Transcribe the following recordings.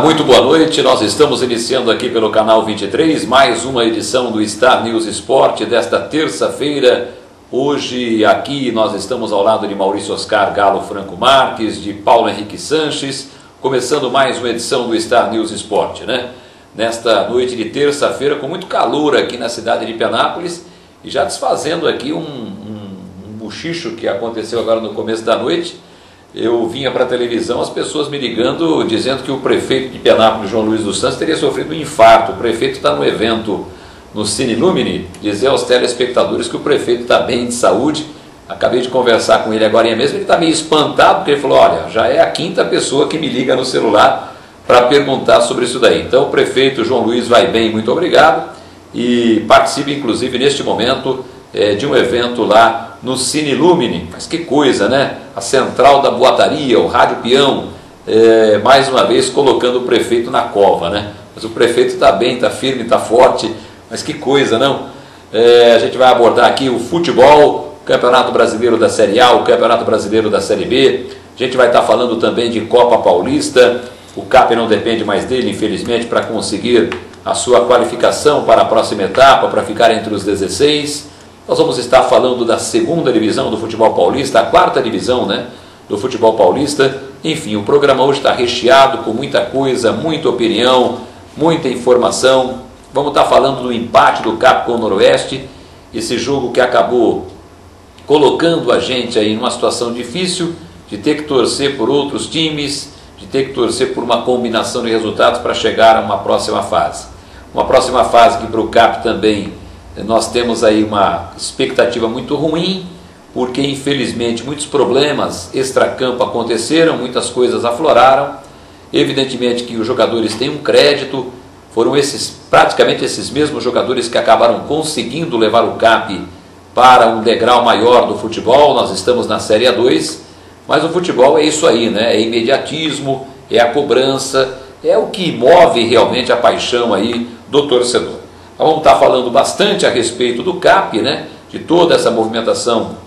muito boa noite. Nós estamos iniciando aqui pelo canal 23 mais uma edição do Star News Esporte desta terça-feira. Hoje aqui nós estamos ao lado de Maurício Oscar Galo Franco Marques, de Paulo Henrique Sanches, começando mais uma edição do Star News Esporte, né? Nesta noite de terça-feira, com muito calor aqui na cidade de Penápolis, e já desfazendo aqui um buchicho que aconteceu agora no começo da noite. Eu vinha para a televisão, as pessoas me ligando, dizendo que o prefeito de Penápolis, João Luiz dos Santos, teria sofrido um infarto. O prefeito está no evento no Cine Lumine, dizer aos telespectadores que o prefeito está bem de saúde. Acabei de conversar com ele agora mesmo, ele está meio espantado, porque ele falou, olha, já é a quinta pessoa que me liga no celular para perguntar sobre isso daí. Então o prefeito João Luiz vai bem, muito obrigado, e participa inclusive neste momento de um evento lá no Cine Lumine. Mas que coisa, né? A central da boataria, o rádio peão, mais uma vez colocando o prefeito na cova, né? Mas o prefeito está bem, está firme, está forte, mas que coisa, não? A gente vai abordar aqui o futebol, o Campeonato Brasileiro da Série A, o Campeonato Brasileiro da Série B, a gente vai estar falando também de Copa Paulista. O CAP não depende mais dele, infelizmente, para conseguir a sua qualificação para a próxima etapa, para ficar entre os 16. Nós vamos estar falando da segunda divisão do futebol paulista, a quarta divisão, né, do futebol paulista. Enfim, o programa hoje está recheado com muita coisa, muita opinião, muita informação. Vamos estar falando do empate do CAP com o Noroeste, esse jogo que acabou colocando a gente aí numa situação difícil, de ter que torcer por outros times, de ter que torcer por uma combinação de resultados para chegar a uma próxima fase. Uma próxima fase que para o CAP também nós temos aí uma expectativa muito ruim, porque infelizmente muitos problemas extracampo aconteceram, muitas coisas afloraram. Evidentemente que os jogadores têm um crédito, foram praticamente esses mesmos jogadores que acabaram conseguindo levar o CAP para um degrau maior do futebol. Nós estamos na Série A2, mas o futebol é isso aí, né? É imediatismo, é a cobrança, é o que move realmente a paixão aí do torcedor. Nós vamos estar falando bastante a respeito do CAP, né? De toda essa movimentação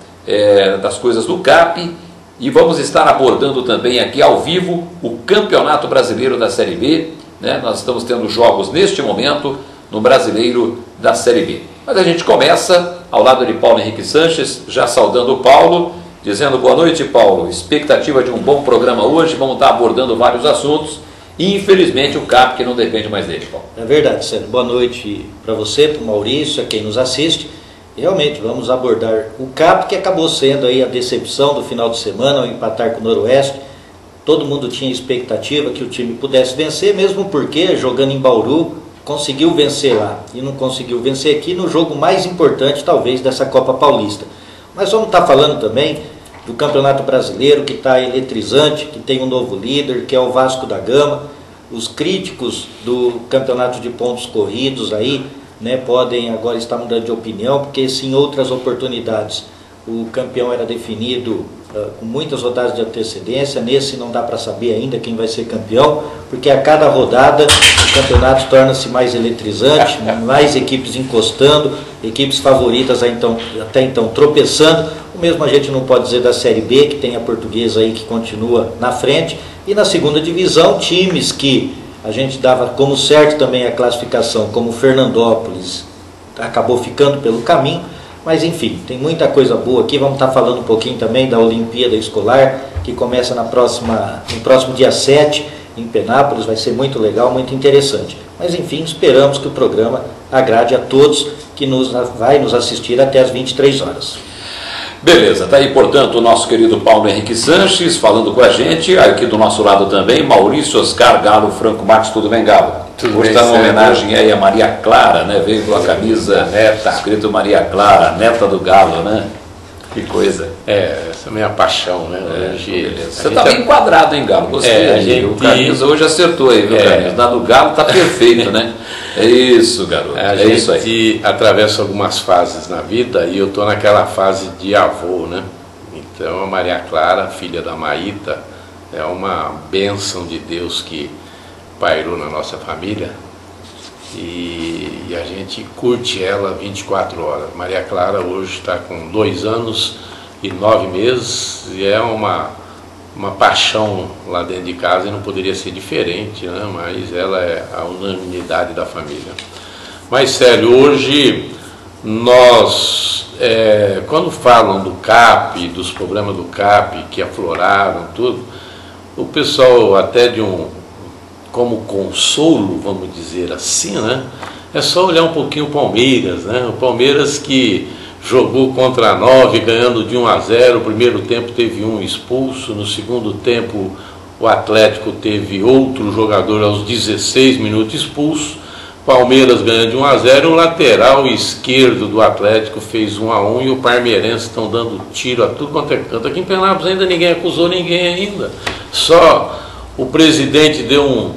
das coisas do CAP, e vamos estar abordando também aqui ao vivo o Campeonato Brasileiro da Série B, né? Nós estamos tendo jogos neste momento no Brasileiro da Série B. Mas a gente começa ao lado de Paulo Henrique Sanches, já saudando o Paulo, dizendo boa noite, Paulo. Expectativa de um bom programa hoje, vamos estar abordando vários assuntos. E infelizmente o CAP que não depende mais dele, Paulo. É verdade, Sérgio. Boa noite para você, para o Maurício, a quem nos assiste. Realmente, vamos abordar o CAP, que acabou sendo aí a decepção do final de semana ao empatar com o Noroeste. Todo mundo tinha expectativa que o time pudesse vencer, mesmo porque, jogando em Bauru, conseguiu vencer lá. E não conseguiu vencer aqui no jogo mais importante, talvez, dessa Copa Paulista. Mas vamos estar falando também do Campeonato Brasileiro, que está eletrizante, que tem um novo líder, que é o Vasco da Gama. Os críticos do Campeonato de Pontos Corridos aí, né, podem agora estar mudando de opinião, porque se em outras oportunidades o campeão era definido com muitas rodadas de antecedência, nesse não dá para saber ainda quem vai ser campeão, porque a cada rodada o campeonato torna-se mais eletrizante, mais equipes encostando, equipes favoritas até então tropeçando. O mesmo a gente não pode dizer da Série B, que tem a Portuguesa aí que continua na frente, e na segunda divisão, times que a gente dava como certo também a classificação, como Fernandópolis, acabou ficando pelo caminho. Mas enfim, tem muita coisa boa aqui. Vamos estar falando um pouquinho também da Olimpíada Escolar, que começa no próximo dia 7 em Penápolis. Vai ser muito legal, muito interessante. Mas enfim, esperamos que o programa agrade a todos que vai nos assistir até às 23 horas. Beleza, está aí, portanto, o nosso querido Paulo Henrique Sanches falando com a gente. Aqui do nosso lado também, Maurício Oscar Galo Franco Marques. Tudo bem, Galo? Tudo hoje bem, está uma homenagem aí a Maria Clara, né? Veio com a camisa neta, escrito Maria Clara, neta do Galo, né? Que coisa. Essa é a minha paixão, né? Hoje, você está bem enquadrado, hein, Galo? Gostei. O camisa hoje acertou aí, viu, camisa? Na do Galo está perfeito, né? É isso, garoto. A gente atravessa algumas fases na vida e eu estou naquela fase de avô, né? Então a Maria Clara, filha da Maíta, é uma bênção de Deus que pairou na nossa família e a gente curte ela 24 horas. Maria Clara hoje está com 2 anos e 9 meses e é uma uma paixão lá dentro de casa e não poderia ser diferente, né? Mas ela é a unanimidade da família. Mas, Célio, hoje nós, quando falam do CAP, dos problemas do CAP que afloraram, tudo, o pessoal até como consolo, vamos dizer assim, né? É só olhar um pouquinho o Palmeiras, né? O Palmeiras que jogou contra a 9, ganhando de 1-0, o primeiro tempo teve um expulso, no segundo tempo o Atlético teve outro jogador aos 16 minutos expulso, Palmeiras ganha de 1-0, o lateral esquerdo do Atlético fez 1-1 e o Parmeirense estão dando tiro a tudo quanto é canto. Aqui em Penápolis ainda ninguém acusou ninguém ainda, só o presidente deu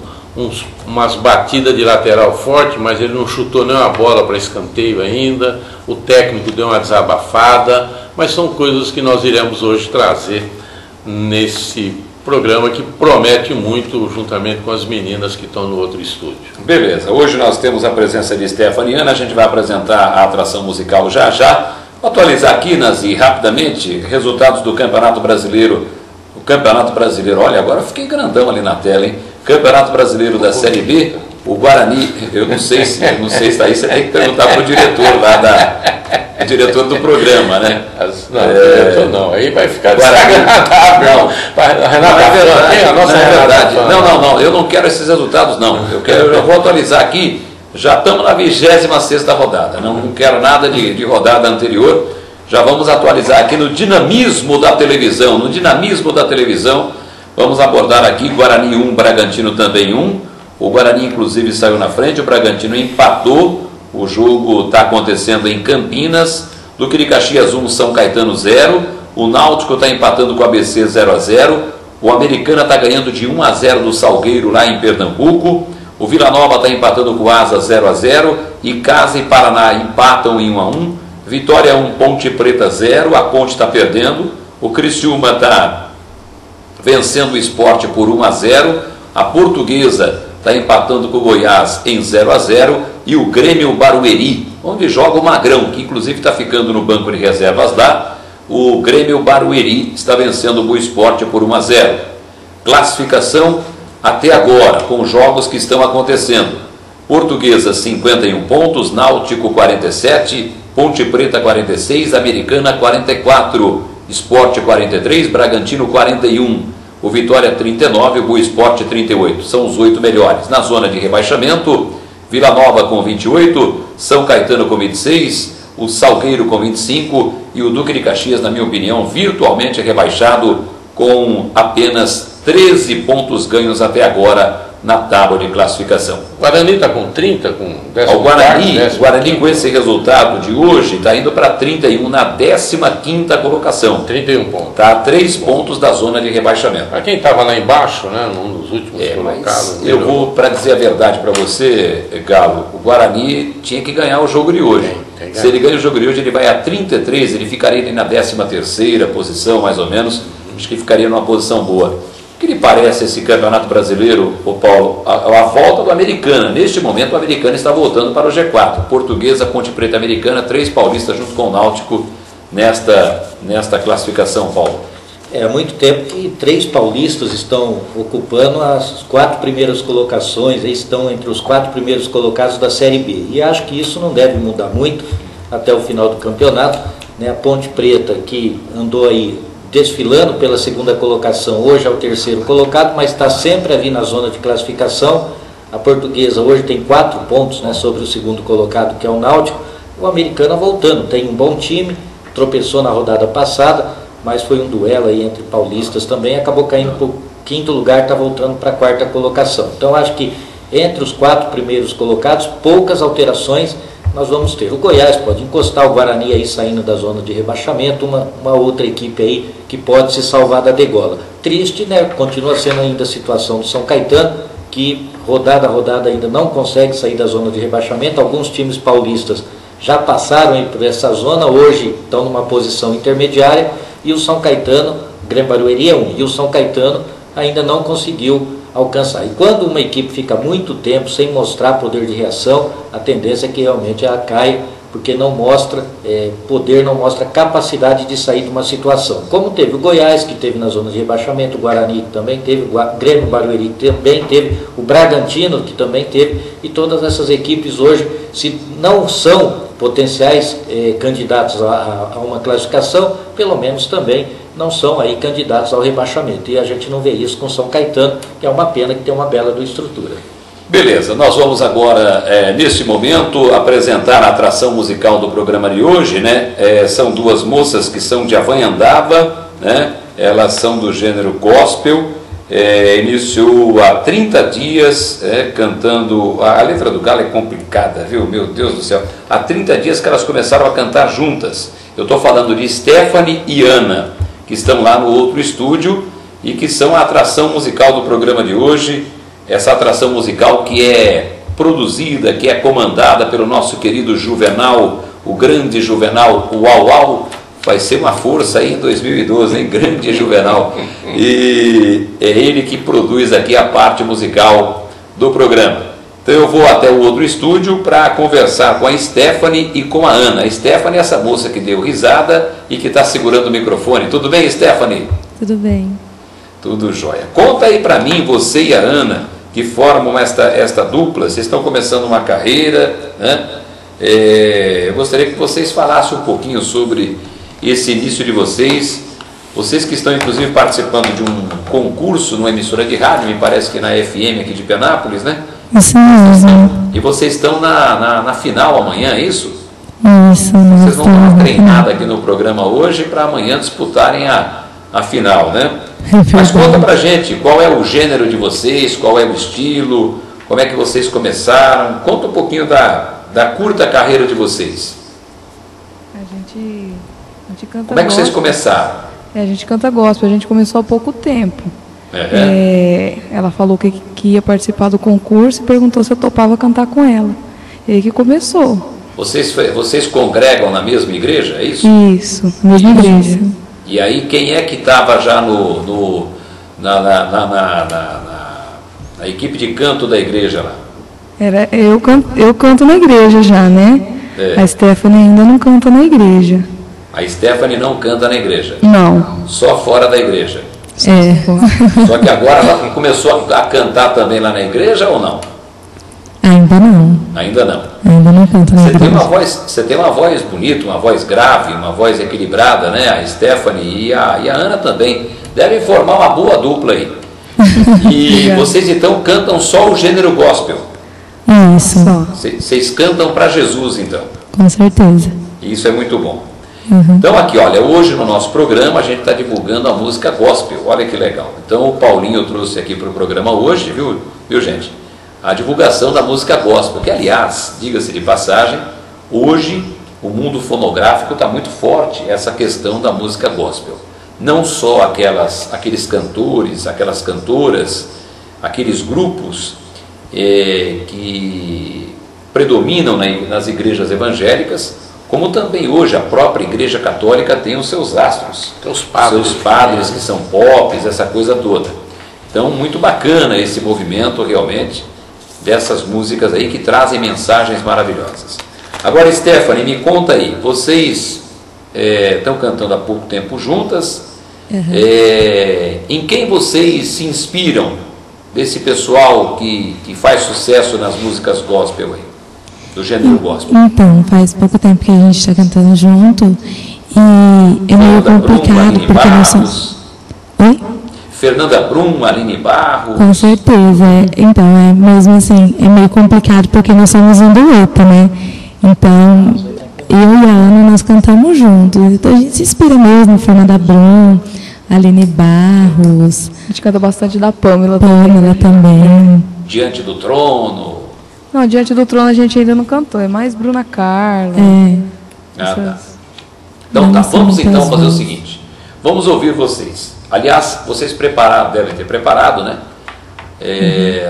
umas batidas de lateral forte, mas ele não chutou nenhuma bola para escanteio ainda, o técnico deu uma desabafada, mas são coisas que nós iremos hoje trazer nesse programa que promete muito, juntamente com as meninas que estão no outro estúdio. Beleza, hoje nós temos a presença de Stefaniana, a gente vai apresentar a atração musical já já. Vou atualizar aqui, Nazi, rapidamente, resultados do Campeonato Brasileiro. O Campeonato Brasileiro, olha, agora eu fiquei grandão ali na tela, hein? Campeonato Brasileiro da Série B, o Guarani, eu não sei se está aí, você tem que perguntar para o diretor lá diretor do programa, né? Não, diretor não, aí vai ficar desagradável. Não, Renata, é verdade. Não, eu não quero esses resultados, não. Eu vou atualizar aqui, já estamos na 26ª rodada, não quero nada de rodada anterior, já vamos atualizar aqui no dinamismo da televisão, vamos abordar aqui Guarani 1, Bragantino também 1, o Guarani inclusive saiu na frente, o Bragantino empatou, o jogo está acontecendo em Campinas, Duque de Caxias 1, São Caetano 0, o Náutico está empatando com o ABC 0-0, o Americana está ganhando de 1-0 do Salgueiro lá em Pernambuco, o Vila Nova está empatando com o Asa 0-0, e Casa e Paraná empatam em 1-1, Vitória 1, Ponte Preta 0, a Ponte está perdendo, o Criciúma está vencendo o Sport por 1-0, a Portuguesa está empatando com o Goiás em 0-0, e o Grêmio Barueri, onde joga o Magrão, que inclusive está ficando no banco de reservas lá, o Grêmio Barueri está vencendo o Boa Esporte por 1-0. Classificação até agora, com os jogos que estão acontecendo: Portuguesa 51 pontos, Náutico 47, Ponte Preta 46, Americana 44, Sport 43, Bragantino 41, o Vitória 39, o Boa Esporte 38, são os 8 melhores. Na zona de rebaixamento, Vila Nova com 28, São Caetano com 26, o Salgueiro com 25 e o Duque de Caxias, na minha opinião, virtualmente rebaixado com apenas 13 pontos ganhos até agora na tábua de classificação. O Guarani está com 30, com 10. O Guarani com esse resultado de hoje está indo para 31 na 15ª colocação. 31 pontos. Está a 3 pontos da zona de rebaixamento. Para quem estava lá embaixo, né, num dos últimos colocados. Eu vou, para dizer a verdade para você, Galo, o Guarani tinha que ganhar o jogo de hoje. Se ele ganha o jogo de hoje, ele vai a 33, ele ficaria ali na 13ª posição, mais ou menos. Acho que ficaria numa posição boa. O que lhe parece esse Campeonato Brasileiro, ô Paulo? A volta do Americana. Neste momento o Americana está voltando para o G4. Portuguesa, Ponte Preta, Americana, 3 paulistas junto com o Náutico nesta classificação, Paulo. É há muito tempo que 3 paulistas estão ocupando as 4 primeiras colocações, estão entre os 4 primeiros colocados da Série B. E acho que isso não deve mudar muito até o final do campeonato, né? A Ponte Preta, que andou aí desfilando pela 2ª colocação, hoje é o 3º colocado, mas está sempre ali na zona de classificação. A Portuguesa hoje tem 4 pontos, né, sobre o 2º colocado, que é o Náutico. O Americana voltando, tem um bom time, tropeçou na rodada passada, mas foi um duelo aí entre paulistas também, acabou caindo para o 5º lugar, está voltando para a 4ª colocação. Então acho que entre os 4 primeiros colocados, poucas alterações nós vamos ter. O Goiás pode encostar o Guarani aí saindo da zona de rebaixamento, uma outra equipe aí que pode se salvar da degola. Triste, né? Continua sendo ainda a situação do São Caetano, que rodada a rodada ainda não consegue sair da zona de rebaixamento. Alguns times paulistas já passaram aí por essa zona, hoje estão numa posição intermediária, e o São Caetano, o Grêmio Barueri é um, e o São Caetano ainda não conseguiu alcançar. E quando uma equipe fica muito tempo sem mostrar poder de reação, a tendência é que realmente ela caia porque não mostra poder, não mostra capacidade de sair de uma situação. Como teve o Goiás, que teve na zona de rebaixamento, o Guarani, que também teve, o Grêmio Barueri, que também teve, o Bragantino, que também teve, e todas essas equipes hoje, se não são potenciais candidatos a uma classificação, pelo menos também não são aí candidatos ao rebaixamento. E a gente não vê isso com São Caetano, que é uma pena, que tem uma bela estrutura. Beleza, nós vamos agora, neste momento, apresentar a atração musical do programa de hoje, né? São duas moças que são de Avanhandava, né? Elas são do gênero gospel, iniciou há 30 dias cantando, a letra do galo é complicada, viu? Meu Deus do céu, há 30 dias que elas começaram a cantar juntas. Eu estou falando de Stephanie e Ana, que estão lá no outro estúdio e que são a atração musical do programa de hoje. Essa atração musical que é produzida, que é comandada pelo nosso querido Juvenal, o grande Juvenal, o Uau Uau, vai ser uma força aí em 2012, hein? Grande Juvenal. E é ele que produz aqui a parte musical do programa. Então eu vou até o outro estúdio para conversar com a Stephanie e com a Ana. A Stephanie é essa moça que deu risada e que está segurando o microfone. Tudo bem, Stephanie? Tudo bem. Tudo jóia. Conta aí para mim, você e a Ana, que formam esta dupla, vocês estão começando uma carreira, né? Eu gostaria que vocês falassem um pouquinho sobre esse início de vocês que estão inclusive participando de um concurso numa emissora de rádio, me parece que na FM aqui de Penápolis, né? Isso mesmo. E vocês estão na final amanhã, é isso? Isso. Vocês vão dar uma treinada aqui no programa hoje para amanhã disputarem a final, né? Mas conta pra gente, qual é o gênero de vocês, qual é o estilo, como é que vocês começaram, conta um pouquinho da curta carreira de vocês. A gente canta Como é que gospel. vocês começaram? A gente canta gospel, a gente começou há pouco tempo. Ela falou que ia participar do concurso e perguntou se eu topava cantar com ela. E aí que começou. Vocês congregam na mesma igreja, é isso? Isso, mesma igreja. E aí quem é que estava já na equipe de canto da igreja lá? Eu canto na igreja já, né? A Stephanie ainda não canta na igreja. A Stephanie não canta na igreja? Não. Só fora da igreja? É. Só que agora ela começou a cantar também lá na igreja ou não? Ainda não. Ainda não. Ainda não canto na igreja. Você tem uma voz bonita, uma voz grave, uma voz equilibrada, né? A Stephanie e a Ana também. Devem formar uma boa dupla aí. E vocês então cantam só o gênero gospel? Isso. Vocês cantam para Jesus então? Com certeza. Isso é muito bom. Então aqui, olha, hoje no nosso programa a gente está divulgando a música gospel, olha que legal. Então o Paulinho trouxe aqui para o programa hoje, viu gente? A divulgação da música gospel, que aliás, diga-se de passagem, hoje o mundo fonográfico está muito forte, essa questão da música gospel. Não só aqueles cantores, aquelas cantoras, aqueles grupos que predominam nas igrejas evangélicas, como também hoje a própria Igreja Católica tem os seus astros, seus padres que são pops, essa coisa toda. Então, muito bacana esse movimento realmente dessas músicas aí que trazem mensagens maravilhosas. Agora, Stephanie, me conta aí, vocês estão cantando há pouco tempo juntas, em quem vocês se inspiram desse pessoal que faz sucesso nas músicas gospel aí? Do gênero gospel. Então, faz pouco tempo que a gente está cantando junto e é meio complicado porque nós somos... Oi? Fernanda Brum, Aline Barros. Com certeza, então é mesmo assim, é meio complicado porque nós somos um dueto, né? Então, eu e a Ana nós cantamos juntos, então a gente se inspira mesmo, Fernanda Brum, Aline Barros. A gente canta bastante da Pamela também. Diante do Trono. Não, Diante do Trono a gente ainda não cantou, é mais Bruna Carla. Tá. Então tá, vamos então fazer o seguinte, vamos ouvir vocês. Aliás, vocês devem ter preparado, né?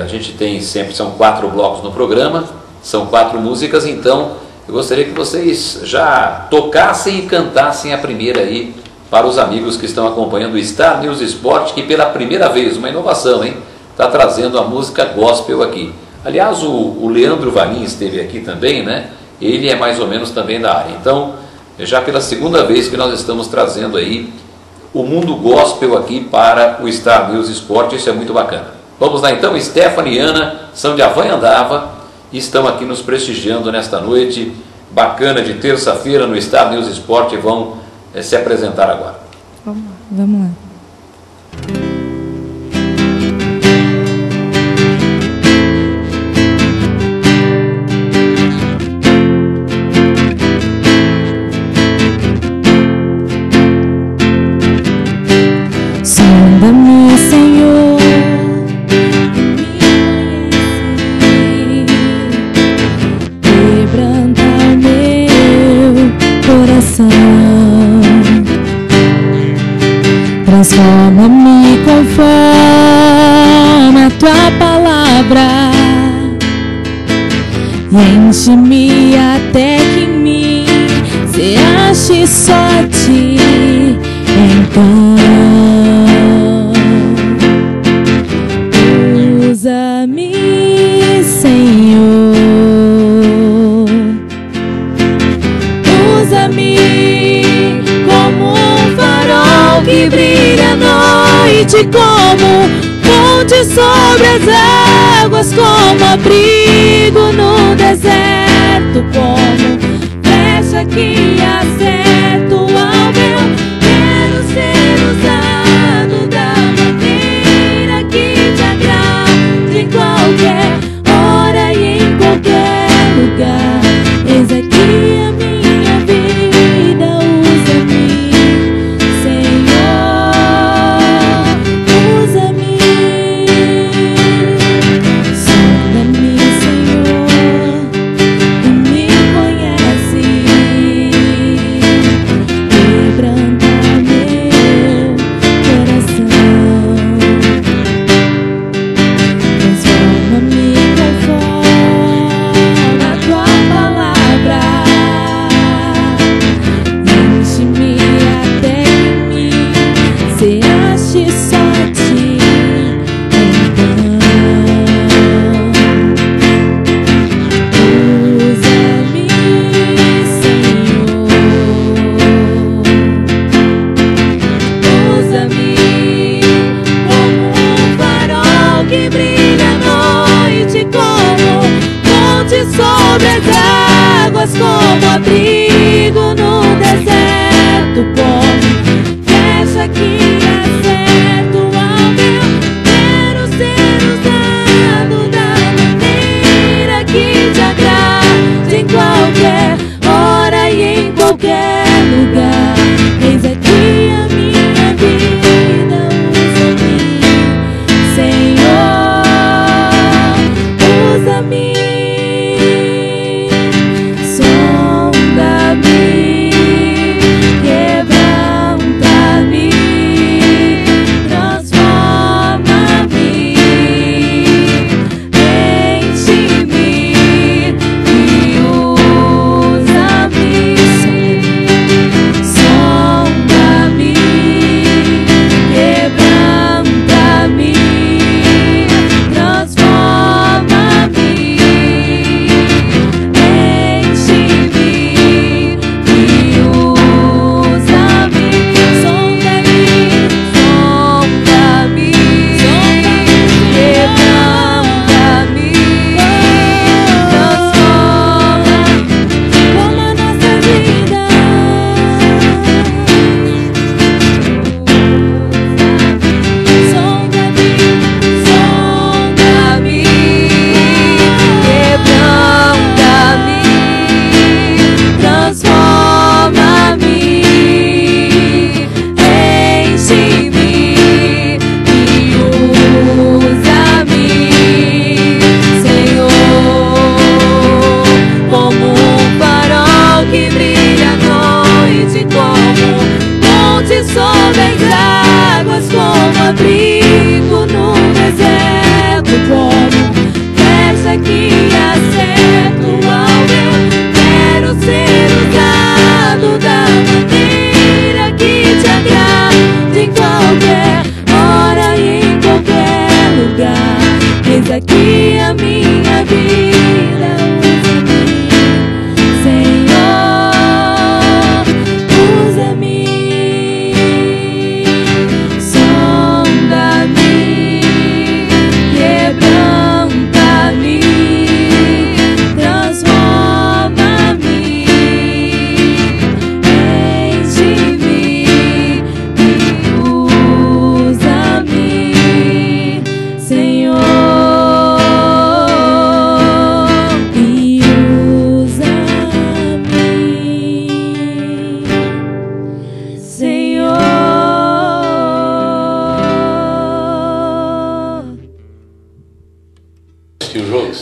A gente tem sempre, são 4 blocos no programa, são 4 músicas, então eu gostaria que vocês já tocassem e cantassem a primeira aí para os amigos que estão acompanhando o Star News Sport, que pela primeira vez, uma inovação, hein? Está trazendo a música gospel aqui. Aliás, o Leandro Valim esteve aqui também, né? ele é mais ou menos também da área. Então, já pela segunda vez que nós estamos trazendo aí o mundo gospel aqui para o Star News Esporte, isso é muito bacana. Vamos lá então, Stephanie e Ana são de Avanhandava e estão aqui nos prestigiando nesta noite bacana de terça-feira no Star News Esporte e vão se apresentar agora. Vamos lá. Sonda-me, Senhor, quebranta o meu coração, transforma-me conforme a tua palavra e enche-me até que em mim se ache só a ti. Então usa-me, Senhor, usa-me como um farol que brilha à noite, como ponte sobre as águas, como abrigo no deserto, como flecha que acerto ao meu. Quero ser usado da maneira que te agrada, em qualquer hora e em qualquer lugar. Eis aqui a minha vida, usa-me, Senhor, usa-me. Sonda-me, Senhor, e me conhece. Quebranta meu coração, transforma-me conforme a tua palavra, enche-me até em mim se ache só a ti. Então usa-me, Senhor, usa-me como um farol que brilha à noite, como ponte sobre as águas, como abrigo no deserto, como flecha que acerto ao meu. Quero ser usado da maneira que te agrada, em qualquer hora e em qualquer lugar. Eis aqui a minha vida, usa-me, Senhor, usa-me. Sonda-me,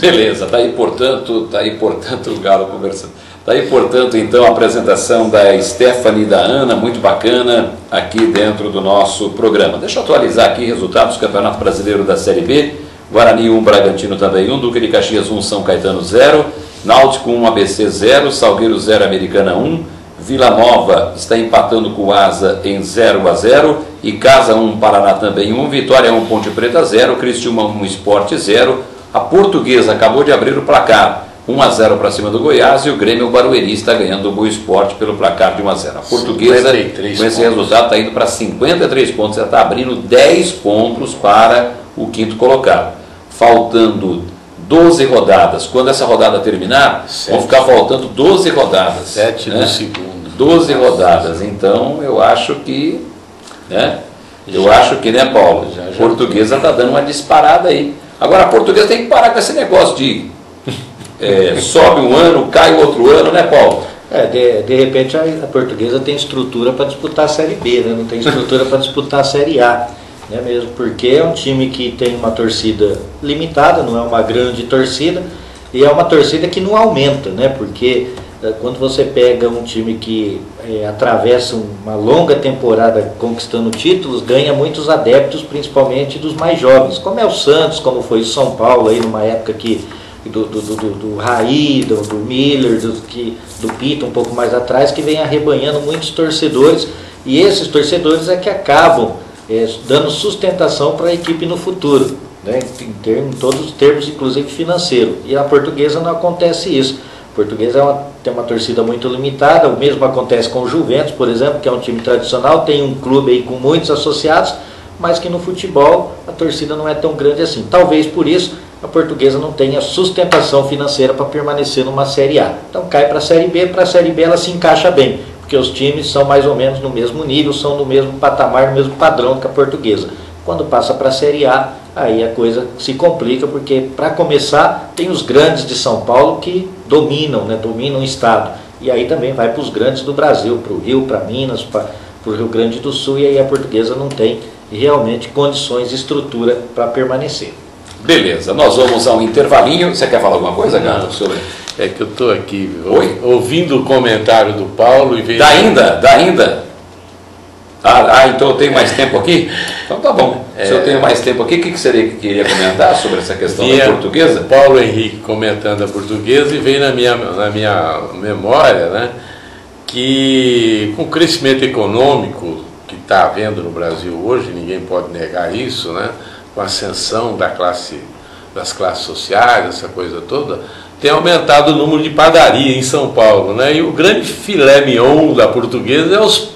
Beleza, tá aí, portanto, o Galo conversando. Tá aí, portanto, então, a apresentação da Stephanie e da Ana, muito bacana, aqui dentro do nosso programa. Deixa eu atualizar aqui resultados do Campeonato Brasileiro da Série B. Guarani 1, Bragantino também 1, Duque de Caxias 1, São Caetano 0, Náutico 1, ABC 0, Salgueiro 0, Americana 1, Vila Nova está empatando com o Asa em 0-0, Icasa 1, Paraná também 1, Vitória 1, Ponte Preta 0, Criciúma 1, Sport 0, a Portuguesa acabou de abrir o placar, 1-0 para cima do Goiás, e o Grêmio Barueri está ganhando o Boa Esporte pelo placar de 1-0. A Portuguesa, com esse resultado, está indo para 53 pontos, ela está abrindo 10 pontos para o quinto colocado. Faltando 12 rodadas. Quando essa rodada terminar, vão ficar faltando 12 rodadas. 7 no segundo. 12 rodadas. Então, eu acho que, né, Paulo? A Portuguesa está dando uma disparada aí. Agora, a Portuguesa tem que parar com esse negócio de sobe um ano, cai o outro ano, né, Paulo? De repente a Portuguesa tem estrutura para disputar a Série B, né? Não tem estrutura para disputar a Série A, né? Mesmo porque é um time que tem uma torcida limitada, não é uma grande torcida, e é uma torcida que não aumenta, né? Porque quando você pega um time que atravessa uma longa temporada conquistando títulos, ganha muitos adeptos, principalmente dos mais jovens, como é o Santos, como foi o São Paulo aí numa época que do Raí, do Miller, do Pita um pouco mais atrás, que vem arrebanhando muitos torcedores, e esses torcedores é que acabam dando sustentação para a equipe no futuro, né, em todos os termos, inclusive financeiro. E a Portuguesa não acontece isso. A Portuguesa tem uma torcida muito limitada, o mesmo acontece com o Juventus, por exemplo, que é um time tradicional, tem um clube aí com muitos associados, mas que no futebol a torcida não é tão grande assim. Talvez por isso a Portuguesa não tenha sustentação financeira para permanecer numa Série A. Então cai para a Série B, para a Série B ela se encaixa bem, porque os times são mais ou menos no mesmo nível, são no mesmo patamar, no mesmo padrão que a Portuguesa. Quando passa para a Série A, aí a coisa se complica, porque para começar tem os grandes de São Paulo que dominam, né, dominam o estado. E aí também vai para os grandes do Brasil, para o Rio, para Minas, para o Rio Grande do Sul, e aí a Portuguesa não tem realmente condições e estrutura para permanecer. Beleza, nós vamos ao intervalinho. Você quer falar alguma coisa, Galo? É que eu estou aqui ouvindo o comentário do Paulo e vejo... Dá ainda? Então eu tenho mais tempo aqui? Então tá bom. Se eu tenho mais tempo aqui, o que você queria comentar sobre essa questão da Portuguesa? Paulo Henrique comentando a Portuguesa, e veio na minha memória, né, que com o crescimento econômico que está havendo no Brasil hoje, ninguém pode negar isso, né, com a ascensão das classes sociais, essa coisa toda, tem aumentado o número de padaria em São Paulo, né? E o grande filé mignon da Portuguesa é os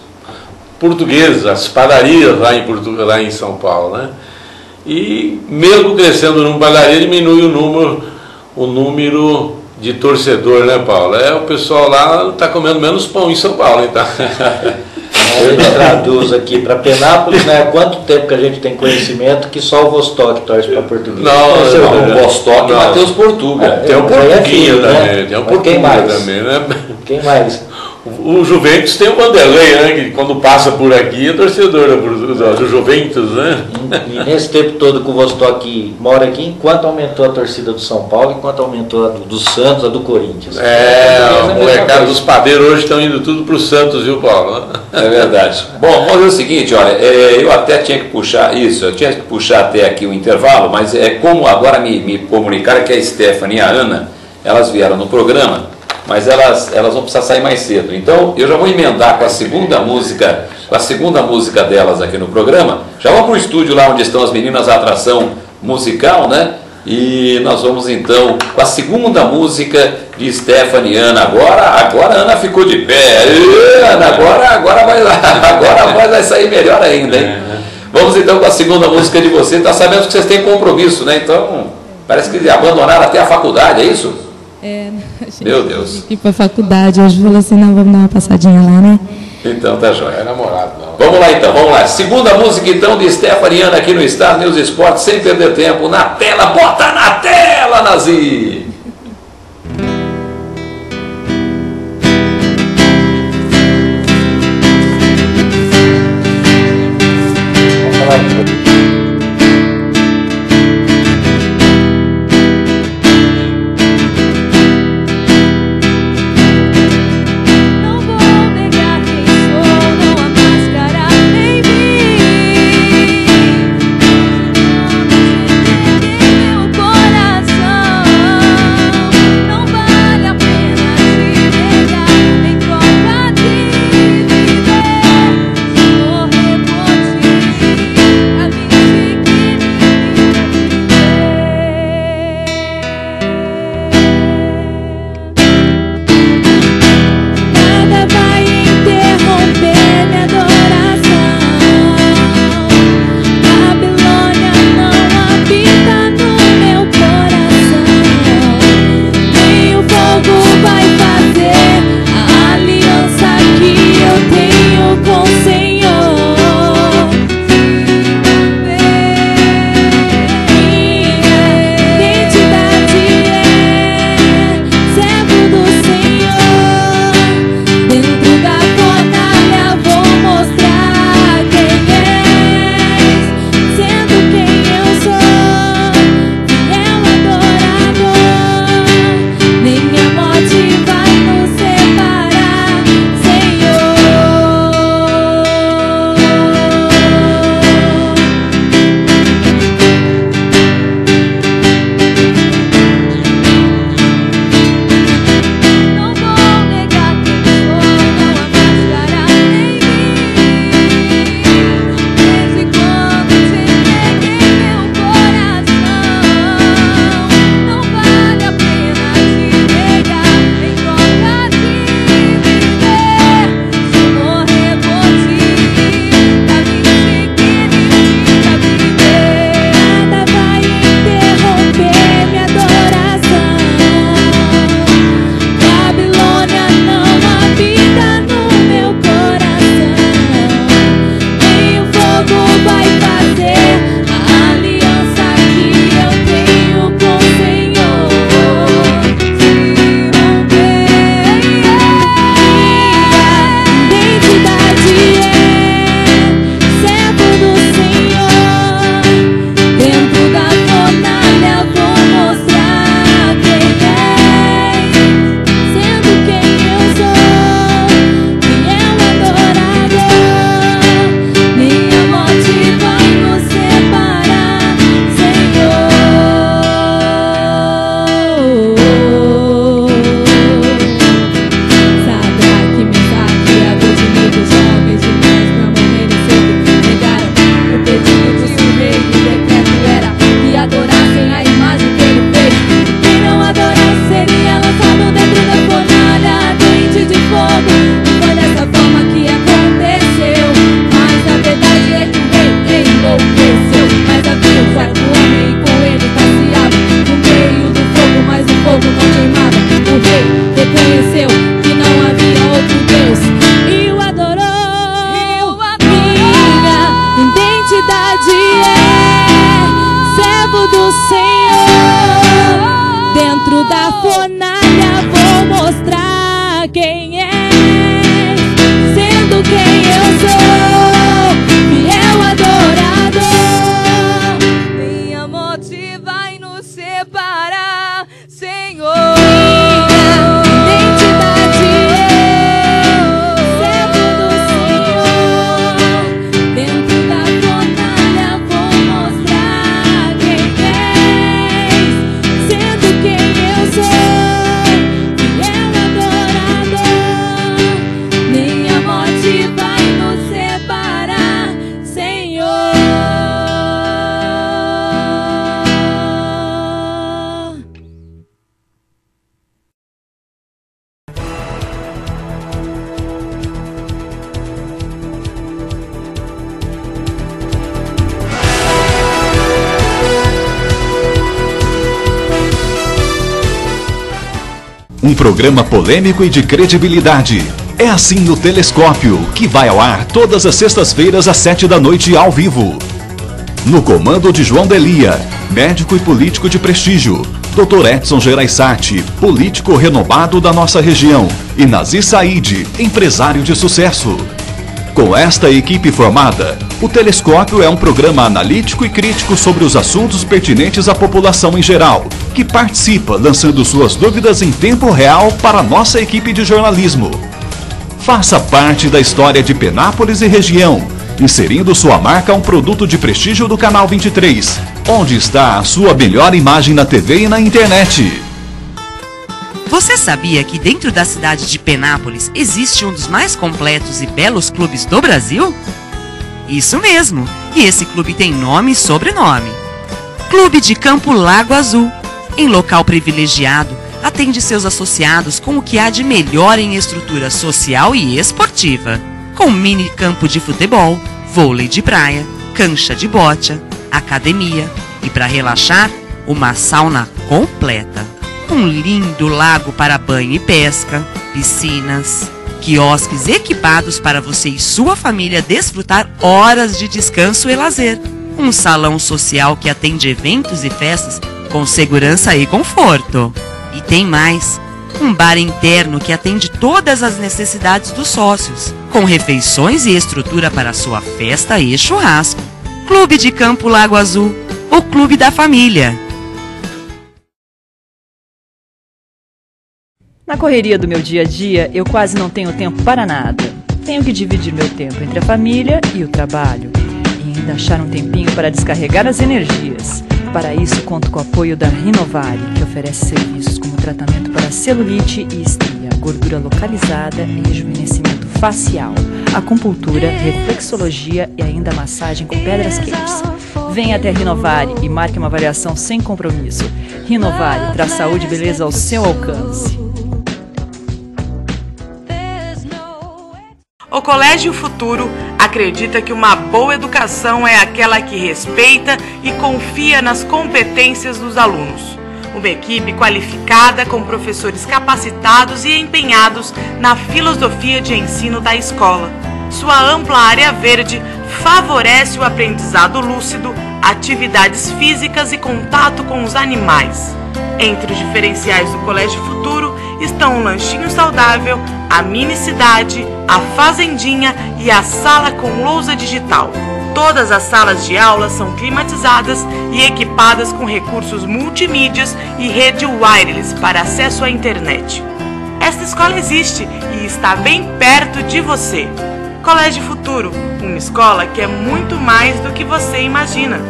portugueses, as padarias lá em São Paulo, né? E mesmo crescendo o número de padaria, diminui o número de torcedor, né, Paulo? O pessoal lá está comendo menos pão em São Paulo, então. Eu traduz aqui para Penápolis, né? Há quanto tempo que a gente tem conhecimento que só o Vostok torce para Portuguesa? Não, o Vostok e Matheus Portuga. Tem o Portuguinha também, né? Tem o Portuguinha também, né? Quem mais? O Juventus tem o Vanderlei, né? Que quando passa por aqui é torcedor do Juventus, né? E nesse tempo todo que o Vostok mora aqui, enquanto aumentou a torcida do São Paulo, enquanto aumentou a do Santos, a do Corinthians. A molecada dos padeiros hoje estão indo tudo para o Santos, viu, Paulo? É verdade. Bom, vamos ver o seguinte, olha, eu até tinha que puxar isso, eu tinha que puxar até aqui o intervalo, mas como agora me comunicaram que a Stephanie e a Ana, elas vieram no programa, mas elas vão precisar sair mais cedo. Então eu já vou emendar com a segunda música delas aqui no programa. Já vamos para o estúdio lá onde estão as meninas, a atração musical, né? E nós vamos então com a segunda música de Stephanie e Ana. Agora a Ana ficou de pé. Ana, agora a voz vai sair melhor ainda, hein? Vamos então com a segunda música de vocês. Está sabendo que vocês têm compromisso, né? Então parece que abandonaram até a faculdade, é isso? Meu Deus. Ir para a faculdade, hoje falou assim, não, vamos dar uma passadinha lá, né? Então tá jóia. É namorado, não. Vamos lá então, vamos lá. Segunda música então de Stephanie e Ana aqui no Star News Esporte, sem perder tempo. Na tela, bota na tela, Nazi! quem és, sendo quem eu sou, fiel adorador. Nem a morte vai nos separar, Senhor. Um programa polêmico e de credibilidade. É assim no Telescópio, que vai ao ar todas as sextas-feiras às 7 da noite ao vivo. No comando de João Delia, médico e político de prestígio. Dr. Edson Geraisati, político renomado da nossa região. E Nazi Said, empresário de sucesso. Com esta equipe formada, o Telescópio é um programa analítico e crítico sobre os assuntos pertinentes à população em geral, que participa lançando suas dúvidas em tempo real para a nossa equipe de jornalismo. Faça parte da história de Penápolis e região, inserindo sua marca a um produto de prestígio do Canal 23, onde está a sua melhor imagem na TV e na internet. Você sabia que dentro da cidade de Penápolis existe um dos mais completos e belos clubes do Brasil? Isso mesmo, e esse clube tem nome e sobrenome. Clube de Campo Lago Azul. Em local privilegiado, atende seus associados com o que há de melhor em estrutura social e esportiva. Com mini campo de futebol, vôlei de praia, cancha de bocha, academia e, para relaxar, uma sauna completa. Um lindo lago para banho e pesca, piscinas, quiosques equipados para você e sua família desfrutar horas de descanso e lazer. Um salão social que atende eventos e festas com segurança e conforto. E tem mais, um bar interno que atende todas as necessidades dos sócios, com refeições e estrutura para sua festa e churrasco. Clube de Campo Lago Azul, o clube da família. Na correria do meu dia a dia, eu quase não tenho tempo para nada. Tenho que dividir meu tempo entre a família e o trabalho. E ainda achar um tempinho para descarregar as energias. Para isso, conto com o apoio da Rinovari, que oferece serviços como tratamento para celulite e estria, gordura localizada e rejuvenescimento facial, acupuntura, reflexologia e ainda massagem com pedras quentes. Venha até a Rinovari e marque uma avaliação sem compromisso. Rinovari traz saúde e beleza ao seu alcance. O Colégio Futuro acredita que uma boa educação é aquela que respeita e confia nas competências dos alunos. Uma equipe qualificada com professores capacitados e empenhados na filosofia de ensino da escola. Sua ampla área verde favorece o aprendizado lúcido, atividades físicas e contato com os animais. Entre os diferenciais do Colégio Futuro estão um lanchinho saudável, a mini cidade, a fazendinha e a sala com lousa digital. Todas as salas de aula são climatizadas e equipadas com recursos multimídias e rede wireless para acesso à internet. Esta escola existe e está bem perto de você. Colégio Futuro, uma escola que é muito mais do que você imagina.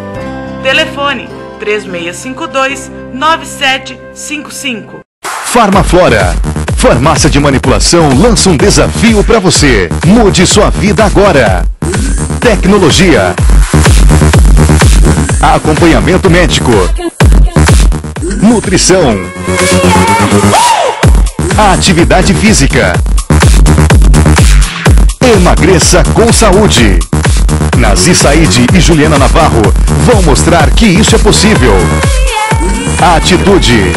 Telefone 3652-9755. Farmaflora, farmácia de manipulação, lança um desafio para você. Mude sua vida agora. Tecnologia, acompanhamento médico, nutrição, atividade física. Emagreça com saúde. Nazi Said e Juliana Navarro vão mostrar que isso é possível. Atitude,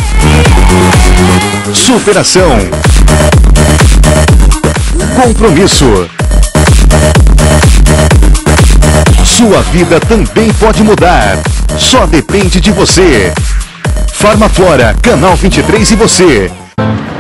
superação, compromisso. Sua vida também pode mudar. Só depende de você. Farmaflora, Canal 23 e você.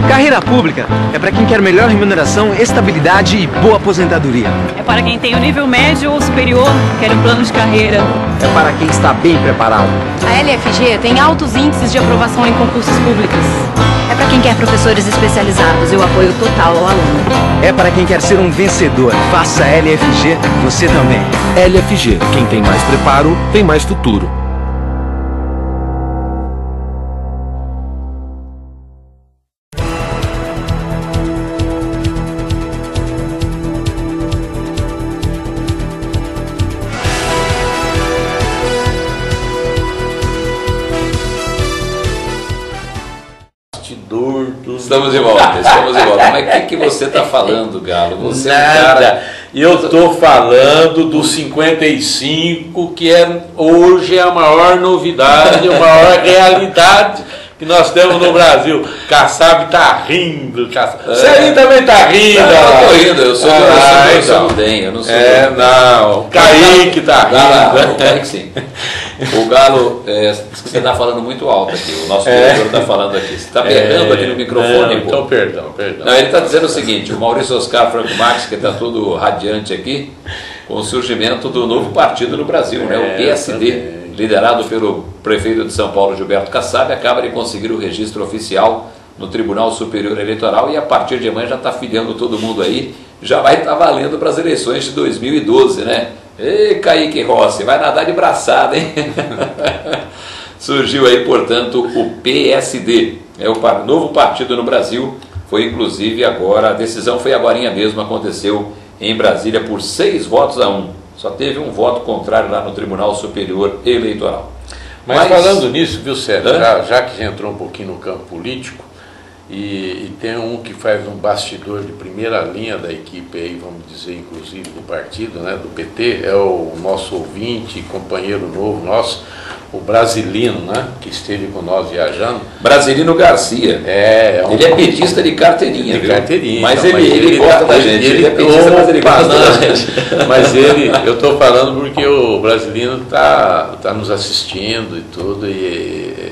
Carreira pública é para quem quer melhor remuneração, estabilidade e boa aposentadoria. É para quem tem o nível médio ou superior, quer um plano de carreira. É para quem está bem preparado. A LFG tem altos índices de aprovação em concursos públicos. É para quem quer professores especializados e o apoio total ao aluno. É para quem quer ser um vencedor. Faça a LFG, você também. LFG, quem tem mais preparo, tem mais futuro. Estamos de volta. Mas o que você está falando, Galo? Você Nada. Eu estou falando do 55, que hoje é a maior novidade, a maior realidade que nós temos no Brasil. Kassab está rindo. Você aí também está rindo. Não, eu estou rindo, eu sou do DEM, eu não sou. Não, o Kaique está rindo. O Kaique sim. O Galo, você está falando muito alto aqui, o nosso diretor está falando aqui. Você está pegando aqui no microfone. Então, perdão. Não, ele está dizendo o seguinte, o Maurício Oscar Franco Max, que está todo radiante aqui, com o surgimento do novo partido no Brasil, né? O PSD. Liderado pelo prefeito de São Paulo, Gilberto Kassab, acaba de conseguir o registro oficial no Tribunal Superior Eleitoral e a partir de amanhã já está filiando todo mundo aí, já vai estar valendo para as eleições de 2012, né? Ei, Kaique Rossi, vai nadar de braçada, hein? Surgiu aí, portanto, o PSD, é o novo partido no Brasil, foi inclusive agora, a decisão foi agorinha mesmo, aconteceu em Brasília por 6 votos a 1. Só teve um voto contrário lá no Tribunal Superior Eleitoral. Mas falando nisso, viu, Sérgio, já que já entrou um pouquinho no campo político, e tem um que faz um bastidor de primeira linha da equipe aí, vamos dizer, inclusive do partido, né, do PT, é o nosso ouvinte, companheiro novo nosso, o Brasilino, né, que esteve com nós viajando. Brasilino Garcia. Ele é petista de carteirinha. Mas ele gosta da gente. Ele é petista, mas ele gosta da gente. Mas eu estou falando porque o Brasilino tá nos assistindo e tudo, e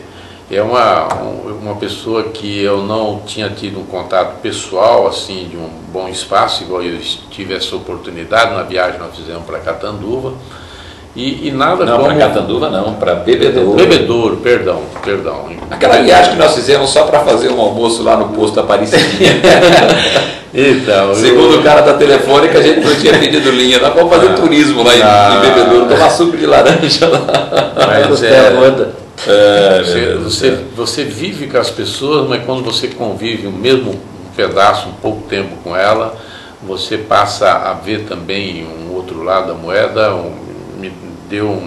é uma pessoa que eu não tinha tido um contato pessoal, assim, de um bom espaço, igual eu tive essa oportunidade na viagem que nós fizemos para Catanduva. E nada não, para Catanduva não, para Bebedouro. Bebedouro, perdão. Aquela viagem que nós fizemos só para fazer um almoço lá no posto da Aparecidinha. Então, segundo o cara da telefônica, a gente não tinha pedido linha. Nós vamos fazer turismo lá em Bebedouro, tomar suco de laranja lá. Mas você vive com as pessoas, mas quando você convive o mesmo pedaço, um pouco tempo com ela, você passa a ver também um outro lado da moeda. Me deu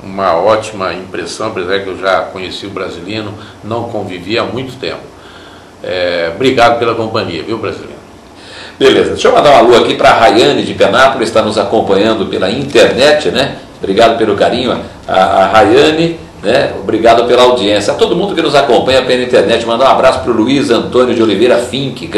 uma ótima impressão, apesar que eu já conheci o Brasilino, não convivi há muito tempo. Obrigado pela companhia, viu, Brasilino? Beleza, deixa eu mandar um alô aqui para a Rayane de Penápolis, está nos acompanhando pela internet, né? Obrigado pelo carinho, a Rayane, né? Obrigado pela audiência. A todo mundo que nos acompanha pela internet, mandar um abraço para o Luiz Antônio de Oliveira Fink,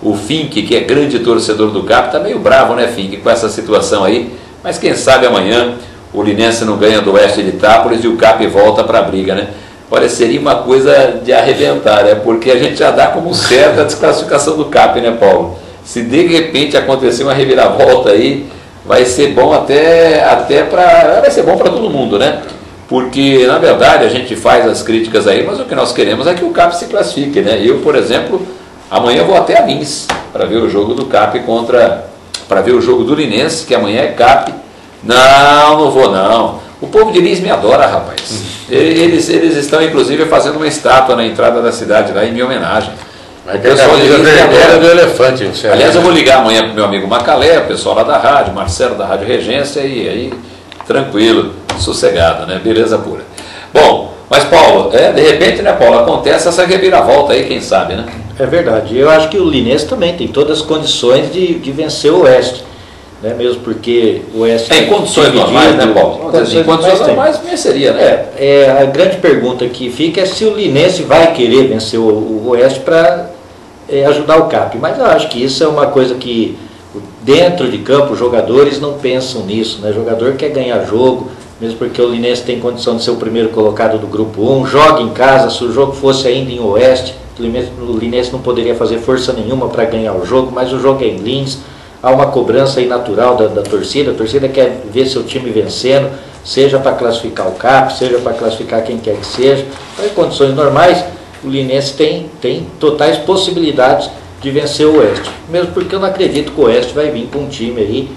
o Fink, que é grande torcedor do CAP, está meio bravo, né, Fink, com essa situação aí. Mas quem sabe amanhã o Linense não ganha do Oeste de Itápolis e o CAP volta para a briga, né? Olha, seria uma coisa de arrebentar, né? Porque a gente já dá como certa a desclassificação do CAP, né, Paulo? Se de repente acontecer uma reviravolta aí, vai ser bom vai ser bom para todo mundo, né? Porque, na verdade, a gente faz as críticas aí, mas o que nós queremos é que o CAP se classifique, né? Eu, por exemplo, amanhã vou até a Lins para ver o jogo do CAP para ver o jogo do Linense, que amanhã é CAP. Não vou não. O povo de Lins me adora, rapaz. Eles estão, inclusive, fazendo uma estátua na entrada da cidade lá em minha homenagem. Mas o pessoal de Lins me adora do elefante. Aliás, eu vou ligar amanhã para o meu amigo Macalé, o pessoal lá da rádio, Marcelo da Rádio Regência, e aí, tranquilo, sossegado, né? Beleza pura. Bom, mas Paulo, de repente, né, Paulo, acontece essa reviravolta aí, quem sabe, né? É verdade. Eu acho que o Linense também tem todas as condições de vencer o Oeste. Né? Mesmo porque o Oeste tem condições normais, né, Paulo? Condições normais venceria, né? A grande pergunta que fica é se o Linense vai querer vencer o Oeste para ajudar o CAP. Mas eu acho que isso é uma coisa que dentro de campo os jogadores não pensam nisso, né? O jogador quer ganhar jogo, mesmo porque o Linense tem condição de ser o primeiro colocado do grupo 1, joga em casa, se o jogo fosse ainda em Oeste, o Linense não poderia fazer força nenhuma para ganhar o jogo, mas o jogo é em Lins, há uma cobrança aí natural da torcida, a torcida quer ver seu time vencendo, seja para classificar o CAP, seja para classificar quem quer que seja. Então, em condições normais, o Linense tem totais possibilidades de vencer o Oeste, mesmo porque eu não acredito que o Oeste vai vir com um time aí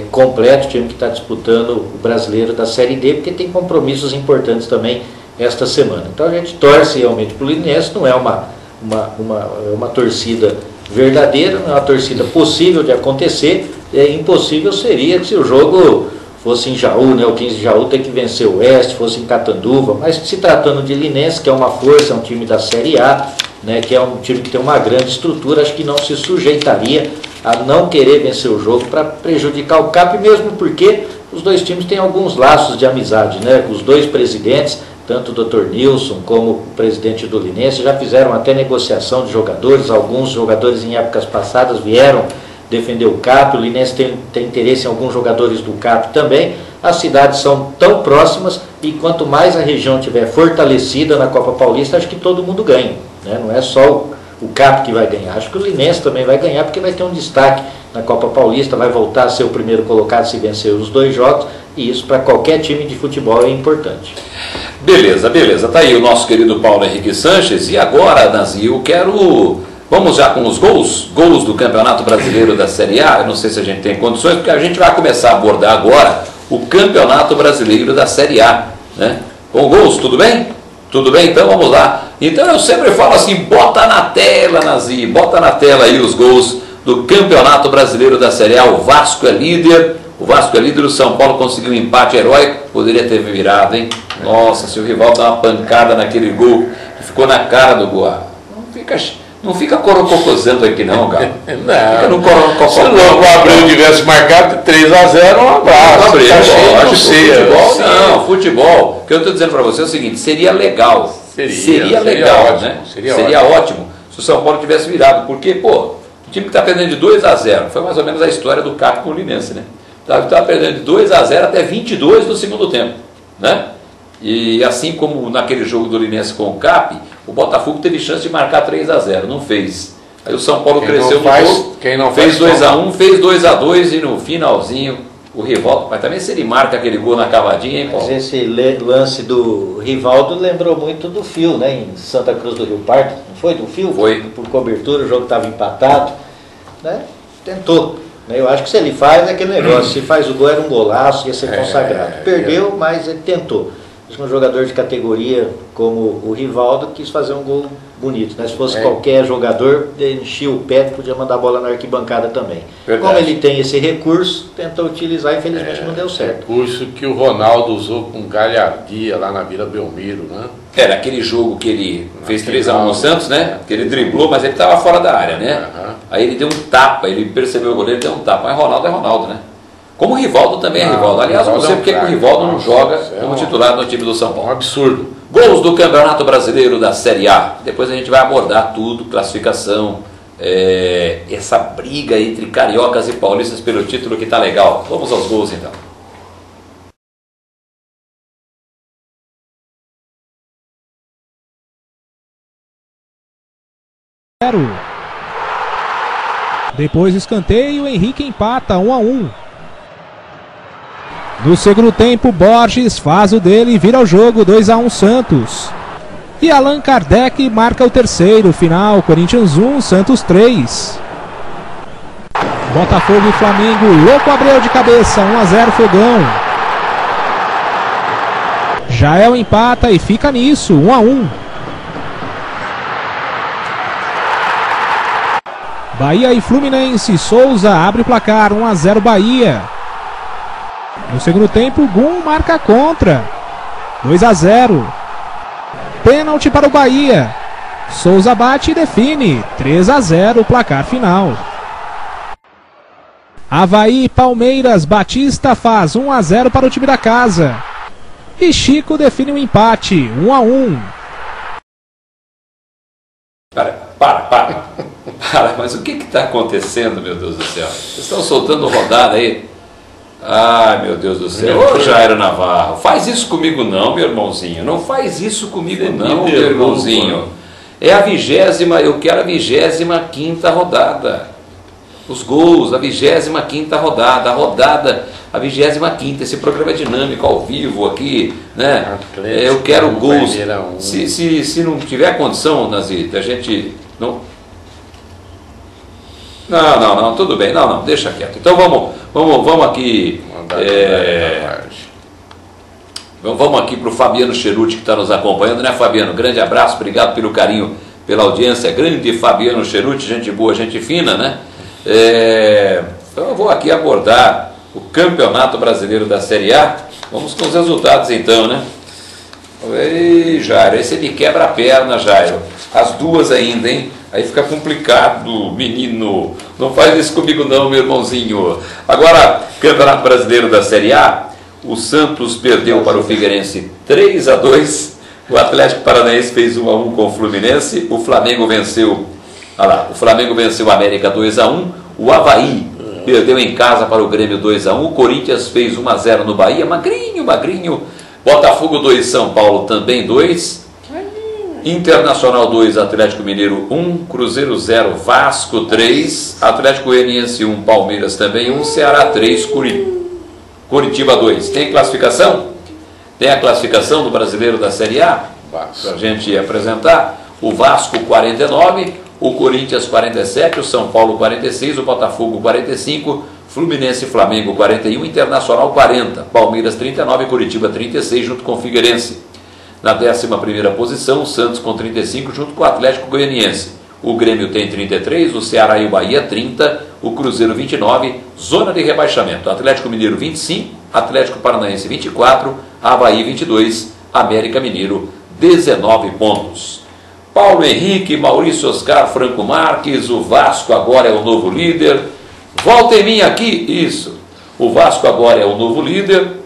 completo, time que está disputando o brasileiro da Série D, porque tem compromissos importantes também esta semana. Então a gente torce realmente para o Linense, não é uma torcida verdadeira, não é uma torcida possível de acontecer, impossível seria se o jogo fosse em Jaú, né, o 15 de Jaú tem que vencer o Oeste, fosse em Catanduva, mas se tratando de Linense, que é uma força, é um time da Série A, né, que é um time que tem uma grande estrutura, acho que não se sujeitaria a não querer vencer o jogo para prejudicar o CAP, mesmo porque os dois times têm alguns laços de amizade, né, os dois presidentes, tanto o Dr. Nilson como o presidente do Linense, já fizeram até negociação de jogadores, alguns jogadores em épocas passadas vieram defender o CAP, o Linense tem interesse em alguns jogadores do CAP também. As cidades são tão próximas e quanto mais a região estiver fortalecida na Copa Paulista, acho que todo mundo ganha, né? Não é só o CAP que vai ganhar, acho que o Linense também vai ganhar, porque vai ter um destaque na Copa Paulista, vai voltar a ser o primeiro colocado se vencer os dois jogos, e isso para qualquer time de futebol é importante. Beleza, tá aí o nosso querido Paulo Henrique Sanches. E agora, Nazi, eu quero... Vamos já com os gols do Campeonato Brasileiro da Série A. Eu não sei se a gente tem condições, porque a gente vai começar a abordar agora o Campeonato Brasileiro da Série A, né? Com gols, tudo bem? Tudo bem? Então vamos lá. Então eu sempre falo assim, bota na tela, Nazi, bota na tela aí os gols do Campeonato Brasileiro da Série A. O Vasco é líder, o São Paulo conseguiu um empate heróico, poderia ter virado, hein? Nossa, se o rival dá uma pancada naquele gol que ficou na cara do gol, não fica corococosando aqui não, Galo. Não. Fica no corococô. Se o Abreu tivesse marcado 3-0, um abraço. Futebol. O que eu estou dizendo para você é o seguinte, seria legal. Seria legal, ótimo, né? Seria ótimo se o São Paulo tivesse virado. Porque, pô, o time que está perdendo de 2-0, foi mais ou menos a história do CAP com o Linense, né? Estava perdendo de 2-0 até 22 do segundo tempo, né? E assim como naquele jogo do Linense com o CAP, o Botafogo teve chance de marcar 3-0, não fez. Aí o São Paulo cresceu no jogo, fez 2-1, fez 2-2 e no finalzinho o Rivaldo, mas também se ele marca aquele gol na cavadinha, hein, Paulo? Mas esse lance do Rivaldo lembrou muito do Fio, né, em Santa Cruz do Rio Pardo, não foi? Do Fio? Foi. Por cobertura, o jogo estava empatado, né? Tentou. Eu acho que se ele faz aquele negócio, se faz o gol era um golaço, ia ser consagrado. Perdeu, mas ele tentou. Um jogador de categoria como o Rivaldo quis fazer um gol bonito, né? Se fosse qualquer jogador, enchia o pé, podia mandar a bola na arquibancada também. Verdade. Como ele tem esse recurso, tentou utilizar, infelizmente não deu certo. Recurso que o Ronaldo usou com galhardia lá na Vila Belmiro, né? Era aquele jogo que ele fez 3-1 no Santos, né? Que ele driblou, mas ele estava fora da área, né? Aí ele deu um tapa, ele percebeu o goleiro, deu um tapa. Mas Ronaldo é Ronaldo, né? Como o Rivaldo também é Rivaldo. Aliás, eu não sei porque o Rivaldo não joga como titular no time do São Paulo. Um absurdo. Gols do Campeonato Brasileiro da Série A. Depois a gente vai abordar tudo, classificação, essa briga entre cariocas e paulistas pelo título que tá legal. Vamos aos gols então. Depois do escanteio, Henrique empata 1-1. No segundo tempo, Borges faz o dele e vira o jogo 2-1 Santos. E Allan Kardec marca o terceiro, final Corinthians 1, Santos 3. Botafogo e Flamengo, Louco Abreu de cabeça, 1-0 Fogão. Jael empata e fica nisso, 1-1. Bahia e Fluminense, Souza abre o placar, 1-0 Bahia. No segundo tempo, Gum marca contra, 2-0. Pênalti para o Bahia. Souza bate e define, 3-0 placar final. Avaí e Palmeiras, Batista faz 1-0 para o time da casa. E Chico define um empate, 1-1. Para, mas o que está acontecendo, meu Deus do céu? Vocês estão soltando rodada aí? Ai, meu Deus do céu. Ô, Jairo Navarro, faz isso comigo não, meu irmãozinho. Não faz isso comigo não, meu irmãozinho. É a 20ª, eu quero a 25ª rodada. Os gols, a 25ª rodada, a 25ª, esse programa é dinâmico, ao vivo aqui, né? Eu quero gols. Se não tiver condição, Nazita, a gente não... Não, tudo bem, não, deixa quieto. Então vamos aqui... Vamos aqui para o Fabiano Cheruti, que está nos acompanhando, né, Fabiano? Grande abraço, obrigado pelo carinho, pela audiência. Grande Fabiano Cheruti, gente boa, gente fina, né? Então eu vou aqui abordar o Campeonato Brasileiro da Série A. Vamos com os resultados então, né? Ei, Jairo, aí você me quebra a perna, Jairo. As duas ainda, hein? Aí fica complicado, menino. Não faz isso comigo não, meu irmãozinho. Agora, Campeonato Brasileiro da Série A. O Santos perdeu para o Figueirense 3-2. O Atlético Paranaense fez 1-1 com o Fluminense. O Flamengo venceu... o Flamengo venceu o América 2-1. O Avaí perdeu em casa para o Grêmio 2-1. O Corinthians fez 1-0 no Bahia. Magrinho. Botafogo 2, São Paulo também 2. Internacional 2, Atlético Mineiro 1. Cruzeiro 0, Vasco 3. Atlético Goianiense 1, Palmeiras também 1. Ceará 3, Curitiba 2. Tem classificação? Tem a classificação do Brasileiro da Série A? Para a gente apresentar. O Vasco 49, o Corinthians 47, o São Paulo 46, o Botafogo 45, Fluminense e Flamengo 41, Internacional 40, Palmeiras 39, Curitiba 36, junto com o Figueirense. Na 11ª posição, o Santos com 35, junto com o Atlético Goianiense. O Grêmio tem 33, o Ceará e o Bahia 30, o Cruzeiro 29, zona de rebaixamento. Atlético Mineiro 25, Atlético Paranaense 24, Avaí 22, América Mineiro 19 pontos. Paulo Henrique, Maurício Oscar, Franco Marques, o Vasco agora é o novo líder. Volta em mim aqui, isso. O Vasco agora é o novo líder.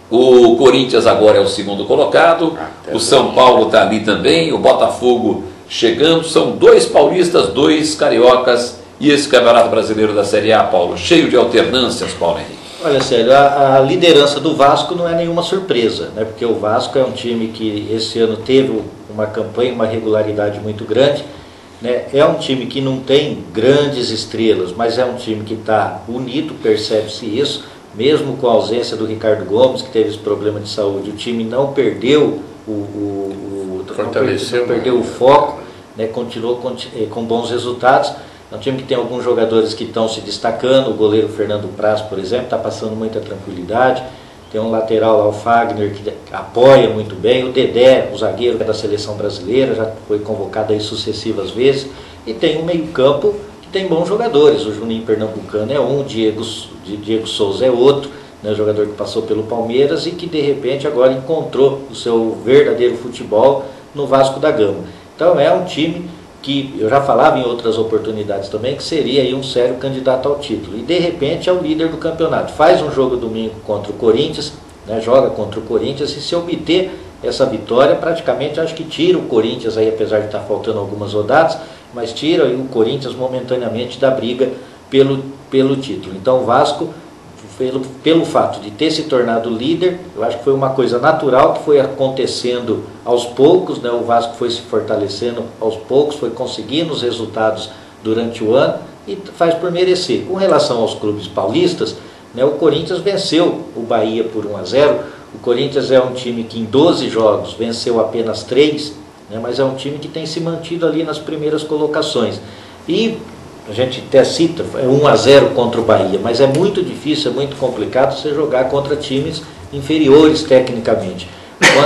O Corinthians agora é o segundo colocado. O São Paulo está ali também. O Botafogo chegando. São 2 paulistas, 2 cariocas. E esse Campeonato Brasileiro da Série A, Paulo, cheio de alternâncias, Paulo Henrique. Olha, Célio, a liderança do Vasco não é nenhuma surpresa, né? Porque o Vasco é um time que esse ano teve uma campanha, uma regularidade muito grande, né? É um time que não tem grandes estrelas, mas é um time que está unido, percebe-se isso, mesmo com a ausência do Ricardo Gomes, que teve esse problema de saúde. O time não perdeu perdeu o foco, né? Continuou com bons resultados. É um time que tem alguns jogadores que estão se destacando. O goleiro Fernando Praz, por exemplo, está passando muita tranquilidade. Tem um lateral lá, o Fagner, que apoia muito bem. O Dedé, o zagueiro da seleção brasileira, já foi convocado aí sucessivas vezes. E tem um meio-campo que tem bons jogadores. O Juninho Pernambucano é um, o Diego Souza é outro, né, jogador que passou pelo Palmeiras e que de repente agora encontrou o seu verdadeiro futebol no Vasco da Gama. Então é um time que eu já falava em outras oportunidades também, que seria aí um sério candidato ao título. E de repente é o líder do campeonato. Faz um jogo domingo contra o Corinthians, né, joga contra o Corinthians, e se obter essa vitória, praticamente acho que tira o Corinthians, aí, apesar de estar faltando algumas rodadas, mas tira aí o Corinthians momentaneamente da briga pelo título. Então o Vasco, pelo fato de ter se tornado líder, eu acho que foi uma coisa natural que foi acontecendo aos poucos, né? O Vasco foi se fortalecendo aos poucos, foi conseguindo os resultados durante o ano e faz por merecer. Com relação aos clubes paulistas, né, o Corinthians venceu o Bahia por 1-0. O Corinthians é um time que em 12 jogos venceu apenas 3, né, mas é um time que tem se mantido ali nas primeiras colocações. E a gente até cita, é 1-0 contra o Bahia, mas é muito difícil, é muito complicado você jogar contra times inferiores tecnicamente.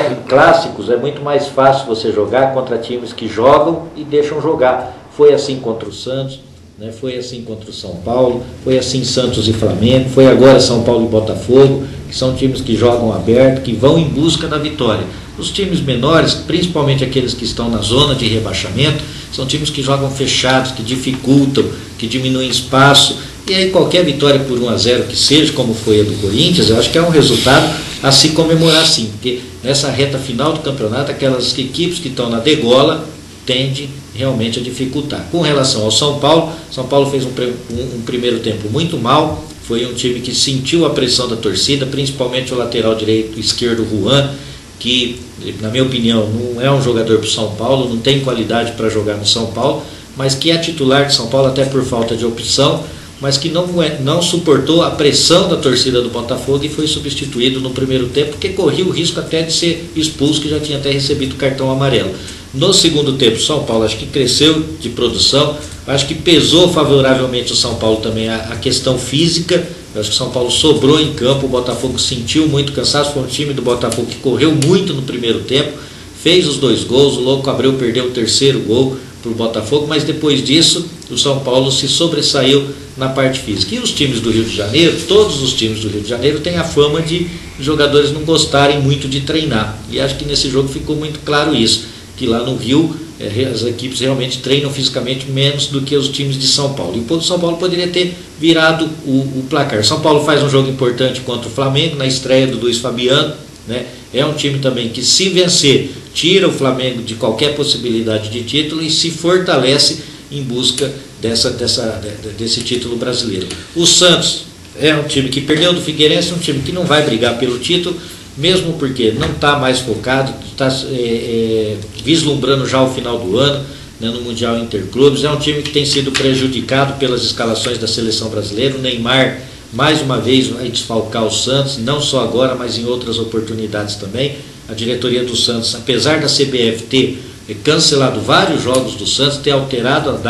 Em clássicos é muito mais fácil você jogar contra times que jogam e deixam jogar. Foi assim contra o Santos, né? Foi assim contra o São Paulo, foi assim Santos e Flamengo, foi agora São Paulo e Botafogo, que são times que jogam aberto, que vão em busca da vitória. Os times menores, principalmente aqueles que estão na zona de rebaixamento, são times que jogam fechados, que dificultam, que diminuem espaço. E aí qualquer vitória por 1-0 que seja, como foi a do Corinthians, eu acho que é um resultado a se comemorar sim, porque nessa reta final do campeonato, aquelas equipes que estão na degola tendem realmente a dificultar. Com relação ao São Paulo fez um primeiro tempo muito mal, foi um time que sentiu a pressão da torcida, principalmente o lateral direito esquerdo Juan, que, na minha opinião, não é um jogador para o São Paulo, não tem qualidade para jogar no São Paulo, mas que é titular de São Paulo até por falta de opção, mas que não suportou a pressão da torcida do Botafogo e foi substituído no primeiro tempo, porque corria o risco até de ser expulso, que já tinha até recebido cartão amarelo. No segundo tempo, o São Paulo acho que cresceu de produção, acho que pesou favoravelmente o São Paulo também a questão física. Eu acho que o São Paulo sobrou em campo, o Botafogo sentiu muito cansaço, foi um time do Botafogo que correu muito no primeiro tempo, fez os 2 gols, o Louco Abreu perdeu o 3º gol para o Botafogo, mas depois disso o São Paulo se sobressaiu na parte física. E os times do Rio de Janeiro, todos os times do Rio de Janeiro têm a fama de jogadores não gostarem muito de treinar, e acho que nesse jogo ficou muito claro isso, que lá no Rio as equipes realmente treinam fisicamente menos do que os times de São Paulo. E o São Paulo poderia ter virado o placar. São Paulo faz um jogo importante contra o Flamengo, na estreia do Luiz Fabiano, né? É um time também que, se vencer, tira o Flamengo de qualquer possibilidade de título e se fortalece em busca desse título brasileiro. O Santos é um time que perdeu do Figueirense, um time que não vai brigar pelo título, mesmo porque não está mais focado, está vislumbrando já o final do ano, né, no Mundial Interclubes. É um time que tem sido prejudicado pelas escalações da seleção brasileira. O Neymar, mais uma vez, vai desfalcar o Santos, não só agora, mas em outras oportunidades também. A diretoria do Santos, apesar da CBF ter cancelado vários jogos do Santos, ter alterado as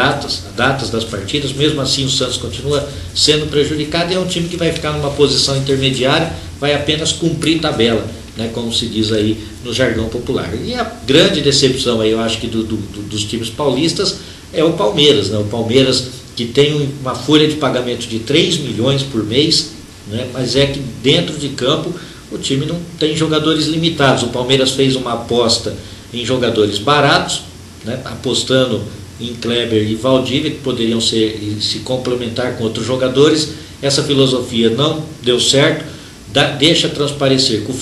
datas das partidas, mesmo assim o Santos continua sendo prejudicado, e é um time que vai ficar numa posição intermediária, vai apenas cumprir tabela, né, como se diz aí no jargão popular. E a grande decepção aí, eu acho que dos times paulistas é o Palmeiras, né? O Palmeiras, que tem uma folha de pagamento de 3 milhões por mês, né, mas é que dentro de campo o time não tem jogadores limitados. O Palmeiras fez uma aposta em jogadores baratos, né, apostando em Kleber e Valdívia, que poderiam se complementar com outros jogadores. Essa filosofia não deu certo, deixa transparecer que o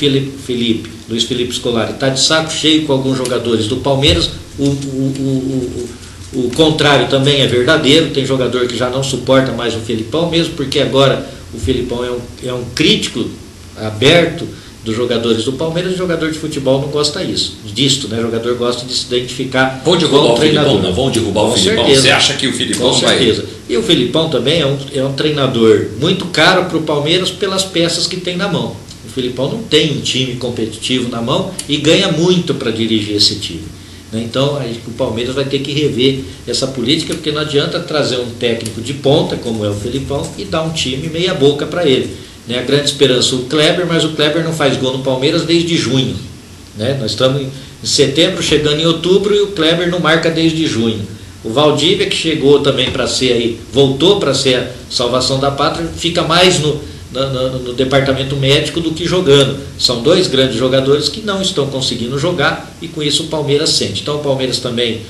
Luiz Felipe Scolari está de saco cheio com alguns jogadores do Palmeiras. O contrário também é verdadeiro, tem jogador que já não suporta mais o Felipão, mesmo porque agora o Felipão é um crítico aberto dos jogadores do Palmeiras. O jogador de futebol não gosta disto, né? O jogador gosta de se identificar com o treinador. Vão derrubar o Felipão? Você acha que o Felipão vai? Com certeza. E o Felipão também é um treinador muito caro para o Palmeiras pelas peças que tem na mão. O Felipão não tem um time competitivo na mão e ganha muito para dirigir esse time, né? Então o Palmeiras vai ter que rever essa política, porque não adianta trazer um técnico de ponta, como é o Felipão, e dar um time meia boca para ele. A grande esperança o Kleber, mas o Kleber não faz gol no Palmeiras desde junho, né? Nós estamos em setembro, chegando em outubro, e o Kleber não marca desde junho. O Valdívia, que chegou também para ser aí, voltou para ser a salvação da pátria, fica mais no departamento médico do que jogando. São 2 grandes jogadores que não estão conseguindo jogar, e com isso o Palmeiras sente. Então o Palmeiras também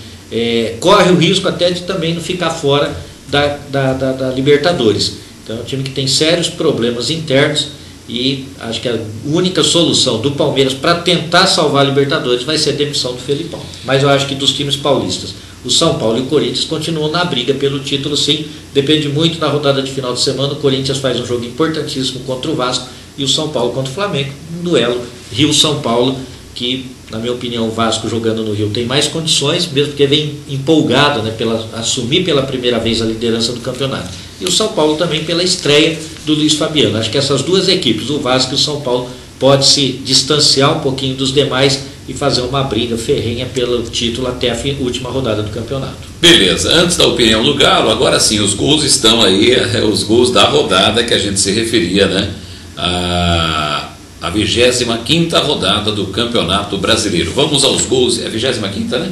corre o risco até de também não ficar fora da Libertadores. Então é um time que tem sérios problemas internos, e acho que a única solução do Palmeiras para tentar salvar a Libertadores vai ser a demissão do Felipão. Mas eu acho que dos times paulistas, o São Paulo e o Corinthians continuam na briga pelo título, sim. Depende muito da rodada de final de semana. O Corinthians faz um jogo importantíssimo contra o Vasco, e o São Paulo contra o Flamengo, um duelo Rio-São Paulo, que, na minha opinião, o Vasco jogando no Rio tem mais condições, mesmo porque vem empolgado, né, assumir pela primeira vez a liderança do campeonato. E o São Paulo também pela estreia do Luiz Fabiano. Acho que essas 2 equipes, o Vasco e o São Paulo, pode se distanciar um pouquinho dos demais e fazer uma briga ferrenha pelo título até a última rodada do campeonato. Beleza, antes da opinião do Galo, agora sim, os gols estão aí, os gols da rodada que a gente se referia, né? A 25ª rodada do Campeonato Brasileiro. Vamos aos gols. É a 25ª, né?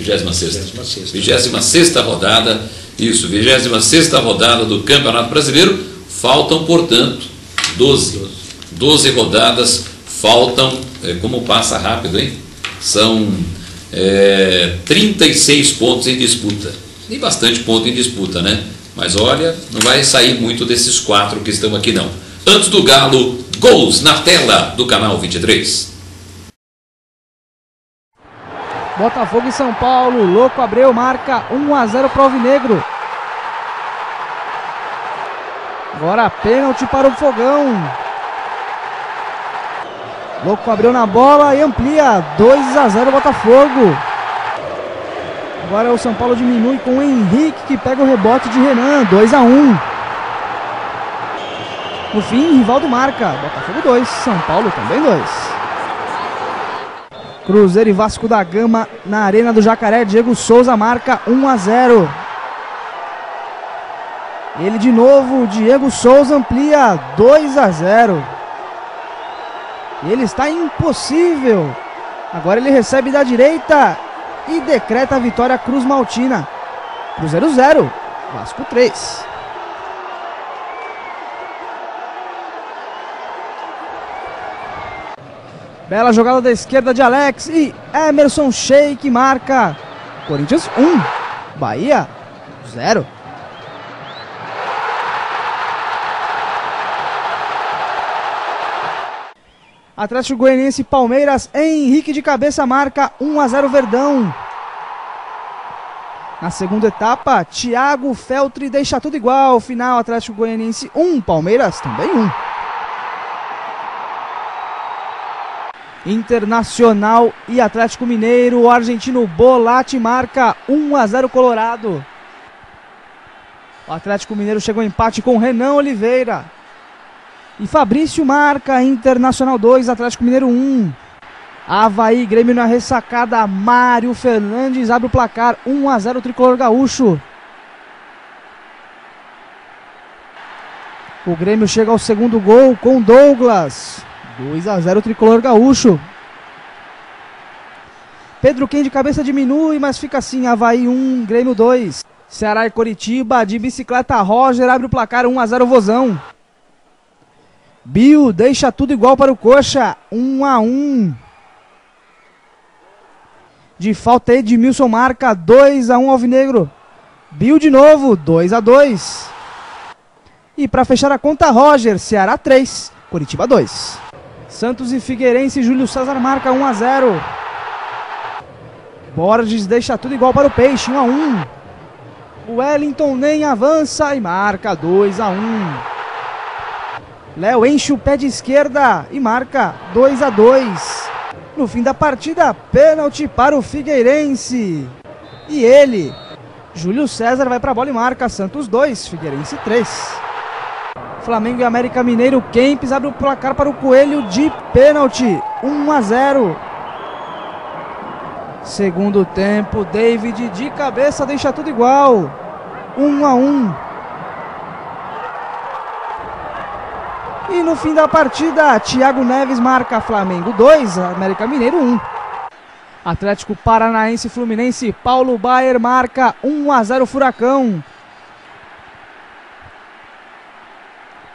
26ª. 26ª rodada. Isso, 26ª rodada do Campeonato Brasileiro. Faltam, portanto, 12 rodadas. Faltam, como passa rápido, hein? São 36 pontos em disputa. E bastante ponto em disputa, né? Mas olha, não vai sair muito desses 4 que estão aqui, não. Antes do Galo, gols na tela do canal 23. Botafogo e São Paulo, Louco Abreu marca 1-0 para o Alvinegro. Agora pênalti para o Fogão. Louco abriu na bola e amplia. 2-0 Botafogo. Agora o São Paulo diminui com o Henrique, que pega o rebote de Renan. 2-1. No fim, Rivaldo marca. Botafogo 2, São Paulo também 2. Cruzeiro e Vasco da Gama na Arena do Jacaré. Diego Souza marca 1-0. Ele de novo, Diego Souza amplia 2-0. Ele está impossível. Agora ele recebe da direita e decreta a vitória Cruz Maltina. Cruzeiro 0, Vasco 3. Bela jogada da esquerda de Alex e Emerson Sheik marca. Corinthians 1, Bahia 0. Atlético Goianiense e Palmeiras, Henrique de cabeça marca 1-0 Verdão. Na segunda etapa, Thiago Feltri deixa tudo igual. Final, Atlético Goianiense 1, Palmeiras também 1. Internacional e Atlético Mineiro, o argentino Bolatti marca 1-0 Colorado. O Atlético Mineiro chegou ao empate com Renan Oliveira. E Fabrício marca, Internacional 2, Atlético Mineiro 1. Avaí, Grêmio na ressacada, Mário Fernandes abre o placar, 1-0 Tricolor Gaúcho. O Grêmio chega ao segundo gol com Douglas, 2-0 Tricolor Gaúcho. Pedro Quem de cabeça diminui, mas fica assim, Avaí 1, Grêmio 2. Ceará e Coritiba, de bicicleta Roger abre o placar, 1-0 Vozão. Bill deixa tudo igual para o Coxa, 1-1. De falta Edmilson marca, 2-1 Alvinegro. Bill de novo, 2-2. E para fechar a conta, Roger, Ceará 3, Coritiba 2. Santos e Figueirense, Júlio César marca 1-0. Borges deixa tudo igual para o Peixe, 1-1. Wellington nem avança e marca 2-1. Léo enche o pé de esquerda e marca 2-2. No fim da partida, pênalti para o Figueirense. E ele, Júlio César, vai para a bola e marca. Santos 2, Figueirense 3. Flamengo e América Mineiro, Kempis abre o placar para o Coelho de pênalti, 1-0. Segundo tempo, David de cabeça deixa tudo igual, 1-1. E no fim da partida, Thiago Neves marca, Flamengo 2, América Mineiro 1. Atlético Paranaense e Fluminense, Paulo Baier marca 1-0 Furacão.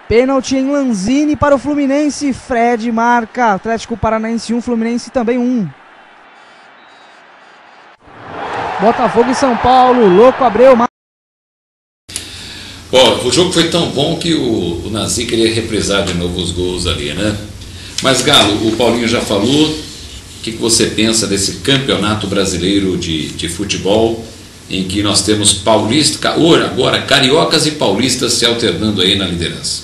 Pênalti em Lanzini para o Fluminense, Fred marca, Atlético Paranaense 1, Fluminense também 1. Botafogo e São Paulo, Louco Abreu marca. Bom, o jogo foi tão bom que o Nazi queria reprisar de novo os gols ali, né? Mas Galo, o Paulinho já falou, o que você pensa desse campeonato brasileiro de futebol, em que nós temos paulista, agora cariocas e paulistas se alternando aí na liderança?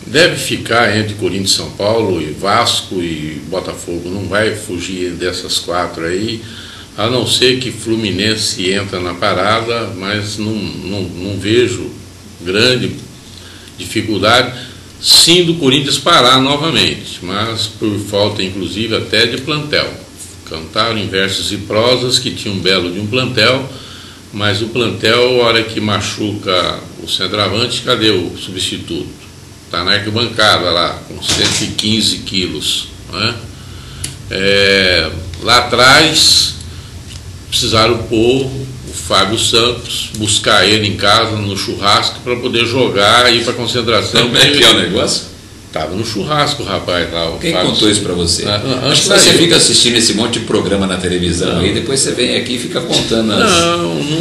Deve ficar entre Corinthians, São Paulo e Vasco e Botafogo, não vai fugir dessas quatro aí, a não ser que Fluminense entra na parada, mas não vejo grande dificuldade, sim, do Corinthians parar novamente, mas por falta inclusive até de plantel. Cantaram em versos e prosas que tinha um belo de um plantel, mas o plantel, a hora que machuca o centroavante, cadê o substituto? Está na arquibancada lá, com 115 quilos. Né? Lá atrás, precisaram pôr o Fábio Santos, buscar ele em casa, no churrasco, para poder jogar e ir para a concentração. Como é que é o negócio? Estava no churrasco, rapaz. Lá, quem Fábio contou isso para você? Acho que você fica assistindo esse monte de programa na televisão aí, depois você vem aqui e fica contando as...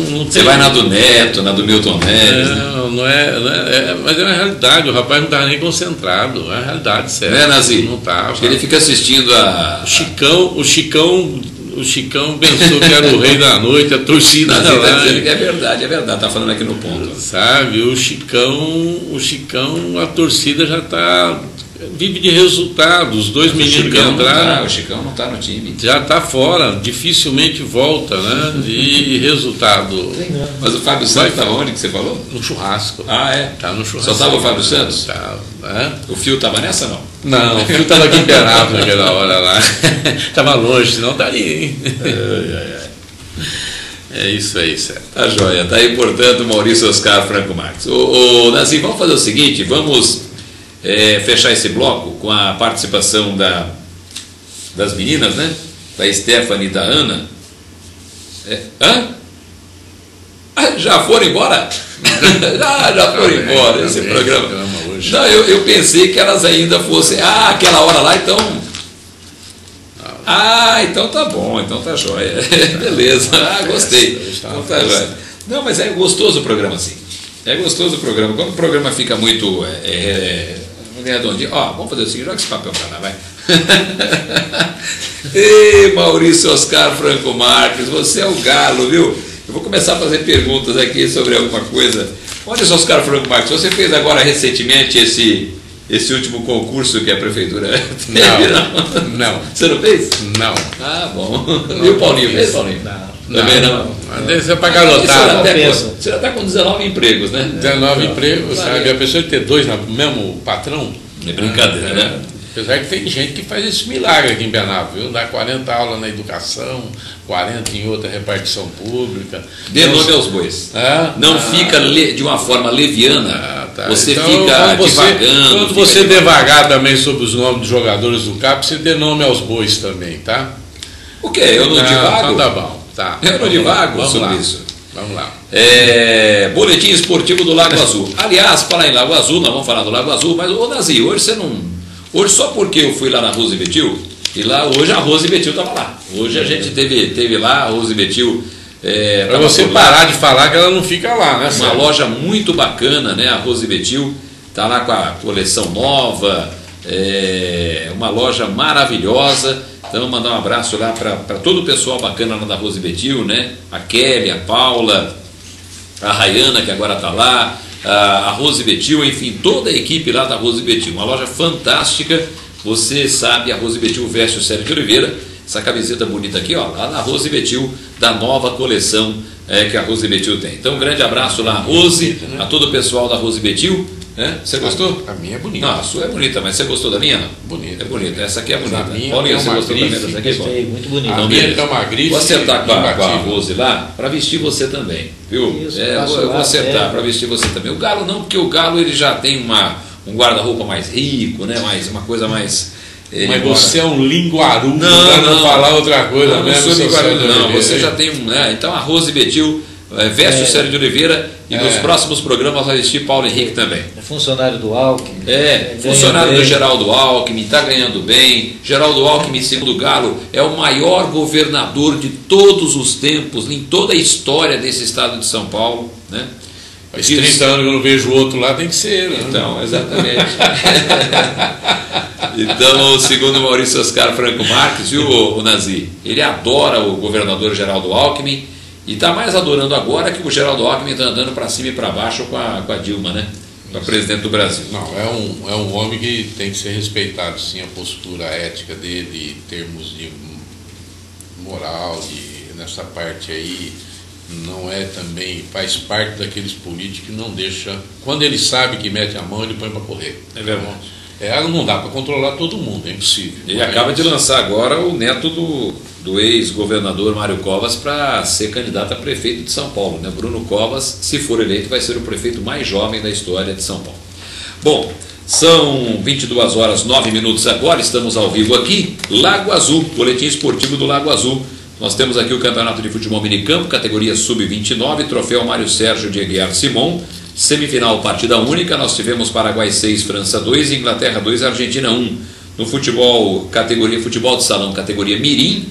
Não você vai na do Neto, na do Milton Neves. Não é, mas é uma realidade, o rapaz não estava nem concentrado, é uma realidade séria. Não é, Nazi? Não estava. Acho que ele fica assistindo a... O Chicão pensou que era o rei da noite, a torcida. Não, tá dizendo que é verdade, tá falando aqui no ponto. Sabe, o Chicão, a torcida já está Vive de resultados. Os dois meninos que entraram. O Chicão não está no time. Já está fora, dificilmente volta, né? E resultado. Mas o Fábio Santos estava onde que você falou? No churrasco. Ah, é? Tá no churrasco. Só estava o Fábio Santos? Tá. É? O Fio estava nessa, não? Não, o Fio estava aqui em Penápolis naquela hora lá. Estava longe, senão estaria, hein? É isso aí, certo. Tá joia. Tá aí, portanto, Maurício Oscar Franco Marques. Ô, Nazim, vamos fazer o seguinte, vamos fechar esse bloco com a participação das meninas, né? Da Stephanie e da Ana. Hã? Já foram embora? já foram embora esse programa. Hoje. Não, eu pensei que elas ainda fossem. Aquela hora lá, então. Então tá bom, então tá joia. Beleza, gostei. Então tá joia. Não, mas é gostoso o programa assim. É gostoso o programa. Quando o programa fica muito redondinho. Vamos fazer o seguinte, joga esse papel pra lá, vai. Ei, Maurício Oscar Franco Marques, você é o galo, viu? Eu vou começar a fazer perguntas aqui sobre alguma coisa. Olha só, Oscar Franco Marques, você fez agora recentemente esse último concurso que a prefeitura teve? Não. Você não fez? Não. Bom. E o Paulinho fez, Paulinho? Também não. Deve ser para garotada. Você já está com 19 empregos, né? 19 empregos, sabe? A pessoa ter dois no mesmo patrão. É brincadeira, né? Apesar que tem gente que faz esse milagre aqui em Penápolis, viu? Dá 40 aulas na educação, 40 em outra repartição pública. Dê nome aos bois. Não fica de uma forma leviana. Você então, fica devagando. Quando você devagar também sobre os nomes dos jogadores do CAP, você dê nome aos bois também, tá? O quê? Eu não divago? Então tá bom. Tá. Eu não divago sobre isso. Vamos lá. Boletim esportivo do Lago Azul. Aliás, falar em Lago Azul, nós vamos falar do Lago Azul, mas, ô Nazi, hoje você não... Hoje só porque eu fui lá na Rose Betil, e lá hoje a Rose Betil estava lá. Hoje a gente teve lá, a Rose Betil... Para você parar de falar que ela não fica lá, né? Uma loja muito bacana, né? A Rose Betil está lá com a coleção nova, uma loja maravilhosa. Então, mandar um abraço lá para todo o pessoal bacana lá da Rose Betil, né? A Kelly, a Paula, a Rayana, que agora está lá, a Rose Betil, enfim, toda a equipe lá da Rose Betil. Uma loja fantástica. Você sabe, a Rose Betil veste o Sérgio de Oliveira. Essa camiseta bonita aqui, ó, lá na Rose Betil, da nova coleção que a Rose Betil tem. Então, um grande abraço lá, Rose, a todo o pessoal da Rose Betil. Você gostou? A minha é bonita. Não, a sua é bonita, mas você gostou da minha? Não? Bonita. É bonita, essa aqui é bonita. Paulinho, você gostou também dessa aqui? Muito bonita. A minha é uma grife. Vou acertar com a Rose lá, para vestir você também, viu? Isso, eu vou acertar para vestir você também. O Galo não, porque o Galo ele já tem um guarda-roupa mais rico, né? Uma coisa mais... Mas você é um linguarudo, não falar outra coisa. Não sou linguarudo, não. Você já tem então a Rose Betil veste o Sérgio de Oliveira e nos próximos programas vai vestir Paulo Henrique também. É funcionário do Alckmin. Funcionário do Geraldo Alckmin, está ganhando bem. Geraldo Alckmin, segundo o Galo, é o maior governador de todos os tempos, em toda a história desse estado de São Paulo, né? Faz 30 anos que eu não vejo outro lá, tem que ser, né? Então, exatamente. Então, segundo Maurício Oscar Franco Marques, viu, o Nazi? Ele adora o governador Geraldo Alckmin e está mais adorando agora que o Geraldo Alckmin está andando para cima e para baixo com a Dilma, né? Com a presidente do Brasil. Não, é um homem que tem que ser respeitado, sim, a postura ética dele, em termos de moral, nessa parte aí. Não é também, faz parte daqueles políticos que não deixa, quando ele sabe que mete a mão, ele põe para correr. É verdade. Não dá para controlar todo mundo, é impossível. Ele acaba de lançar agora o neto do ex-governador Mário Covas para ser candidato a prefeito de São Paulo, né? Bruno Covas, se for eleito, vai ser o prefeito mais jovem da história de São Paulo. Bom, são 22 horas 9 minutos agora, estamos ao vivo aqui, Lago Azul, boletim esportivo do Lago Azul. Nós temos aqui o Campeonato de Futebol Minicampo, categoria Sub-29, troféu Mário Sérgio de Aguiar Simon, semifinal partida única, nós tivemos Paraguai 6, França 2, Inglaterra 2, Argentina 1. No futebol, categoria Futebol de Salão, categoria Mirim,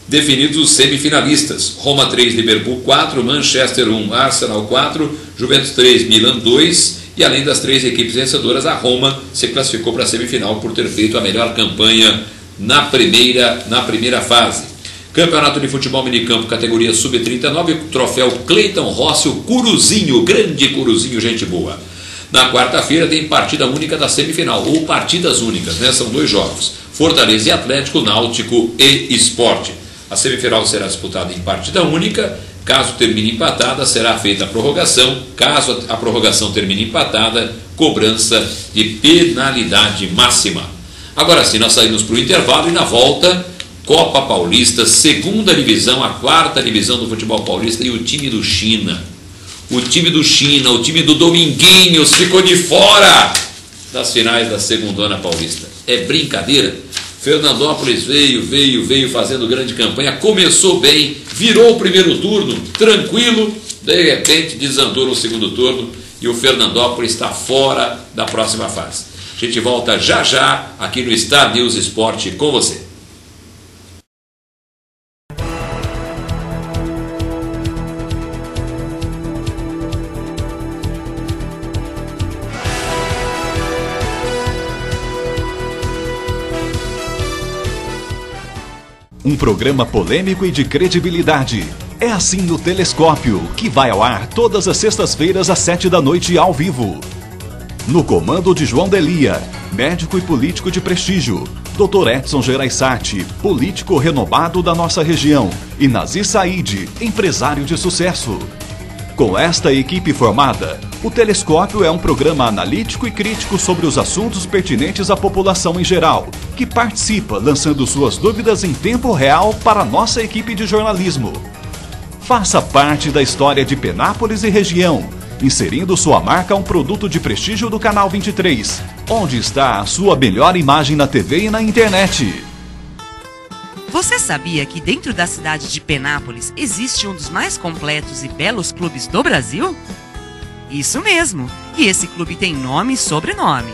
definidos os semifinalistas, Roma 3, Liverpool 4, Manchester 1, Arsenal 4, Juventus 3, Milan 2, e além das 3 equipes vencedoras, a Roma se classificou para a semifinal por ter feito a melhor campanha na primeira fase. Campeonato de Futebol Minicampo, categoria Sub-39, troféu Cleiton Rossi, o Curuzinho, grande Curuzinho, gente boa. Na quarta-feira tem partida única da semifinal, ou partidas únicas, né? São 2 jogos, Fortaleza e Atlético, Náutico e Sport. A semifinal será disputada em partida única. Caso termine empatada, será feita a prorrogação. Caso a prorrogação termine empatada, cobrança de penalidade máxima. Agora sim, nós saímos para o intervalo e na volta, Copa Paulista, 2ª divisão, a 4ª divisão do futebol paulista e o time do China. O time do China, o time do Dominguinhos ficou de fora das finais da 2ª Paulista. É brincadeira? Fernandópolis veio fazendo grande campanha, começou bem, virou o primeiro turno, tranquilo, de repente desandou no 2º turno e o Fernandópolis está fora da próxima fase. A gente volta já já aqui no Star News Esporte com você. Um programa polêmico e de credibilidade. É assim no Telescópio, que vai ao ar todas as sextas-feiras às 7 da noite ao vivo. No comando de João Delia, médico e político de prestígio. Dr. Edson Geraisati, político renomado da nossa região. E Nazir Said, empresário de sucesso. Com esta equipe formada, o Telescópio é um programa analítico e crítico sobre os assuntos pertinentes à população em geral, que participa lançando suas dúvidas em tempo real para a nossa equipe de jornalismo. Faça parte da história de Penápolis e região, inserindo sua marca a um produto de prestígio do Canal 23, onde está a sua melhor imagem na TV e na internet. Você sabia que dentro da cidade de Penápolis existe um dos mais completos e belos clubes do Brasil? Isso mesmo, e esse clube tem nome e sobrenome.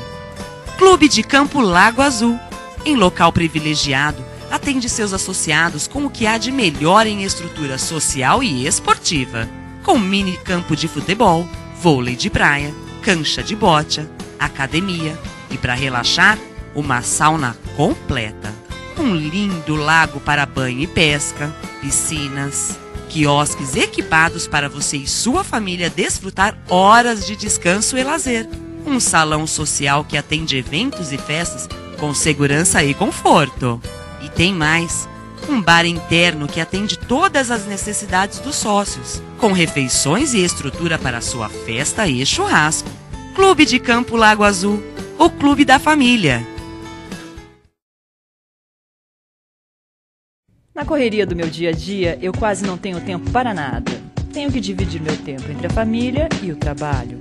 Clube de Campo Lago Azul. Em local privilegiado, atende seus associados com o que há de melhor em estrutura social e esportiva. Com mini campo de futebol, vôlei de praia, cancha de bocha, academia e, para relaxar, uma sauna completa. Um lindo lago para banho e pesca, piscinas, quiosques equipados para você e sua família desfrutar horas de descanso e lazer. Um salão social que atende eventos e festas com segurança e conforto. E tem mais, um bar interno que atende todas as necessidades dos sócios, com refeições e estrutura para sua festa e churrasco. Clube de Campo Lago Azul, o clube da família. Na correria do meu dia a dia, eu quase não tenho tempo para nada. Tenho que dividir meu tempo entre a família e o trabalho.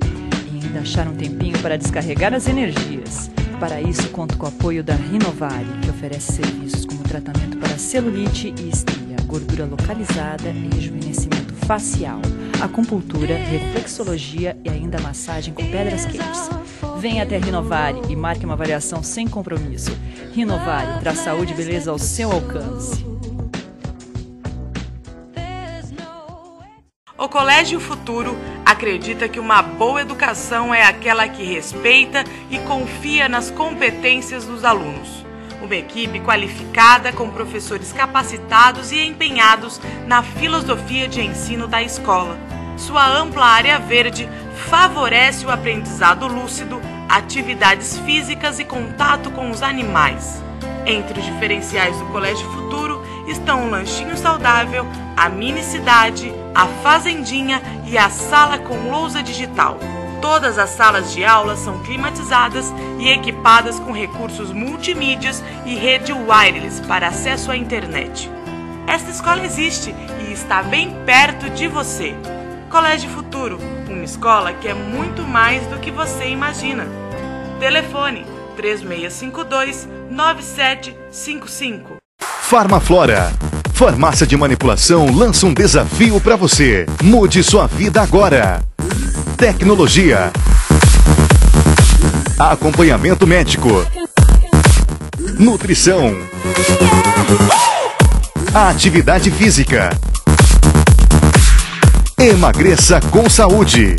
E ainda achar um tempinho para descarregar as energias. Para isso, conto com o apoio da Rinovari, que oferece serviços como tratamento para celulite e estria, gordura localizada e rejuvenescimento facial, acupuntura, reflexologia e ainda massagem com pedras quentes. Venha até a Rinovari e marque uma avaliação sem compromisso. Rinovari traz saúde e beleza ao seu alcance. O Colégio Futuro acredita que uma boa educação é aquela que respeita e confia nas competências dos alunos. Uma equipe qualificada com professores capacitados e empenhados na filosofia de ensino da escola. Sua ampla área verde favorece o aprendizado lúcido, atividades físicas e contato com os animais. Entre os diferenciais do Colégio Futuro estão o lanchinho saudável, a mini cidade, a fazendinha e a sala com lousa digital. Todas as salas de aula são climatizadas e equipadas com recursos multimídias e rede wireless para acesso à internet. Esta escola existe e está bem perto de você. Colégio Futuro, uma escola que é muito mais do que você imagina. Telefone 3652-9755. Farmaflora, farmácia de manipulação, lança um desafio para você. Mude sua vida agora. Tecnologia, acompanhamento médico, nutrição, atividade física. Emagreça com saúde.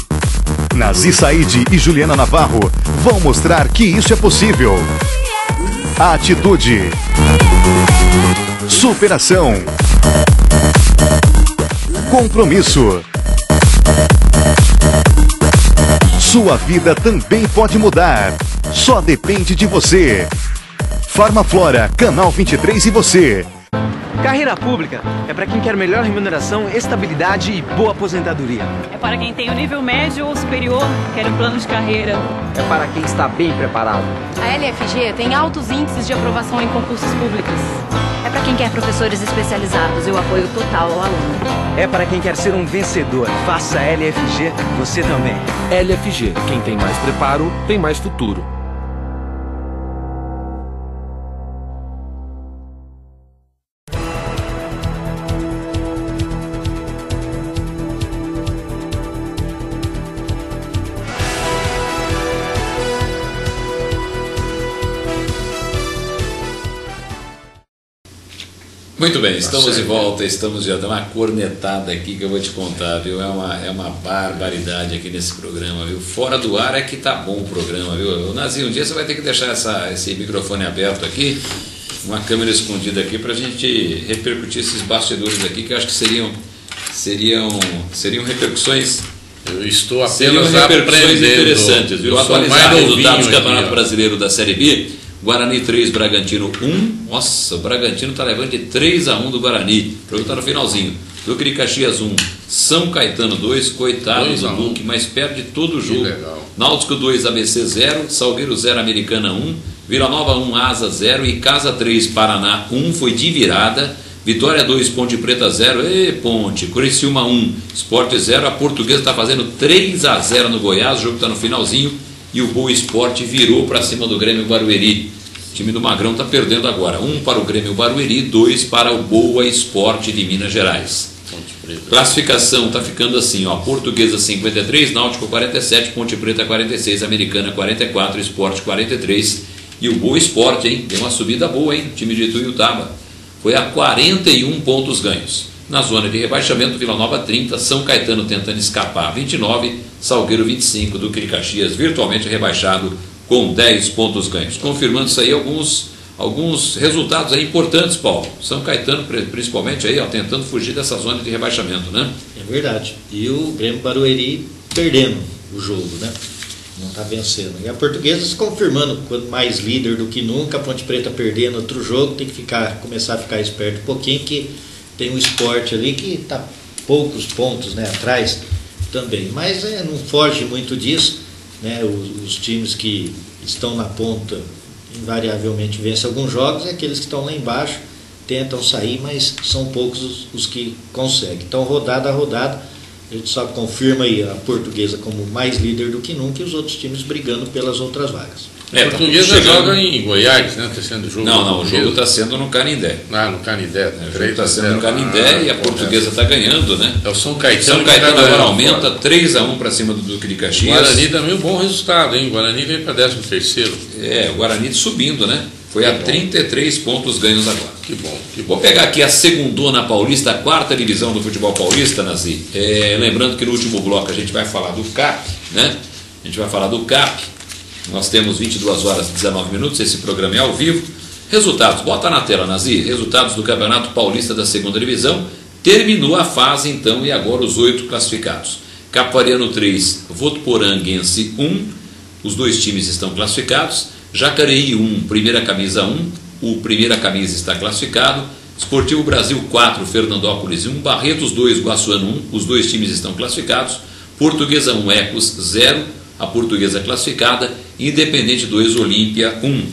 Nazir Said e Juliana Navarro vão mostrar que isso é possível. Atitude, superação, compromisso, Sua vida também pode mudar. Só depende de você. Farmaflora, Canal 23 e você. Carreira pública é para quem quer melhor remuneração, estabilidade e boa aposentadoria. É para quem tem o nível médio ou superior, quer um plano de carreira. É para quem está bem preparado. A LFG tem altos índices de aprovação em concursos públicos. É para quem quer professores especializados e o apoio total ao aluno. É para quem quer ser um vencedor. Faça a LFG, você também. LFG, quem tem mais preparo, tem mais futuro. Muito bem, estamos de volta, estamos já dando uma cornetada aqui que eu vou te contar, viu? É uma barbaridade aqui nesse programa, viu? Fora do ar é que tá bom o programa, viu? Nazinho, um dia você vai ter que deixar esse microfone aberto aqui, uma câmera escondida aqui pra gente repercutir esses bastidores aqui, que eu acho que seriam repercussões. Eu estou apenas seriam repercussões interessantes, viu? Atualizar resultados do Campeonato Brasileiro da Série B. Guarani 3, Bragantino 1. Nossa, o Bragantino está levando de 3-1 do Guarani. O jogo está no finalzinho. Duque de Caxias 1, São Caetano 2, coitado do Duque, mas perde todo o jogo. Náutico 2, ABC 0, Salgueiro 0, Americana 1, Vila Nova 1, Asa 0 e Casa 3, Paraná 1, foi de virada. Vitória 2, Ponte Preta 0, Ponte, Criciúma 1, Sport 0, a Portuguesa está fazendo 3-0 no Goiás, o jogo está no finalzinho. E o Boa Esporte virou para cima do Grêmio Barueri. O time do Magrão está perdendo agora. 1 para o Grêmio Barueri, 2 para o Boa Esporte de Minas Gerais. Classificação está ficando assim, ó. Portuguesa 53, Náutico 47, Ponte Preta 46, Americana 44, Esporte 43. E o Boa Esporte, hein? Deu uma subida boa, hein? O time de Ituiutaba. Foi a 41 pontos ganhos. Na zona de rebaixamento, Vila Nova 30, São Caetano tentando escapar 29, Salgueiro 25, Duque de Caxias virtualmente rebaixado com 10 pontos ganhos. Confirmando isso aí, alguns resultados aí importantes, Paulo. São Caetano principalmente aí, ó, tentando fugir dessa zona de rebaixamento, né? É verdade. E o Grêmio Barueri perdendo o jogo, né? Não está vencendo. E a Portuguesa se confirmando mais líder do que nunca, a Ponte Preta perdendo outro jogo, tem que começar a ficar esperto um pouquinho, que tem um Esporte ali que está poucos pontos, né, atrás também, mas não foge muito disso, né? Os times que estão na ponta invariavelmente vencem alguns jogos, e aqueles que estão lá embaixo tentam sair, mas são poucos os que conseguem. Então, rodada a rodada, a gente só confirma aí a Portuguesa como mais líder do que nunca, e os outros times brigando pelas outras vagas. A Portuguesa joga em Goiás, né? Está sendo jogo. Não, o jogo está sendo no Canindé. No Canindé. O jogo está sendo no Canindé e a Portuguesa está ganhando, né? É o São Caetano. São Caetano agora aumenta 3-1 para cima do Duque de Caxias. O Guarani também um bom resultado, hein? O Guarani veio para 13º. O Guarani subindo, né? Foi a 33 pontos ganhos agora. Que bom. Vou pegar aqui a segundona paulista, a 4ª divisão do futebol paulista, Nazi. Lembrando que no último bloco a gente vai falar do CAP, né? A gente vai falar do CAP. Nós temos 22 horas e 19 minutos, esse programa é ao vivo. Resultados, bota na tela, Nazi. Resultados do Campeonato Paulista da 2ª Divisão. Terminou a fase, então, e agora os 8 classificados. Capariano 3, Votuporanguense 1. Os 2 times estão classificados. Jacareí 1, Primeira Camisa 1. O Primeira Camisa está classificado. Esportivo Brasil 4, Fernandópolis 1. Barretos 2, Guaçuano 1. Os 2 times estão classificados. Portuguesa 1, Ecos 0. A Portuguesa classificada. Independente 2, Olímpia 1.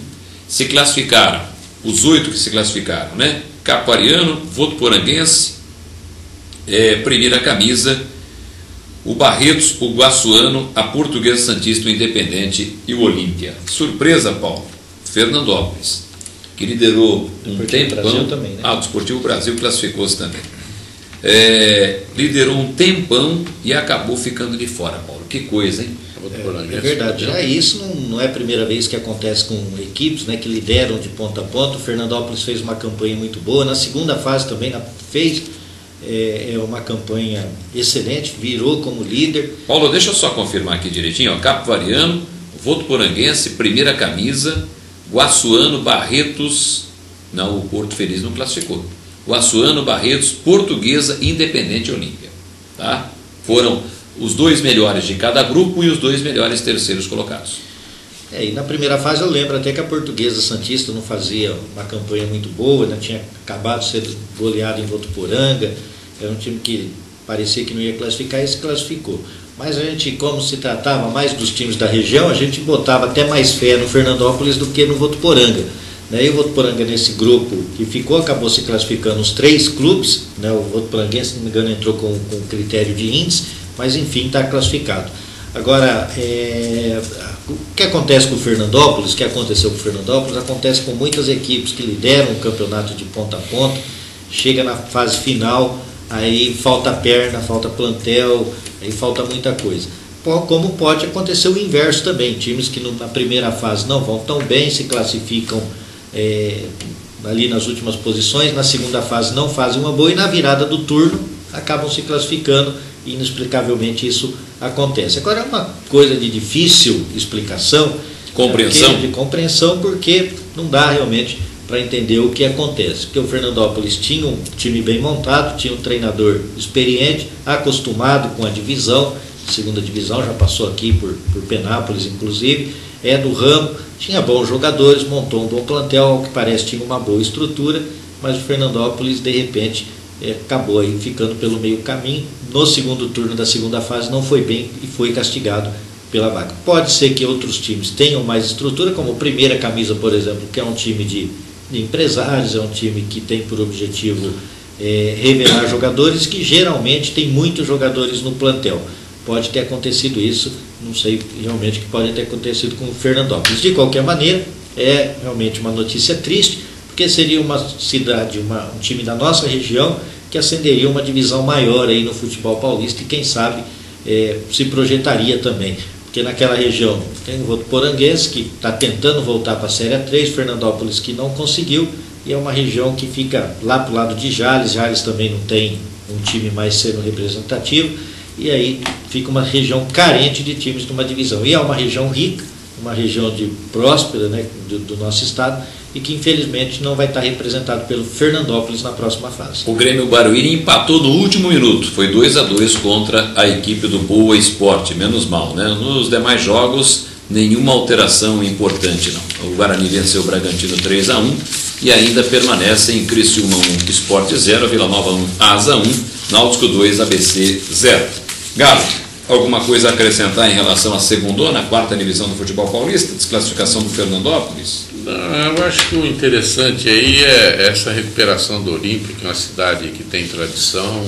Se classificaram, os 8 que se classificaram, né? Capariano, Votuporanguense, Primeira Camisa, o Barretos, o Guaçuano, a Portuguesa Santista, o Independente e o Olímpia. Surpresa, Paulo, Fernandópolis, que liderou um tempão. Brasil também, né? O Desportivo Brasil classificou-se também. Liderou um tempão e acabou ficando de fora, Paulo. Que coisa, hein? É verdade, já isso não é a primeira vez que acontece com equipes, né, que lideram de ponta a ponta. O Fernandópolis fez uma campanha muito boa, na segunda fase também fez uma campanha excelente, virou como líder. Paulo, deixa eu só confirmar aqui direitinho, ó. Capivariano, Votuporanguense, Primeira Camisa, Guaçuano, Barretos, não, o Porto Feliz não classificou. Guaçuano, Barretos, Portuguesa, Independente e Olímpia, tá? Foram os 2 melhores de cada grupo e os 2 melhores terceiros colocados. E na primeira fase eu lembro até que a Portuguesa Santista não fazia uma campanha muito boa, né? Tinha acabado de ser goleado em Votuporanga, era um time que parecia que não ia classificar e se classificou. Mas a gente, como se tratava mais dos times da região, a gente botava até mais fé no Fernandópolis do que no Votuporanga. E o Votuporanga, nesse grupo que ficou, acabou se classificando os 3 clubes, né? O Votuporanguense, se não me engano, entrou com critério de índice, mas enfim, está classificado. Agora, o que acontece com o Fernandópolis, o que aconteceu com o Fernandópolis, acontece com muitas equipes que lideram o campeonato de ponta a ponta, chega na fase final, aí falta perna, falta plantel, aí falta muita coisa. Como pode acontecer o inverso também, times que na primeira fase não vão tão bem, se classificam ali nas últimas posições, na segunda fase não fazem uma boa e na virada do turno acabam se classificando e inexplicavelmente isso acontece. Agora é uma coisa de difícil explicação, de compreensão, porque não dá realmente para entender o que acontece. Porque o Fernandópolis tinha um time bem montado, tinha um treinador experiente, acostumado com a divisão, segunda divisão, já passou aqui por Penápolis inclusive, é do ramo, tinha bons jogadores, montou um bom plantel, ao que parece tinha uma boa estrutura, mas o Fernandópolis de repente acabou aí ficando pelo meio caminho. No segundo turno da segunda fase não foi bem e foi castigado pela vaga. Pode ser que outros times tenham mais estrutura, como o Primeira Camisa, por exemplo, que é um time de empresários, é um time que tem por objetivo revelar jogadores, que geralmente tem muitos jogadores no plantel. Pode ter acontecido isso, não sei realmente o que pode ter acontecido com o Fernandópolis. De qualquer maneira, é realmente uma notícia triste, porque seria uma cidade, um time da nossa região que ascenderia uma divisão maior aí no futebol paulista e quem sabe se projetaria também. Porque naquela região tem o Votuporanguense que está tentando voltar para a Série A3, Fernandópolis que não conseguiu, e é uma região que fica lá para o lado de Jales. Jales também não tem um time mais sendo representativo, e aí fica uma região carente de times de uma divisão. E é uma região rica, uma região próspera, né, do nosso estado, e que infelizmente não vai estar representado pelo Fernandópolis na próxima fase. O Grêmio Barueri empatou no último minuto, foi 2-2 contra a equipe do Boa Esporte, menos mal, né? Nos demais jogos, nenhuma alteração importante não. O Guarani venceu o Bragantino 3-1 e ainda permanece em Criciúma 1, Sport 0, Vila Nova 1, Asa 1, Náutico 2, ABC 0. Galo, alguma coisa a acrescentar em relação à segundona, quarta divisão do futebol paulista, desclassificação do Fernandópolis? Eu acho que o interessante aí é essa recuperação do Olímpia, que é uma cidade que tem tradição,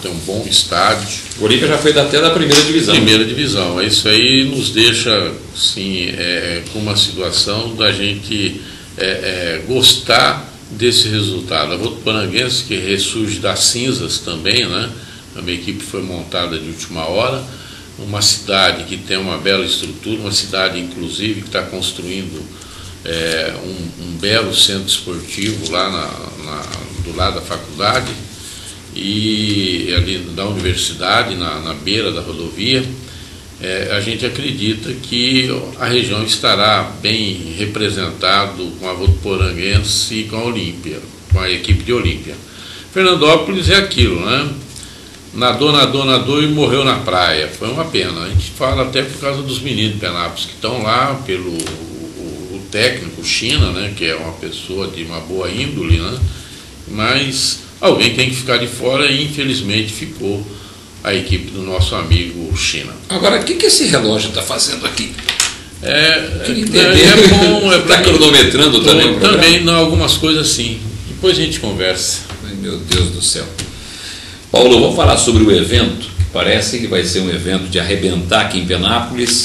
tem um bom estádio. O Olímpia já foi até da primeira divisão. Primeira divisão. Isso aí nos deixa assim, com uma situação da gente gostar desse resultado. A Votuporanguense, que ressurge das cinzas também, né? A minha equipe foi montada de última hora. Uma cidade que tem uma bela estrutura, uma cidade inclusive que está construindo um belo centro esportivo lá do lado da faculdade e ali da universidade, na beira da rodovia. A gente acredita que a região estará bem representado com a Votuporanguense e com a Olímpia, com a equipe de Olímpia. Fernandópolis é aquilo, né? Nadou e morreu na praia. Foi uma pena. A gente fala até por causa dos meninos de Penápolis que estão lá, pelo técnico China, né, que é uma pessoa de uma boa índole, né, mas alguém tem que ficar de fora e infelizmente ficou a equipe do nosso amigo China. Agora, o que esse relógio está fazendo aqui? É bom. Está cronometrando também? Também, algumas coisas sim. Depois a gente conversa. Ai, meu Deus do céu. Paulo, vamos falar sobre o evento. Parece que vai ser um evento de arrebentar aqui em Penápolis.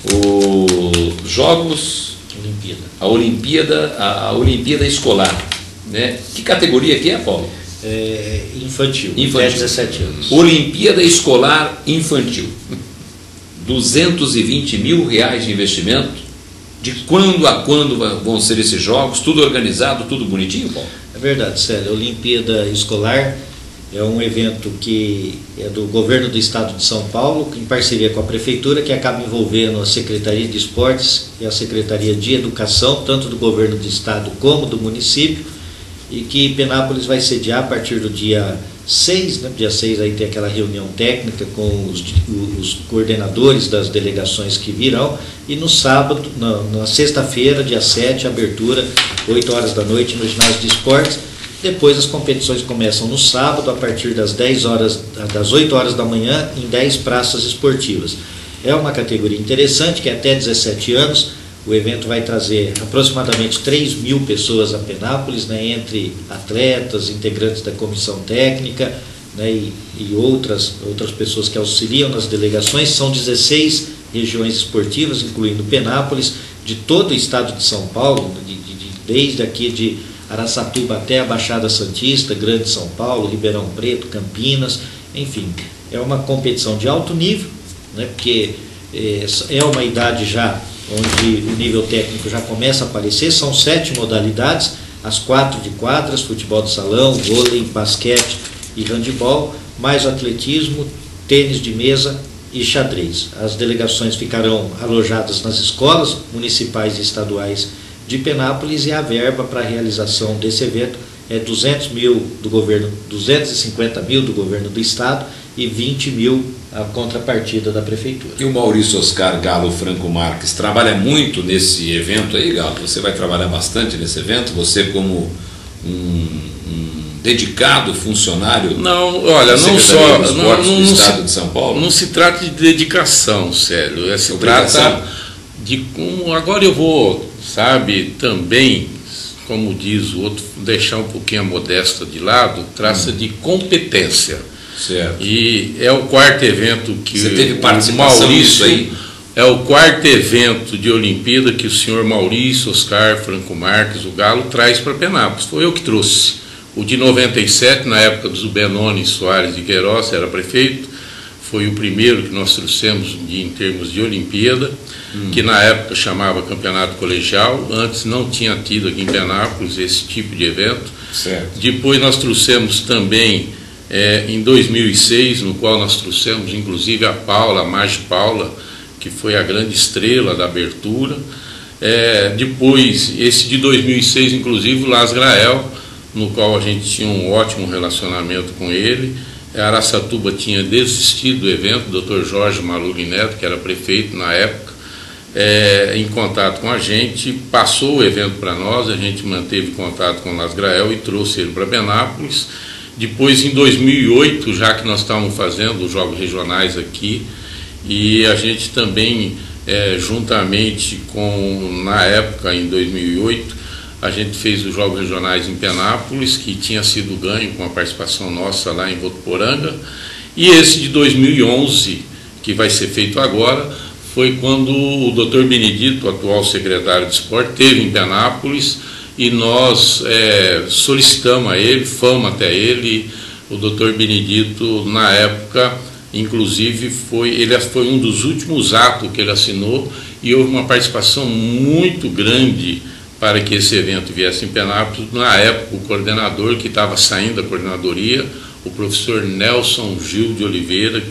Os Jogos... A Olimpíada Escolar, né? Que categoria que é, Paulo? Infantil. 17 anos. Olimpíada Escolar Infantil. 220 mil reais de investimento. De quando a quando vão ser esses jogos? Tudo organizado, tudo bonitinho, Paulo? É verdade, Célio. A Olimpíada Escolar é um evento que é do governo do estado de São Paulo, em parceria com a prefeitura, que acaba envolvendo a Secretaria de Esportes e a Secretaria de Educação, tanto do governo do estado como do município, e que Penápolis vai sediar a partir do dia 6, né, dia 6 aí tem aquela reunião técnica com os coordenadores das delegações que virão, e no sábado, na sexta-feira, dia 7, abertura, 8 horas da noite no ginásio de esportes. Depois as competições começam no sábado, a partir das 8 horas da manhã, em 10 praças esportivas. É uma categoria interessante, que é até 17 anos, o evento vai trazer aproximadamente 3.000 pessoas a Penápolis, né, entre atletas, integrantes da comissão técnica, né, e outras pessoas que auxiliam nas delegações. São 16 regiões esportivas, incluindo Penápolis, de todo o estado de São Paulo, desde aqui de Araçatuba até a Baixada Santista, Grande São Paulo, Ribeirão Preto, Campinas, enfim. É uma competição de alto nível, né, porque é uma idade já onde o nível técnico já começa a aparecer. São 7 modalidades, as 4 de quadras, futebol de salão, vôlei, basquete e handebol, mais o atletismo, tênis de mesa e xadrez. As delegações ficarão alojadas nas escolas municipais e estaduais de Penápolis, e a verba para a realização desse evento é 200 mil do governo, 250 mil do governo do estado e 20 mil a contrapartida da prefeitura. E o Maurício Oscar Galo Franco Marques trabalha muito nesse evento aí, Galo? Você vai trabalhar bastante nesse evento? Você como um dedicado funcionário? Não, olha, não só do estado de São Paulo? Não se trata de dedicação, Célio. Se trata de como... Agora eu vou, sabe, também, como diz o outro, deixar um pouquinho a modéstia de lado, trata de competência. Certo. E é o 4º evento que você teve participação nisso aí? É o 4º evento de Olimpíada que o senhor Maurício Oscar Franco Marques, o Galo, traz para Penápolis. Foi eu que trouxe. O de 97, na época do Benoni Soares de Queiroz, era prefeito, foi o primeiro que nós trouxemos em termos de Olimpíada, que na época chamava Campeonato Colegial. Antes não tinha tido aqui em Penápolis esse tipo de evento. Certo. Depois nós trouxemos também, em 2006, no qual nós trouxemos inclusive a Paula, a Magi Paula, que foi a grande estrela da abertura. Depois, esse de 2006, inclusive, o Las Grael, no qual a gente tinha um ótimo relacionamento com ele. A Araçatuba tinha desistido do evento, o Dr. Jorge Maluri Neto, que era prefeito na época, em contato com a gente, passou o evento para nós, a gente manteve contato com o Las Grael e trouxe ele para Penápolis. Depois, em 2008, já que nós estávamos fazendo os Jogos Regionais aqui, e a gente também, juntamente com, na época, em 2008, a gente fez os Jogos Regionais em Penápolis, que tinha sido ganho com a participação nossa lá em Votuporanga. E esse de 2011, que vai ser feito agora, foi quando o Dr. Benedito, o atual secretário de esporte, esteve em Penápolis, e nós solicitamos a ele, fomos até ele. O Dr. Benedito, na época, inclusive, ele foi um dos últimos atos que ele assinou, e houve uma participação muito grande para que esse evento viesse em Penápolis. Na época, o coordenador que estava saindo da coordenadoria, o professor Nelson Gil de Oliveira,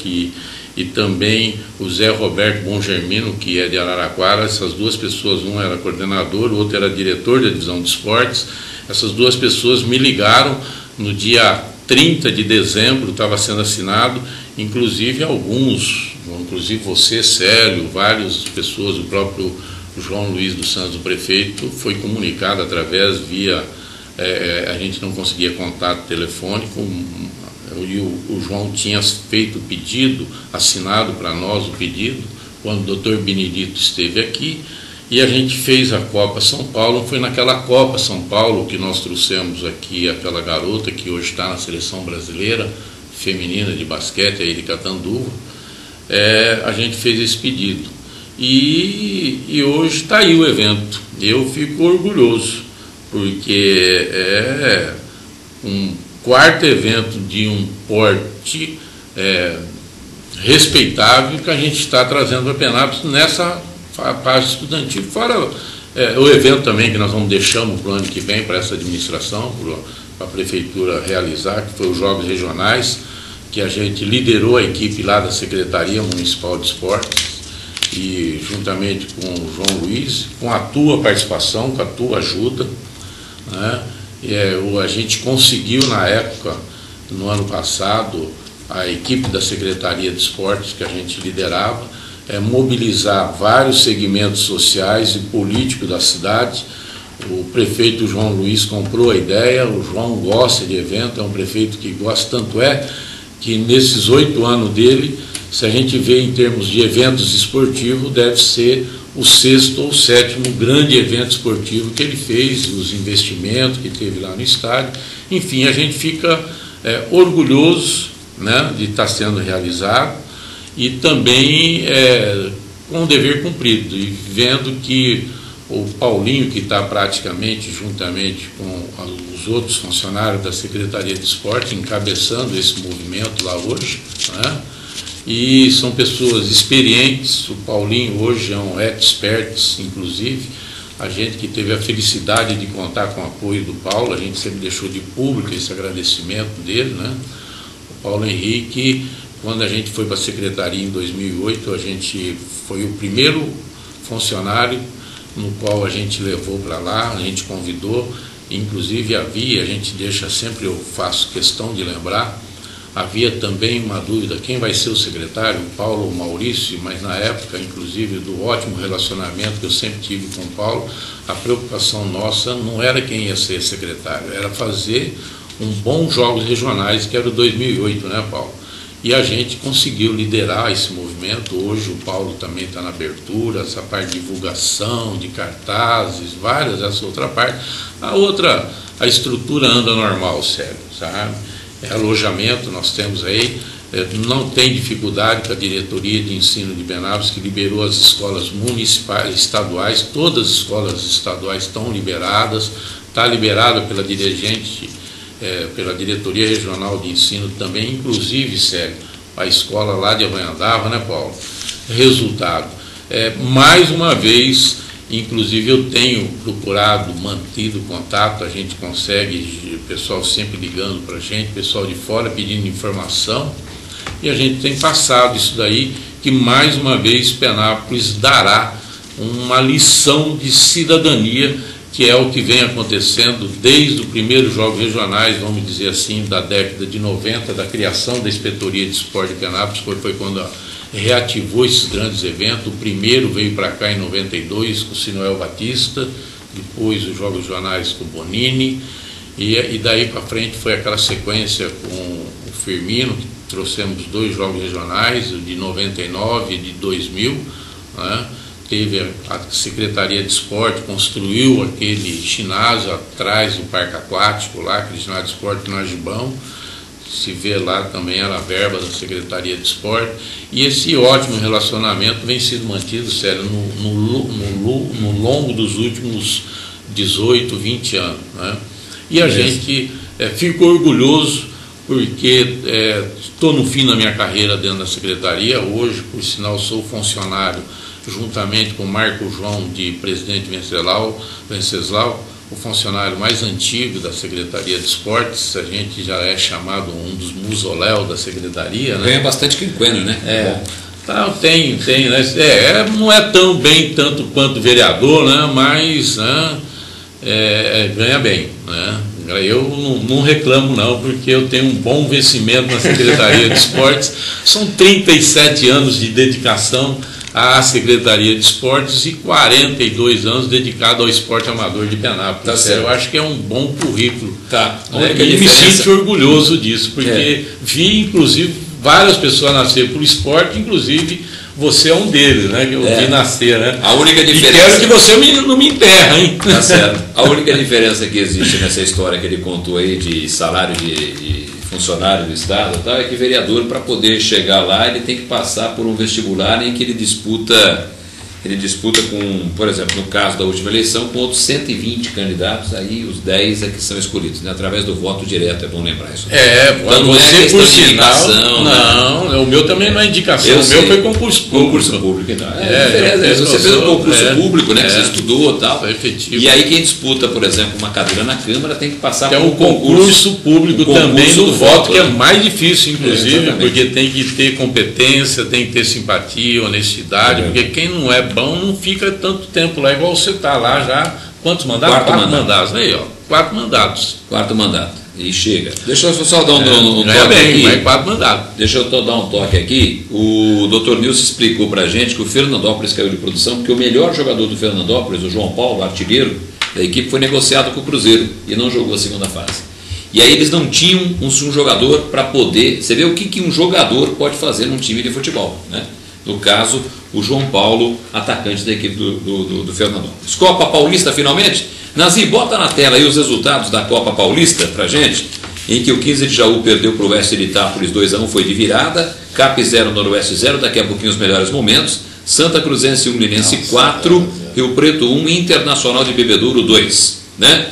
e também o Zé Roberto Bongermino, que é de Araraquara. Essas duas pessoas, um era coordenador, o outro era diretor da divisão de esportes. Essas duas pessoas me ligaram no dia 30 de dezembro, estava sendo assinado, inclusive inclusive você, Célio, várias pessoas, o próprio João Luiz dos Santos, o prefeito, foi comunicado através via, a gente não conseguia contato telefônico, e o João tinha feito o pedido, assinado para nós o pedido, quando o Dr. Benedito esteve aqui, e a gente fez a Copa São Paulo. Foi naquela Copa São Paulo que nós trouxemos aqui aquela garota que hoje está na seleção brasileira feminina de basquete, a Erika Tanduva. A gente fez esse pedido. E hoje está aí o evento. Eu fico orgulhoso, porque é um 4º evento de um porte respeitável que a gente está trazendo para Penápolis nessa parte estudantil. Fora o evento também que nós vamos deixando para o ano que vem, para essa administração, para a prefeitura realizar, que foi os Jogos Regionais, que a gente liderou a equipe lá da Secretaria Municipal de Esportes, e juntamente com o João Luiz, com a tua participação, com a tua ajuda, né? A gente conseguiu na época no ano passado, a equipe da Secretaria de Esportes que a gente liderava, mobilizar vários segmentos sociais e políticos da cidade. O prefeito João Luiz comprou a ideia, o João gosta de evento, é um prefeito que gosta, tanto é que nesses 8 anos dele, se a gente vê em termos de eventos esportivos, deve ser o 6º ou 7º grande evento esportivo que ele fez, os investimentos que teve lá no estádio. Enfim, a gente fica orgulhoso, né, de estar sendo realizado e também com o dever cumprido, e vendo que o Paulinho, que está praticamente juntamente com os outros funcionários da Secretaria de Esporte, encabeçando esse movimento lá hoje, né? E são pessoas experientes. O Paulinho hoje é um expert, inclusive, a gente que teve a felicidade de contar com o apoio do Paulo, a gente sempre deixou de público esse agradecimento dele, né? O Paulo Henrique, quando a gente foi para a Secretaria em 2008, a gente foi o primeiro funcionário no qual a gente levou para lá, a gente convidou, inclusive havia, a gente deixa sempre, eu faço questão de lembrar, havia também uma dúvida, quem vai ser o secretário, o Paulo ou o Maurício, mas na época, inclusive, do ótimo relacionamento que eu sempre tive com o Paulo, a preocupação nossa não era quem ia ser secretário, era fazer um bom Jogos Regionais, que era o 2008, né, Paulo? E a gente conseguiu liderar esse movimento. Hoje o Paulo também está na abertura, essa parte de divulgação, de cartazes, várias, essa outra parte. A estrutura anda normal, sério, sabe? Alojamento nós temos aí, não tem dificuldade com a diretoria de ensino de Penápolis, que liberou as escolas municipais, estaduais, todas as escolas estaduais estão liberadas, está liberada pela dirigente, pela diretoria regional de ensino também, inclusive, sério, a escola lá de Avanhandava, né, Paulo? Resultado, mais uma vez, inclusive eu tenho procurado, mantido contato, a gente consegue, o pessoal sempre ligando para a gente, pessoal de fora pedindo informação, e a gente tem passado isso daí, que mais uma vez Penápolis dará uma lição de cidadania, que é o que vem acontecendo desde o primeiro Jogos Regionais, vamos dizer assim, da década de 90, da criação da Inspetoria de Esporte de Penápolis, foi quando reativou esses grandes eventos. O primeiro veio para cá em 92 com o Sinuel Batista, depois os Jogos Regionais com o Bonini, e daí para frente foi aquela sequência com o Firmino, que trouxemos 2 Jogos Regionais, de 99 e de 2000, né? Teve a Secretaria de Esporte, construiu aquele ginásio atrás do Parque Aquático, lá, aquele ginásio de esporte no Agibão, se vê lá também era a verba da Secretaria de Esporte, e esse ótimo relacionamento vem sendo mantido, sério, no longo dos últimos 18, 20 anos, né? E a gente fica orgulhoso, porque estou no fim da minha carreira dentro da Secretaria, hoje, por sinal, sou funcionário, juntamente com o Marco João, de presidente Venceslau, o funcionário mais antigo da Secretaria de Esportes. A gente já é chamado um dos mausoléus da Secretaria, né? Ganha bastante quinquênio, né? Tem, né? Não é tão bem tanto quanto vereador, né? Mas ganha bem, né? Eu não reclamo não, porque eu tenho um bom vencimento na Secretaria de Esportes. São 37 anos de dedicação à Secretaria de Esportes e 42 anos dedicado ao esporte amador de Penápolis. Tá, eu acho que é um bom currículo. Tá. E me sinto orgulhoso disso, porque vi, inclusive, várias pessoas nascer por esporte, inclusive você é um deles, né? Que eu vi nascer, né? A única diferença... E quero que você não me enterra, hein? Tá certo. A única diferença que existe nessa história que ele contou aí de salário de funcionário do Estado, tá, é que vereador, para poder chegar lá, ele tem que passar por um vestibular em que ele disputa com, por exemplo, no caso da última eleição, com outros 120 candidatos, aí os 10 é que são escolhidos, né, através do voto direto, é bom lembrar isso. Então, não é questão de indicação. Não, né? O meu também não é indicação, o meu foi concurso público. Concurso público, então. Você fez um concurso público, né, que você estudou e tal. Foi efetivo. E aí quem disputa, por exemplo, uma cadeira na Câmara tem que passar por um concurso público também do voto, que é mais difícil, inclusive, porque tem que ter competência, tem que ter simpatia, honestidade, porque quem não é bom não fica tanto tempo lá, igual você está lá já. Quantos mandatos? 4 mandatos. Aí, ó, 4 mandatos. 4 mandatos. E chega. Deixa eu só dar um toque aqui. Vai 4 mandados. Deixa eu dar um toque aqui. O Dr. Nilson explicou pra gente que o Fernandópolis caiu de produção, porque o melhor jogador do Fernandópolis, o João Paulo, artilheiro da equipe, foi negociado com o Cruzeiro e não jogou a segunda fase. E aí eles não tinham um jogador para poder... Você vê o que um jogador pode fazer num time de futebol, né? No caso, o João Paulo, atacante da equipe do Fernandópolis. Copa Paulista, finalmente. Nazi, bota na tela aí os resultados da Copa Paulista pra gente, em que o 15 de Jaú perdeu para o Oeste de Itápolis 2-1, foi de virada, CAP 0, Noroeste 0, daqui a pouquinho os melhores momentos, Santa Cruzense 1, Linense 4, Rio Preto 1, Internacional de Bebedouro 2, né?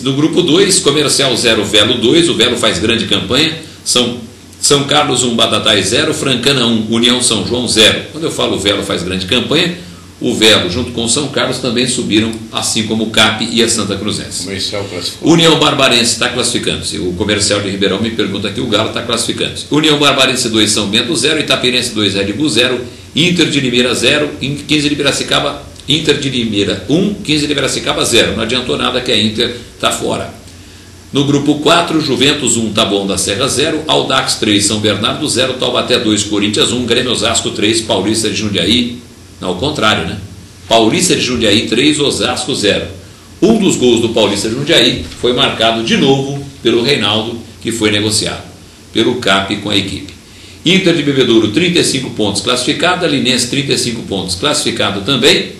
No grupo 2, Comercial 0, Velo 2, o Velo faz grande campanha, São Carlos 1, Batatais 0, Francana 1, União São João 0. Quando eu falo Velo faz grande campanha, o Velo junto com o São Carlos também subiram, assim como o CAP e a Santa Cruzense. União Barbarense está classificando-se. O Comercial de Ribeirão me pergunta aqui, o Galo está classificando-se. União Barbarense 2, São Bento 0, Itapirense 2, Red Bull 0, Inter de Limeira 0, 15 de Piracicaba, Inter de Limeira 1, 15 de Piracicaba 0. Não adiantou nada que a Inter está fora. No grupo 4, Juventus 1, Taboão da Serra 0, Audax 3, São Bernardo 0, Taubaté 2, Corinthians 1, Grêmio Osasco 3, Paulista de Jundiaí, não, ao contrário, né? Paulista de Jundiaí 3, Osasco 0. Um dos gols do Paulista de Jundiaí foi marcado de novo pelo Reinaldo, que foi negociado pelo CAP com a equipe. Inter de Bebedouro 35 pontos classificada, Linense 35 pontos classificado também,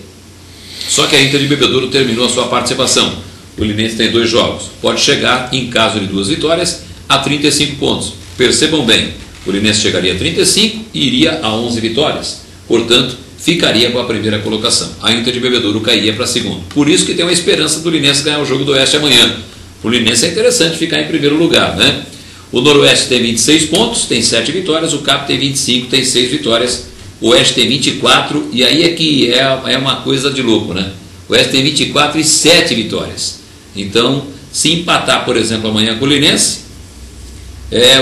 só que a Inter de Bebedouro terminou a sua participação. O Linense tem 2 jogos, pode chegar, em caso de 2 vitórias, a 35 pontos. Percebam bem, o Linense chegaria a 35 e iria a 11 vitórias, portanto, ficaria com a primeira colocação. A Inter de Bebedouro cairia para a segunda. Por isso que tem uma esperança do Linense ganhar o jogo do Oeste amanhã. O Linense é interessante ficar em primeiro lugar, né? O Noroeste tem 26 pontos, tem 7 vitórias, o CAP tem 25, tem 6 vitórias, o Oeste tem 24, e aí é que é uma coisa de louco, né? O Oeste tem 24 e 7 vitórias. Então, se empatar, por exemplo, amanhã com o Linense,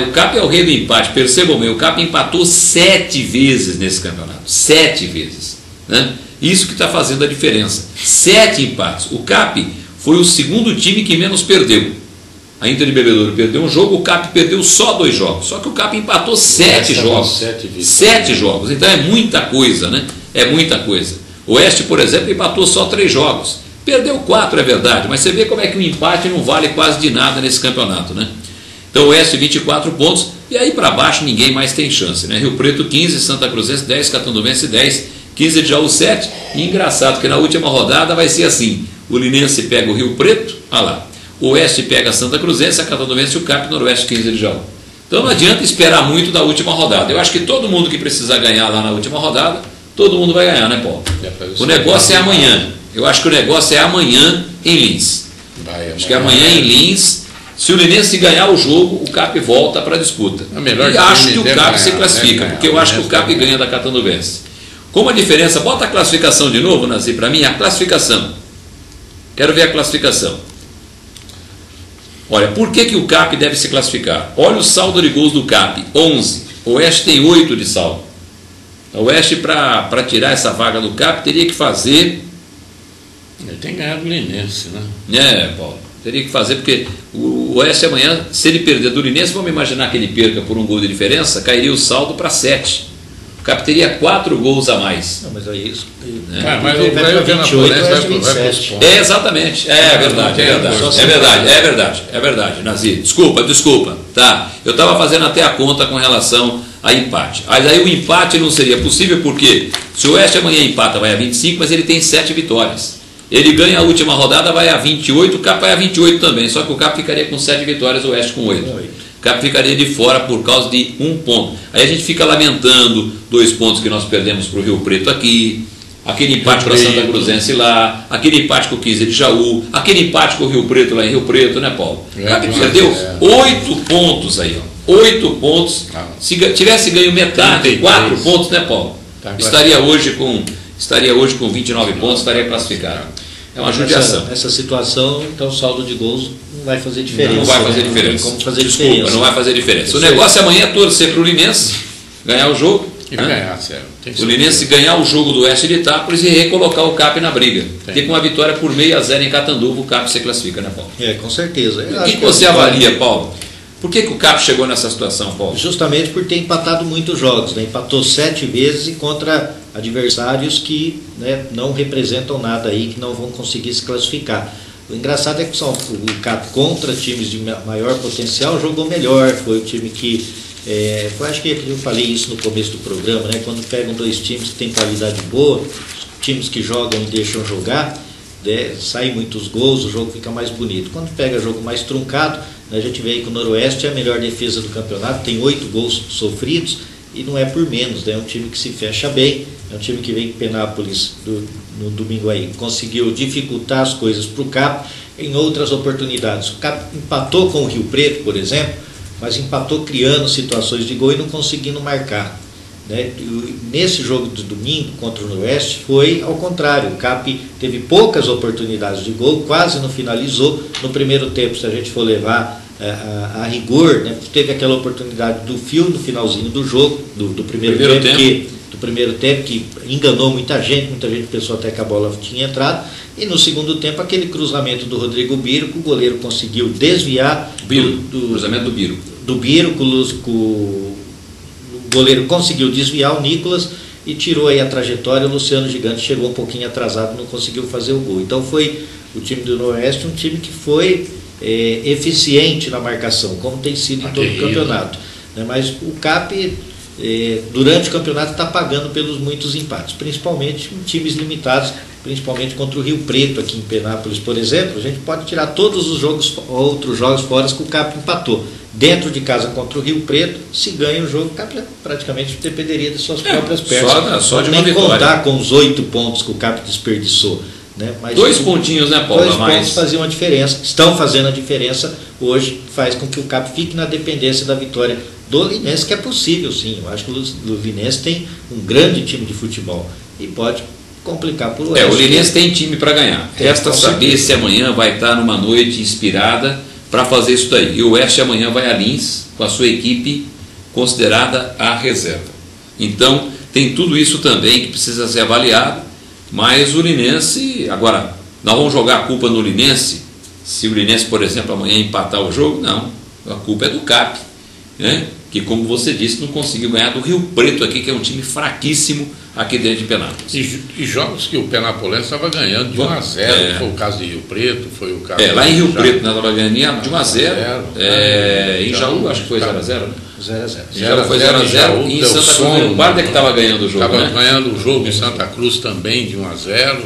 o CAP é o rei do empate. Percebam bem, o CAP empatou 7 vezes nesse campeonato. 7 vezes, né? Isso que está fazendo a diferença. 7 empates. O CAP foi o segundo time que menos perdeu. A Inter de Bebedouro perdeu um jogo, o CAP perdeu só 2 jogos. Só que o CAP empatou 7 jogos. 7 jogos. Então é muita coisa, né? É muita coisa. O Oeste, por exemplo, empatou só 3 jogos. Perdeu 4, é verdade, mas você vê como é que o empate não vale quase de nada nesse campeonato, né? Então o Oeste 24 pontos, e aí para baixo ninguém mais tem chance, né? Rio Preto 15, Santa Cruzense 10, Catanduvense 10, 15 de Jaú 7, e engraçado que na última rodada vai ser assim, o Linense pega o Rio Preto, olha lá, o Oeste pega a Santa Cruzense, a Catanduvense e o CAP Noroeste 15 de Jaú. Então não adianta esperar muito da última rodada. Eu acho que todo mundo que precisar ganhar lá na última rodada, todo mundo vai ganhar, né, Paulo? O negócio é amanhã. Eu acho que o negócio é amanhã em Lins. Acho que amanhã em Lins, se o Linense ganhar o jogo, o CAP volta para a disputa. E acho que o CAP se classifica, porque eu acho que o CAP ganha da Catanduvense. Como a diferença, bota a classificação de novo, Nazi, para mim, a classificação. Quero ver a classificação. Olha, por que o CAP deve se classificar? Olha o saldo de gols do CAP, 11. O Oeste tem 8 de saldo. O Oeste, para tirar essa vaga do CAP, teria que fazer... Ele tem ganhado o Linense, né? Paulo. Teria que fazer, porque o Oeste amanhã, se ele perder do Linense, vamos imaginar que ele perca por um gol de diferença, cairia o saldo para 7. O CAP teria 4 gols a mais. Não, mas é isso. Mas o Grêmio vai para 27. Exatamente. É verdade, Nazi. Desculpa. Tá. Eu estava fazendo até a conta com relação a empate. Mas aí o empate não seria possível, porque se o Oeste amanhã empata, vai a 25, mas ele tem 7 vitórias. Ele ganha a última rodada, vai a 28, o CAP vai a 28 também, só que o CAP ficaria com 7 vitórias, o Oeste com 8. O CAP ficaria de fora por causa de 1 ponto. Aí a gente fica lamentando 2 pontos que nós perdemos para o Rio Preto aqui, aquele empate para Santa Cruzense lá, aquele empate com o 15 de Jaú, aquele empate com o Rio Preto lá em Rio Preto, né, Paulo? O CAP perdeu 8 pontos aí, ó. 8 pontos. Se tivesse ganho metade, 4 pontos, né, Paulo? Estaria hoje com 29 pontos, estaria classificado. É uma judiação. Essa situação, então o saldo de gols não vai fazer diferença. Não vai fazer diferença. Como fazer diferença. Não vai fazer diferença. O negócio amanhã é torcer para o Linense ganhar o jogo E ganhar, sério. O Linense ganhar o jogo do Oeste de Itápolis e recolocar o CAP na briga. Porque com uma vitória por 6-0 em Catanduva, o CAP se classifica, né, Paulo? Com certeza. O que você avalia, Paulo? Por que o CAP chegou nessa situação, Paulo? Justamente por ter empatado muitos jogos, né? Empatou 7 vezes e contra adversários que, né, não representam nada aí, que não vão conseguir se classificar. O engraçado é que o CAP contra times de maior potencial jogou melhor, foi o time que... acho que eu falei isso no começo do programa, né? Quando pegam dois times que têm qualidade boa, times que jogam e deixam jogar, né, saem muitos gols, o jogo fica mais bonito. Quando pega jogo mais truncado, né, a gente vê aí que o Noroeste é a melhor defesa do campeonato, tem 8 gols sofridos e não é por menos, né? É um time que se fecha bem, é um time que vem em Penápolis no domingo aí, conseguiu dificultar as coisas para o CAP em outras oportunidades. O CAP empatou com o Rio Preto, por exemplo, mas empatou criando situações de gol e não conseguindo marcar, né? Nesse jogo de domingo contra o Noroeste foi ao contrário, o CAP teve poucas oportunidades de gol, quase não finalizou. No primeiro tempo, se a gente for levar a rigor, né, teve aquela oportunidade do Fio no finalzinho do jogo, do primeiro tempo, que enganou muita gente pensou até que a bola tinha entrado, e no segundo tempo aquele cruzamento do Rodrigo Biro, que o goleiro conseguiu desviar, cruzamento do Biro. Do Biro, o goleiro conseguiu desviar o Nicolas e tirou aí a trajetória. O Luciano Gigante chegou um pouquinho atrasado, não conseguiu fazer o gol. Então foi o time do Noroeste um time que foi eficiente na marcação, como tem sido em todo o campeonato, né? Mas o CAP durante o campeonato está pagando pelos muitos empates, principalmente em times limitados, principalmente contra o Rio Preto aqui em Penápolis, por exemplo. A gente pode tirar todos os outros jogos fora que o CAP empatou. Dentro de casa contra o Rio Preto, se ganha o jogo, o CAP praticamente dependeria das suas próprias pernas. Só de uma nem vitória. Contar com os 8 pontos que o CAP desperdiçou, né? Mas 2 pontinhos, né, Paulo? 2 pontos faziam a diferença, estão fazendo a diferença hoje, faz com que o CAP fique na dependência da vitória do Linense, que é possível sim. Eu acho que o Linense tem um grande time de futebol e pode complicar por o Linense tem time para ganhar. Resta saber se amanhã vai estar numa noite inspirada para fazer isso daí. E o Oeste amanhã vai a Lins com a sua equipe considerada a reserva. Então tem tudo isso também que precisa ser avaliado. Mas o Linense, agora, nós vamos jogar a culpa no Linense? Se o Linense, por exemplo, amanhã empatar o jogo? Não, a culpa é do CAP, né? Que, como você disse, não conseguiu ganhar do Rio Preto aqui, que é um time fraquíssimo aqui dentro de Penápolis. E jogos que o Penapolense estava ganhando de 1-0, foi o caso de Rio Preto, foi o caso... lá em Rio Preto nós estava ganhando de 1-0, em Jaú acho que foi 0-0, né? 0-0. Foi 0-0 e em Santa Cruz o Guarda que estava ganhando o jogo. Estava ganhando o jogo em Santa Cruz também de 1-0.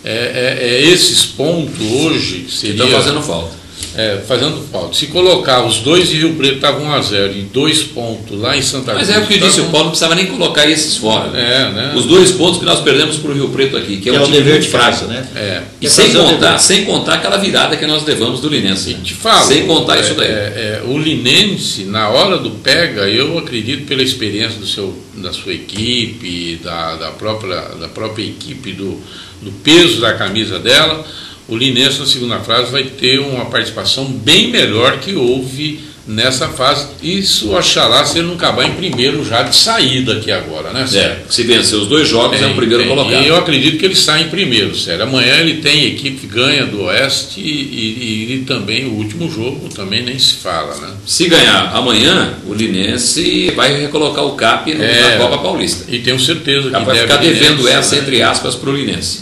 Esses pontos hoje seria... Estão fazendo falta. Fazendo falta. Se colocar os dois de Rio Preto estavam 1-0 e 2 pontos lá em Santa Cruz. Mas é o que eu disse, o Paulo não precisava nem colocar esses fora. Né? Os 2 pontos que nós perdemos para o Rio Preto aqui, que é um dever de casa, né? E sem contar aquela virada que nós levamos do Linense. Te falo, sem contar isso daí. O Linense, na hora do pega, eu acredito pela experiência da sua equipe, da própria equipe, do peso da camisa dela. O Linense na segunda fase vai ter uma participação bem melhor que houve nessa fase. Isso oxalá se ele não acabar em primeiro já de saída aqui agora, né, Sérgio? Se vencer os 2 jogos é o primeiro colocado. E eu acredito que ele sai em primeiro, Sérgio. Amanhã ele tem equipe que ganha do Oeste e também o último jogo também nem se fala, né? Se ganhar amanhã, o Linense vai recolocar o CAP na Copa Paulista. E tenho certeza que vai ficar devendo essa, entre aspas, para o Linense.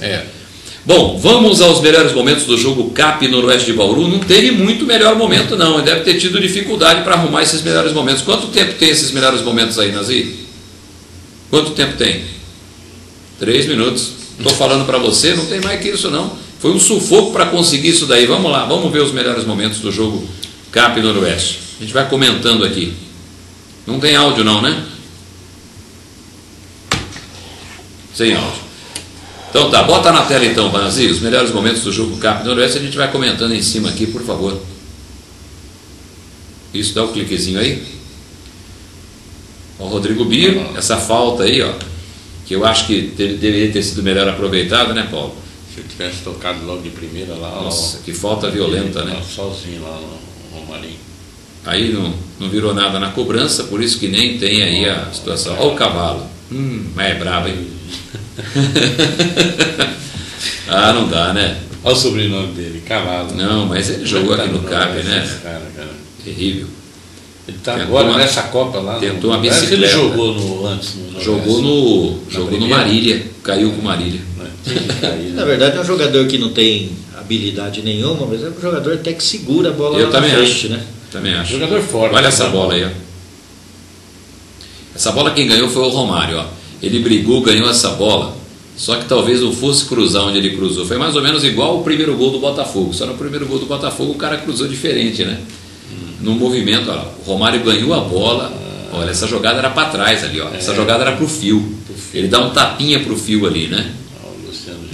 Bom, vamos aos melhores momentos do jogo CAP Noroeste de Bauru. Não teve muito melhor momento não, ele deve ter tido dificuldade para arrumar esses melhores momentos. Quanto tempo tem esses melhores momentos aí, Nazir? Quanto tempo tem? 3 minutos. Estou falando para você, não tem mais que isso não. Foi um sufoco para conseguir isso daí. Vamos lá, vamos ver os melhores momentos do jogo CAP Noroeste. A gente vai comentando aqui. Não tem áudio não, né? Sem áudio. Então tá, bota na tela então, Banazzi, os melhores momentos do jogo CAP Noroeste, a gente vai comentando em cima aqui, por favor. Isso, dá o cliquezinho aí. O Rodrigo Biro, essa falta aí, ó, que eu acho que deveria ter sido melhor aproveitado, né, Paulo? Se eu tivesse tocado logo de primeira lá... Nossa, que falta violenta, né? Sozinho lá no Romarinho. Aí não... Não virou nada na cobrança, por isso que nem tem aí a situação. Olha o cavalo. Mas é brabo, hein? Ah, não dá, né? Olha o sobrenome dele, Cavalo. Não, mas ele jogou aqui no CAP, né? Cara. Terrível. Ele está agora nessa Copa lá. Tentou uma bicicleta. Ele jogou antes. Jogou no Marília. Caiu com o Marília. Na verdade é um jogador que não tem habilidade nenhuma, mas é um jogador até que segura a bola lá na frente, acho, né? Também acho. Jogador forte. Olha essa bola aí, ó. Essa bola quem ganhou foi o Romário, ó. Ele brigou, ganhou essa bola. Só que talvez não fosse cruzar onde ele cruzou. Foi mais ou menos igual o primeiro gol do Botafogo. Só no primeiro gol do Botafogo o cara cruzou diferente, né? No movimento, ó, o Romário ganhou a bola. Olha, essa jogada era para trás ali, ó. Essa jogada era pro fio. Ele dá um tapinha pro fio ali, né?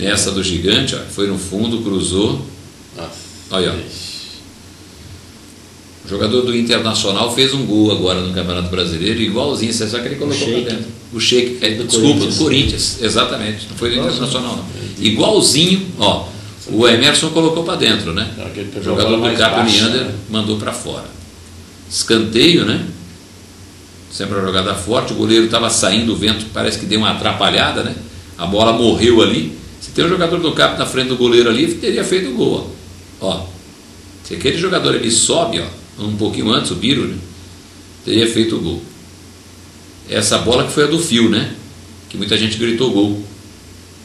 Essa do Gigante, ó, foi no fundo, cruzou. Olha, ó. O jogador do Internacional fez um gol agora no Campeonato Brasileiro, igualzinho, só que ele colocou para dentro. O Sheik, desculpa, do Corinthians, exatamente. Não foi do Internacional, não. Igualzinho, ó. O Emerson colocou para dentro, né? O jogador do Capo Leander mandou para fora. Escanteio, né? Sempre uma jogada forte. O goleiro estava saindo, o vento parece que deu uma atrapalhada, né? A bola morreu ali. Se tem um jogador do Capo na frente do goleiro ali, teria feito o gol, ó. Se aquele jogador ele sobe, ó, um pouquinho antes, o Biro, né, teria feito o gol. Essa bola que foi a do fio, né? Que muita gente gritou gol.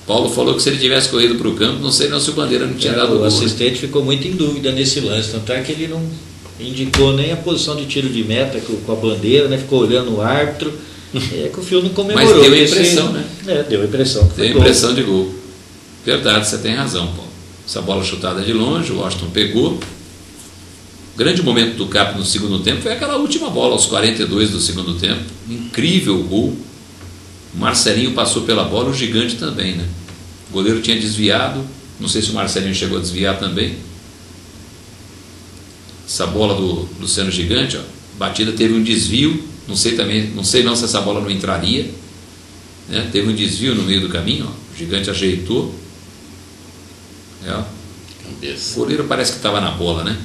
Paulo falou que se ele tivesse corrido para o campo, não sei não se o Bandeira não tinha dado o gol. O assistente ficou muito em dúvida nesse lance, tanto é que ele não indicou nem a posição de tiro de meta com a bandeira, né? Ficou olhando o árbitro. É que o fio não comemorou. Mas deu a impressão, né? Deu a impressão que foi deu a impressão de gol. Verdade, você tem razão, Paulo. Essa bola chutada de longe, o Washington pegou. O grande momento do Cap no segundo tempo foi aquela última bola, aos 42 do segundo tempo. Incrível gol. O Marcelinho passou pela bola, o Gigante também, né? O goleiro tinha desviado. Não sei se o Marcelinho chegou a desviar também. Essa bola do Luciano Gigante, ó, batida, teve um desvio. Não sei não se essa bola não entraria, né? Teve um desvio no meio do caminho, ó. O Gigante ajeitou. Ó. O goleiro parece que estava na bola, né?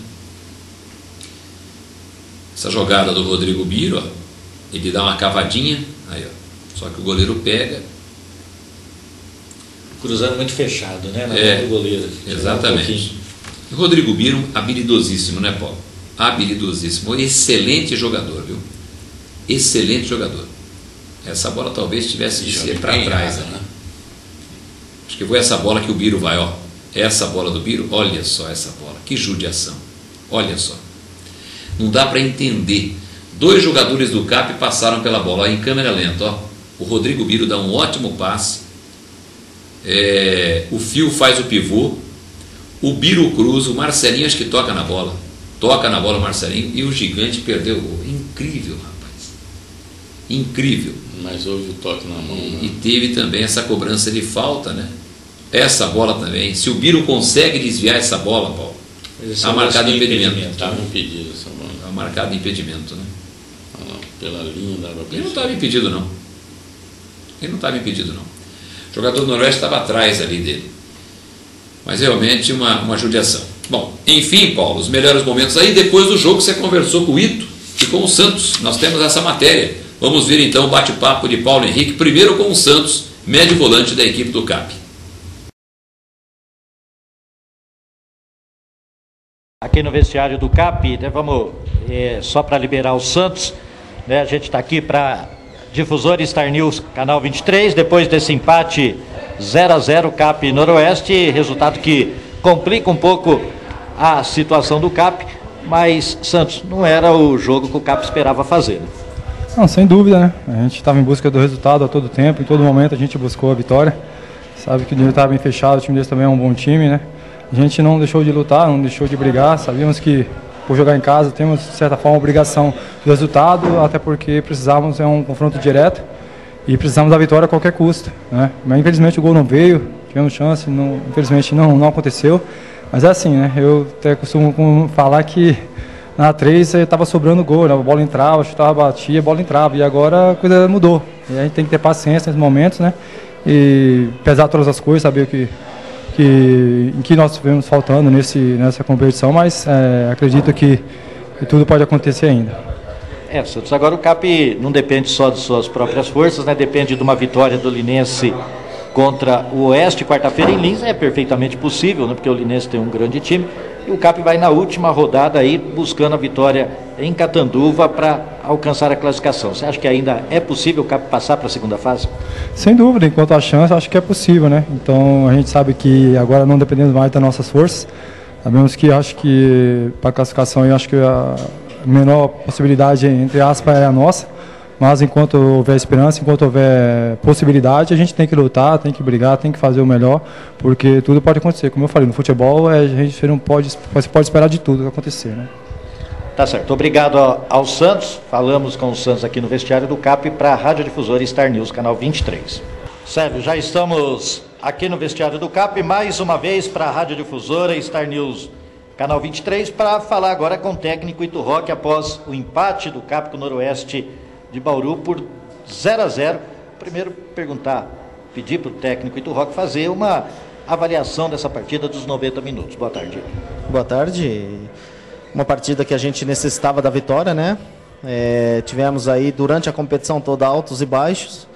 Essa jogada do Rodrigo Biro, ó, ele dá uma cavadinha, aí, ó. Só que o goleiro pega. Cruzando muito fechado, né? Na mão do goleiro. Exatamente. O Rodrigo Biro, habilidosíssimo, né, Paulo? Habilidosíssimo. Excelente jogador, viu? Excelente jogador. Essa bola talvez tivesse de ser para trás, né? Acho que foi essa bola que o Biro vai, ó. Essa bola do Biro, olha só essa bola. Que judiação. Olha só. Não dá para entender. 2 jogadores do CAP passaram pela bola, ó, em câmera lenta, ó. O Rodrigo Biro dá um ótimo passe. O Fio faz o pivô. O Biro cruza. O Marcelinho acho que toca na bola. Toca na bola o Marcelinho. E o Gigante perdeu o gol. Incrível, rapaz. Incrível. Mas houve o toque na mão, né? E teve também essa cobrança de falta, né? Essa bola também. Se o Biro consegue desviar essa bola, Paulo, está marcado impedimento. Estava impedido essa bola. Está marcado impedimento, né? Não, pela linha dava pra Ele não estava impedido, não. Ele não estava impedido, não. O jogador do Noroeste estava atrás ali dele. Mas realmente uma judiação. Bom, enfim, Paulo, os melhores momentos aí. Depois do jogo você conversou com o Ito e com o Santos. Nós temos essa matéria. Vamos ver então o bate-papo de Paulo Henrique, primeiro com o Santos, médio volante da equipe do CAP. Aqui no vestiário do CAP, né, vamos só para liberar o Santos, né, a gente está aqui para Difusores Star News, canal 23, depois desse empate 0-0 CAP Noroeste, resultado que complica um pouco a situação do CAP, mas Santos, não era o jogo que o CAP esperava fazer, né? Não, sem dúvida, né? A gente estava em busca do resultado a todo tempo, em todo momento a gente buscou a vitória. Sabe que o time estava bem fechado, o time deles também é um bom time, né? A gente não deixou de lutar, não deixou de brigar, sabíamos que por jogar em casa temos, de certa forma, obrigação do resultado, até porque precisávamos, um confronto direto e precisamos da vitória a qualquer custo, né? Mas infelizmente o gol não veio, tivemos chance, infelizmente não aconteceu, mas é assim, né? Eu até costumo falar que na 3 estava sobrando gol, né? A bola entrava, chutava, batia, a bola entrava, e agora a coisa mudou, e a gente tem que ter paciência nesses momentos, né? E pesar todas as coisas, saber em que nós estivemos faltando nessa competição, mas acredito que tudo pode acontecer ainda. Santos, agora o CAP não depende só de suas próprias forças, né? Depende de uma vitória do Linense contra o Oeste, quarta-feira em Lins, é perfeitamente possível, né? Porque o Linense tem um grande time, e o CAP vai na última rodada aí, buscando a vitória em Catanduva para alcançar a classificação. Você acha que ainda é possível o CAP passar para a segunda fase? Sem dúvida, enquanto a chance, acho que é possível, né? Então, a gente sabe que agora não dependemos mais das nossas forças, sabemos que acho que para a classificação, eu acho que a menor possibilidade, entre aspas, é a nossa, mas enquanto houver esperança, enquanto houver possibilidade, a gente tem que lutar, tem que brigar, tem que fazer o melhor, porque tudo pode acontecer. Como eu falei, no futebol a gente não pode, você pode esperar de tudo acontecer, né? Tá certo. Obrigado ao Santos. Falamos com o Santos aqui no vestiário do CAP para a Rádio Difusora Star News, canal 23. Sérgio, já estamos aqui no vestiário do CAP, mais uma vez para a Rádio Difusora Star News, canal 23, para falar agora com o técnico Ito Roque após o empate do CAP com o Noroeste de Bauru por 0-0. Primeiro pedir para o técnico Ito Roque fazer uma avaliação dessa partida dos 90 minutos. Boa tarde. Boa tarde. Uma partida que a gente necessitava da vitória, né? Tivemos aí durante a competição toda altos e baixos,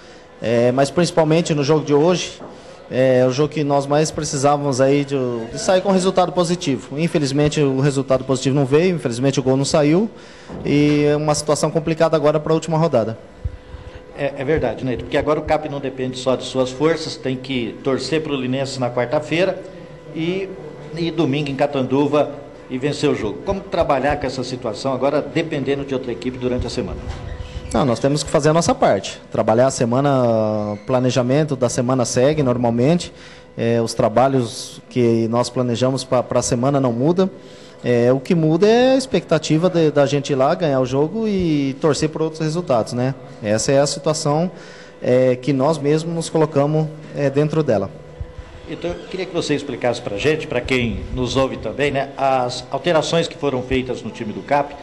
mas principalmente no jogo de hoje, o jogo que nós mais precisávamos aí de sair com resultado positivo. Infelizmente o resultado positivo não veio, infelizmente o gol não saiu, e é uma situação complicada agora para a última rodada. É verdade, Neito, porque agora o CAP não depende só de suas forças, tem que torcer para o Linense na quarta-feira e domingo em Catanduva e vencer o jogo. Como trabalhar com essa situação agora, dependendo de outra equipe durante a semana? Não, nós temos que fazer a nossa parte. Trabalhar a semana, planejamento da semana segue normalmente. Os trabalhos que nós planejamos para a semana não mudam. O que muda é a expectativa da gente ir lá, ganhar o jogo e torcer por outros resultados, né? Essa é a situação que nós mesmos nos colocamos dentro dela. Então, eu queria que você explicasse para a gente, para quem nos ouve também, né, as alterações que foram feitas no time do CAP,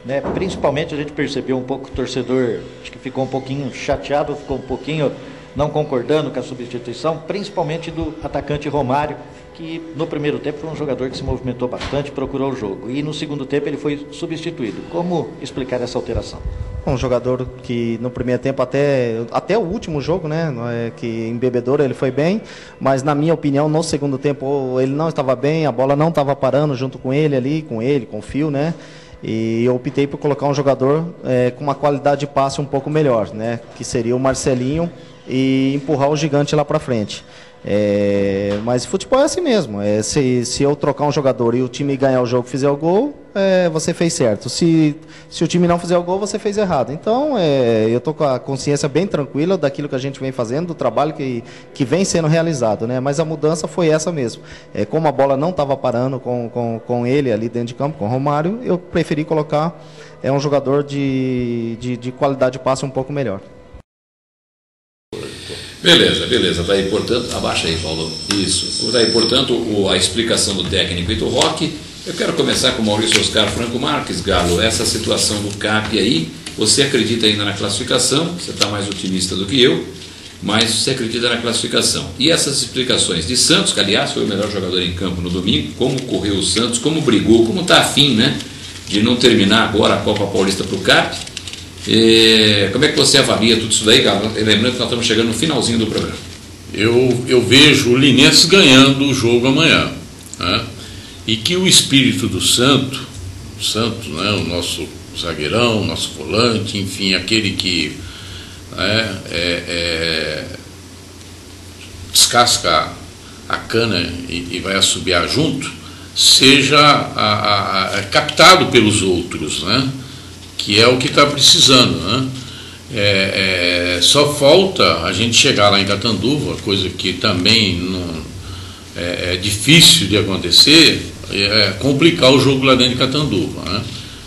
né, principalmente a gente percebeu um pouco o torcedor, acho que ficou um pouquinho chateado, ficou um pouquinho não concordando com a substituição, principalmente do atacante Romário, que no primeiro tempo foi um jogador que se movimentou bastante, procurou o jogo, e no segundo tempo ele foi substituído. Como explicar essa alteração? Um jogador que no primeiro tempo, até o último jogo, né, que em Bebedouro ele foi bem, mas na minha opinião no segundo tempo ele não estava bem, a bola não estava parando junto com ele ali, com o Fio, né, e eu optei por colocar um jogador com uma qualidade de passe um pouco melhor, né, que seria o Marcelinho, e empurrar o gigante lá para frente. Mas futebol é assim mesmo, se eu trocar um jogador e o time ganhar o jogo e fizer o gol, você fez certo, se o time não fizer o gol, você fez errado. Então eu estou com a consciência bem tranquila daquilo que a gente vem fazendo, do trabalho que vem sendo realizado, né? Mas a mudança foi essa mesmo, como a bola não estava parando com ele ali dentro de campo, com o Romário, eu preferi colocar um jogador de qualidade de passe um pouco melhor. Beleza. Está aí, portanto, abaixa aí, Paulo. Isso. Está aí, portanto, a explicação do técnico Ito Roque. Eu quero começar com o Maurício Oscar Franco Marques, Galo. Essa situação do CAP aí, você acredita ainda na classificação? Você está mais otimista do que eu, mas você acredita na classificação. E essas explicações de Santos, que aliás foi o melhor jogador em campo no domingo, como correu o Santos, como brigou, como está afim, né, de não terminar agora a Copa Paulista para o CAP. Como é que você avalia tudo isso daí, Galo? Lembrando que nós estamos chegando no finalzinho do programa. Eu vejo o Linense ganhando o jogo amanhã, né? E que o espírito do Santos, né, o nosso zagueirão, o nosso volante, enfim, aquele que descasca a cana e vai assobiar junto, seja captado pelos outros, né? Que é o que está precisando, né? Só falta a gente chegar lá em Catanduva, coisa que também é difícil de acontecer, complicar o jogo lá dentro de Catanduva, né?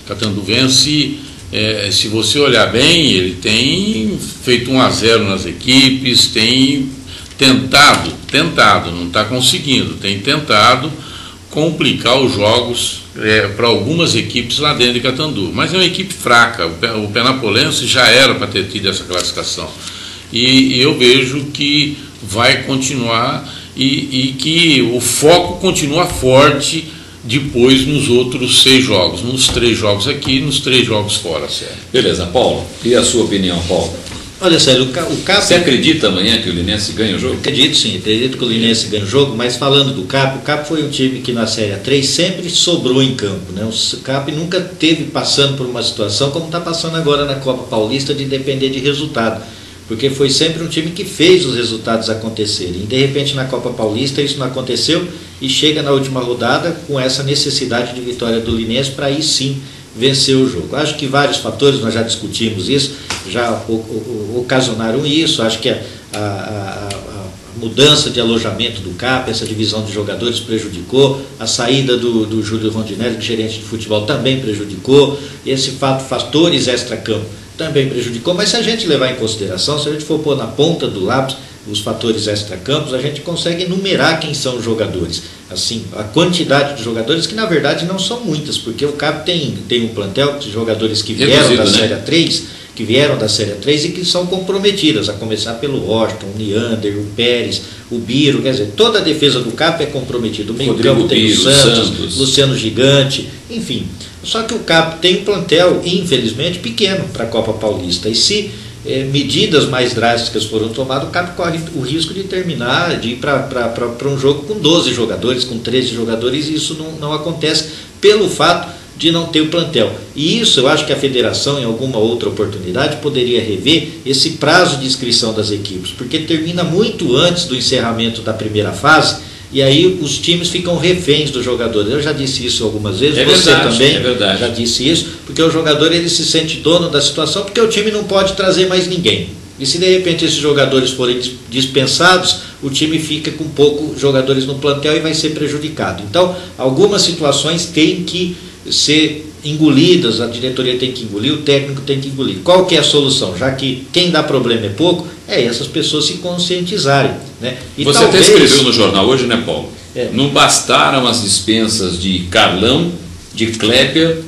Catanduvense, se você olhar bem, ele tem feito 1-0 nas equipes, tem tentado, não está conseguindo, tem tentado complicar os jogos para algumas equipes lá dentro de Catanduva, mas é uma equipe fraca. O Penapolense já era para ter tido essa classificação, e eu vejo que vai continuar e que o foco continua forte depois nos outros 6 jogos, nos 3 jogos aqui e nos 3 jogos fora, Sérgio. Beleza, Paulo. E a sua opinião, Paulo? Olha, Sérgio, o CAP... Você acredita amanhã que o Linense ganha o jogo? Acredito sim, acredito que o Linense ganha o jogo, mas falando do CAP, o CAP foi um time que na Série A3 sempre sobrou em campo, né? O CAP nunca teve passando por uma situação como está passando agora na Copa Paulista de depender de resultado, porque foi sempre um time que fez os resultados acontecerem, e de repente na Copa Paulista isso não aconteceu e chega na última rodada com essa necessidade de vitória do Linense para aí sim vencer o jogo. Acho que vários fatores, nós já discutimos isso, já ocasionaram isso. Acho que a mudança de alojamento do CAP, essa divisão de jogadores prejudicou, a saída do Júlio Rondinelli, gerente de futebol, também prejudicou, esse fatores extra-campo também prejudicou, mas se a gente levar em consideração, se a gente for pôr na ponta do lápis os fatores extra-campos, a gente consegue enumerar quem são os jogadores. Assim, a quantidade de jogadores, que na verdade não são muitas, porque o CAP tem um plantel de jogadores que vieram da Série A3, e que são comprometidas, a começar pelo Washington, o Neander, o Pérez, o Biro, quer dizer, toda a defesa do CAP é comprometida. O meio-campo tem o Santos, Luciano Gigante, enfim. Só que o CAP tem um plantel, infelizmente, pequeno para a Copa Paulista. E se medidas mais drásticas foram tomadas, o CAP corre o risco de terminar, de ir para um jogo com 12 jogadores, com 13 jogadores, e isso não acontece pelo fato de não ter o plantel. E isso eu acho que a federação, em alguma outra oportunidade, poderia rever esse prazo de inscrição das equipes, porque termina muito antes do encerramento da primeira fase, e aí os times ficam reféns dos jogadores. Eu já disse isso algumas vezes, você também já disse isso, porque o jogador ele se sente dono da situação, porque o time não pode trazer mais ninguém. E se de repente esses jogadores forem dispensados, o time fica com poucos jogadores no plantel e vai ser prejudicado. Então, algumas situações têm que ser engolidas, a diretoria tem que engolir, o técnico tem que engolir. Qual que é a solução? Já que quem dá problema é pouco, essas pessoas se conscientizarem, né? E você até escreveu no jornal hoje, né, Paulo? Não bastaram as dispensas de Carlão, de Kleber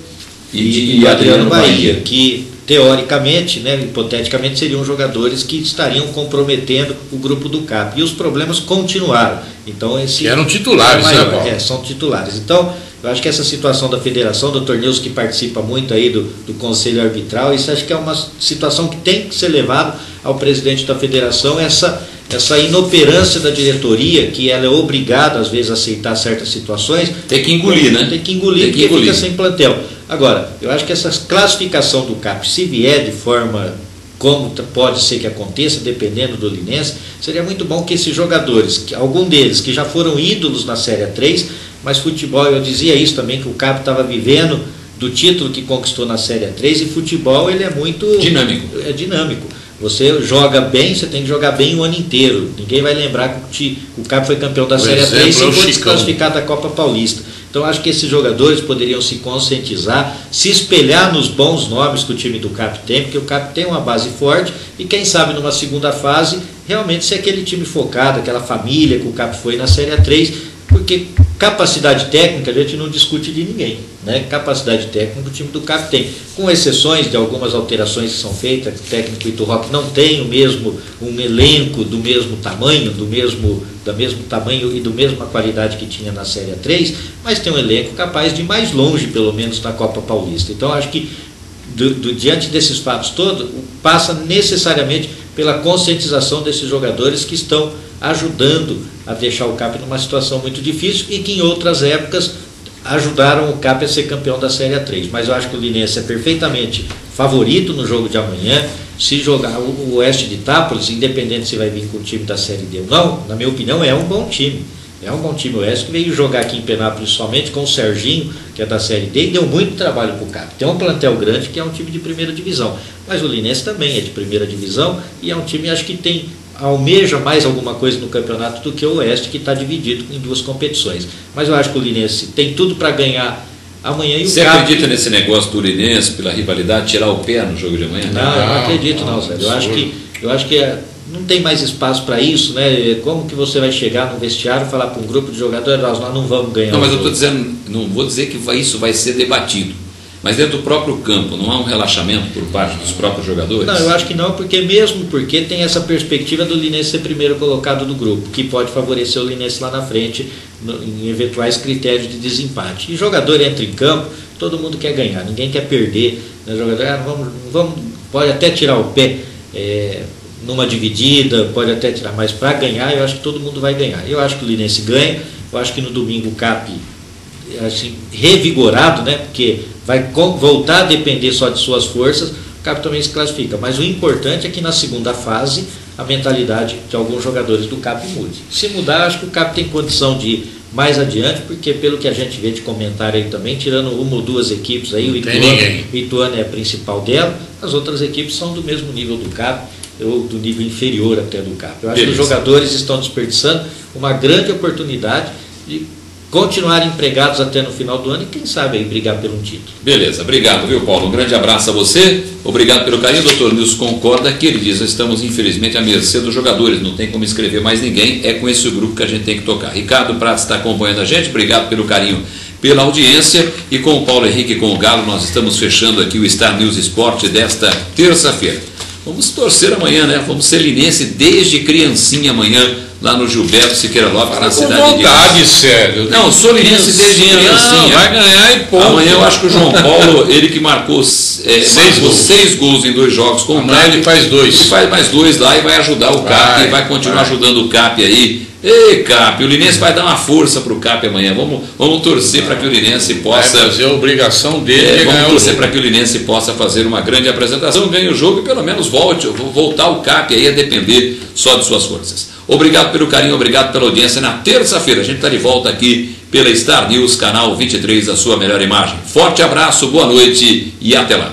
e de Adriano Bahia, que teoricamente, né, hipoteticamente, seriam jogadores que estariam comprometendo o grupo do CAP. E os problemas continuaram. Então, eram titulares, né, são titulares. Então, eu acho que essa situação da federação, do Torneus, que participa muito aí do conselho arbitral, isso acho que é uma situação que tem que ser levada ao presidente da federação, essa inoperância da diretoria, que ela é obrigada às vezes a aceitar certas situações. Tem que engolir, né? Tem que engolir, porque fica sem plantel. Agora, eu acho que essa classificação do CAP, se vier de forma como pode ser que aconteça, dependendo do Linense, seria muito bom que esses jogadores, algum deles que já foram ídolos na Série A3, mas futebol, eu dizia isso também, que o CAP estava vivendo do título que conquistou na Série A3, e futebol ele é muito dinâmico. É dinâmico. Você joga bem, você tem que jogar bem o ano inteiro. Ninguém vai lembrar que o CAP foi campeão da Série A3 e foi desclassificado da Copa Paulista. Então acho que esses jogadores poderiam se conscientizar, se espelhar nos bons nomes que o time do CAP tem, porque o CAP tem uma base forte, e quem sabe numa segunda fase realmente ser aquele time focado, aquela família que o CAP foi na Série A3, porque capacidade técnica a gente não discute de ninguém, né? Capacidade técnica o time do CAP tem, com exceções de algumas alterações que são feitas. O técnico Ito Roque não tem um elenco do mesmo tamanho, do mesmo tamanho e da mesma qualidade que tinha na Série A3, mas tem um elenco capaz de ir mais longe, pelo menos na Copa Paulista. Então acho que diante desses fatos todos, passa necessariamente pela conscientização desses jogadores que estão ajudando a deixar o CAP numa situação muito difícil, e que em outras épocas ajudaram o CAP a ser campeão da Série A3. Mas eu acho que o Linense é perfeitamente favorito no jogo de amanhã. Se jogar o Oeste de Itápolis, independente se vai vir com o time da Série D ou não, na minha opinião é um bom time. É um bom time. O Oeste que veio jogar aqui em Penápolis somente com o Serginho, que é da Série D, e deu muito trabalho para o CAP. Tem um plantel grande que é um time de primeira divisão, mas o Linense também é de primeira divisão, e é um time, acho que almeja mais alguma coisa no campeonato do que o Oeste, que está dividido em duas competições. Mas eu acho que o Linense tem tudo para ganhar amanhã. E você acredita nesse negócio do Linense, pela rivalidade, tirar o pé no jogo de amanhã? Não, eu não acredito não, Zé. Eu acho que não tem mais espaço para isso, né? Como que você vai chegar no vestiário e falar para um grupo de jogadores, nós não vamos ganhar? Não, mas eu estou dizendo, não vou dizer que isso vai ser debatido, Mas dentro do próprio campo, não há um relaxamento por parte dos próprios jogadores? Não, eu acho que não, porque tem essa perspectiva do Linense ser primeiro colocado do grupo, que pode favorecer o Linense lá na frente em eventuais critérios de desempate. E jogador entra em campo, todo mundo quer ganhar, ninguém quer perder. Né? Jogador, pode até tirar o pé numa dividida, pode até tirar, mas para ganhar eu acho que todo mundo vai ganhar. Eu acho que o Linense ganha, eu acho que no domingo o CAP assim, revigorado, né? Porque vai voltar a depender só de suas forças, o CAP também se classifica. Mas o importante é que na segunda fase a mentalidade de alguns jogadores do CAP mude. Se mudar, acho que o CAP tem condição de ir mais adiante, porque pelo que a gente vê de comentário aí também, tirando uma ou duas equipes aí, o Ituano é a principal dela, as outras equipes são do mesmo nível do CAP, ou do nível inferior até do CAP. Eu acho que os jogadores estão desperdiçando uma grande oportunidade de continuar empregados até no final do ano e quem sabe aí brigar pelo título. Beleza, obrigado, viu, Paulo? Um grande abraço a você, obrigado pelo carinho. O Dr. Nilson concorda que ele diz: estamos infelizmente à mercê dos jogadores, não tem como escrever mais ninguém, é com esse grupo que a gente tem que tocar. Ricardo Prats está acompanhando a gente, obrigado pelo carinho, pela audiência, e com o Paulo Henrique e com o Galo nós estamos fechando aqui o Star News Esporte desta terça-feira. Vamos torcer amanhã, né? Vamos ser linense desde criancinha amanhã, lá no Gilberto Siqueira Lopes, na cidade de vontade, sério. Não, sou linense desde criancinha. Vai ganhar e ponto. Amanhã eu acho que o João Paulo, ele que marcou 6 gols em 2 jogos com o CAP. Ele faz 2. Ele faz mais 2 lá e vai ajudar o CAP, e vai continuar ajudando o CAP aí. Ei, CAP, o Linense vai dar uma força para o CAP amanhã. Vamos torcer para que o Linense possa fazer a obrigação dele. Vamos torcer para que o Linense possa fazer uma grande apresentação, ganhe o jogo e pelo menos voltar o CAP aí a depender só de suas forças. Obrigado pelo carinho, obrigado pela audiência. Na terça-feira a gente está de volta aqui pela Star News, canal 23, a sua melhor imagem. Forte abraço, boa noite e até lá.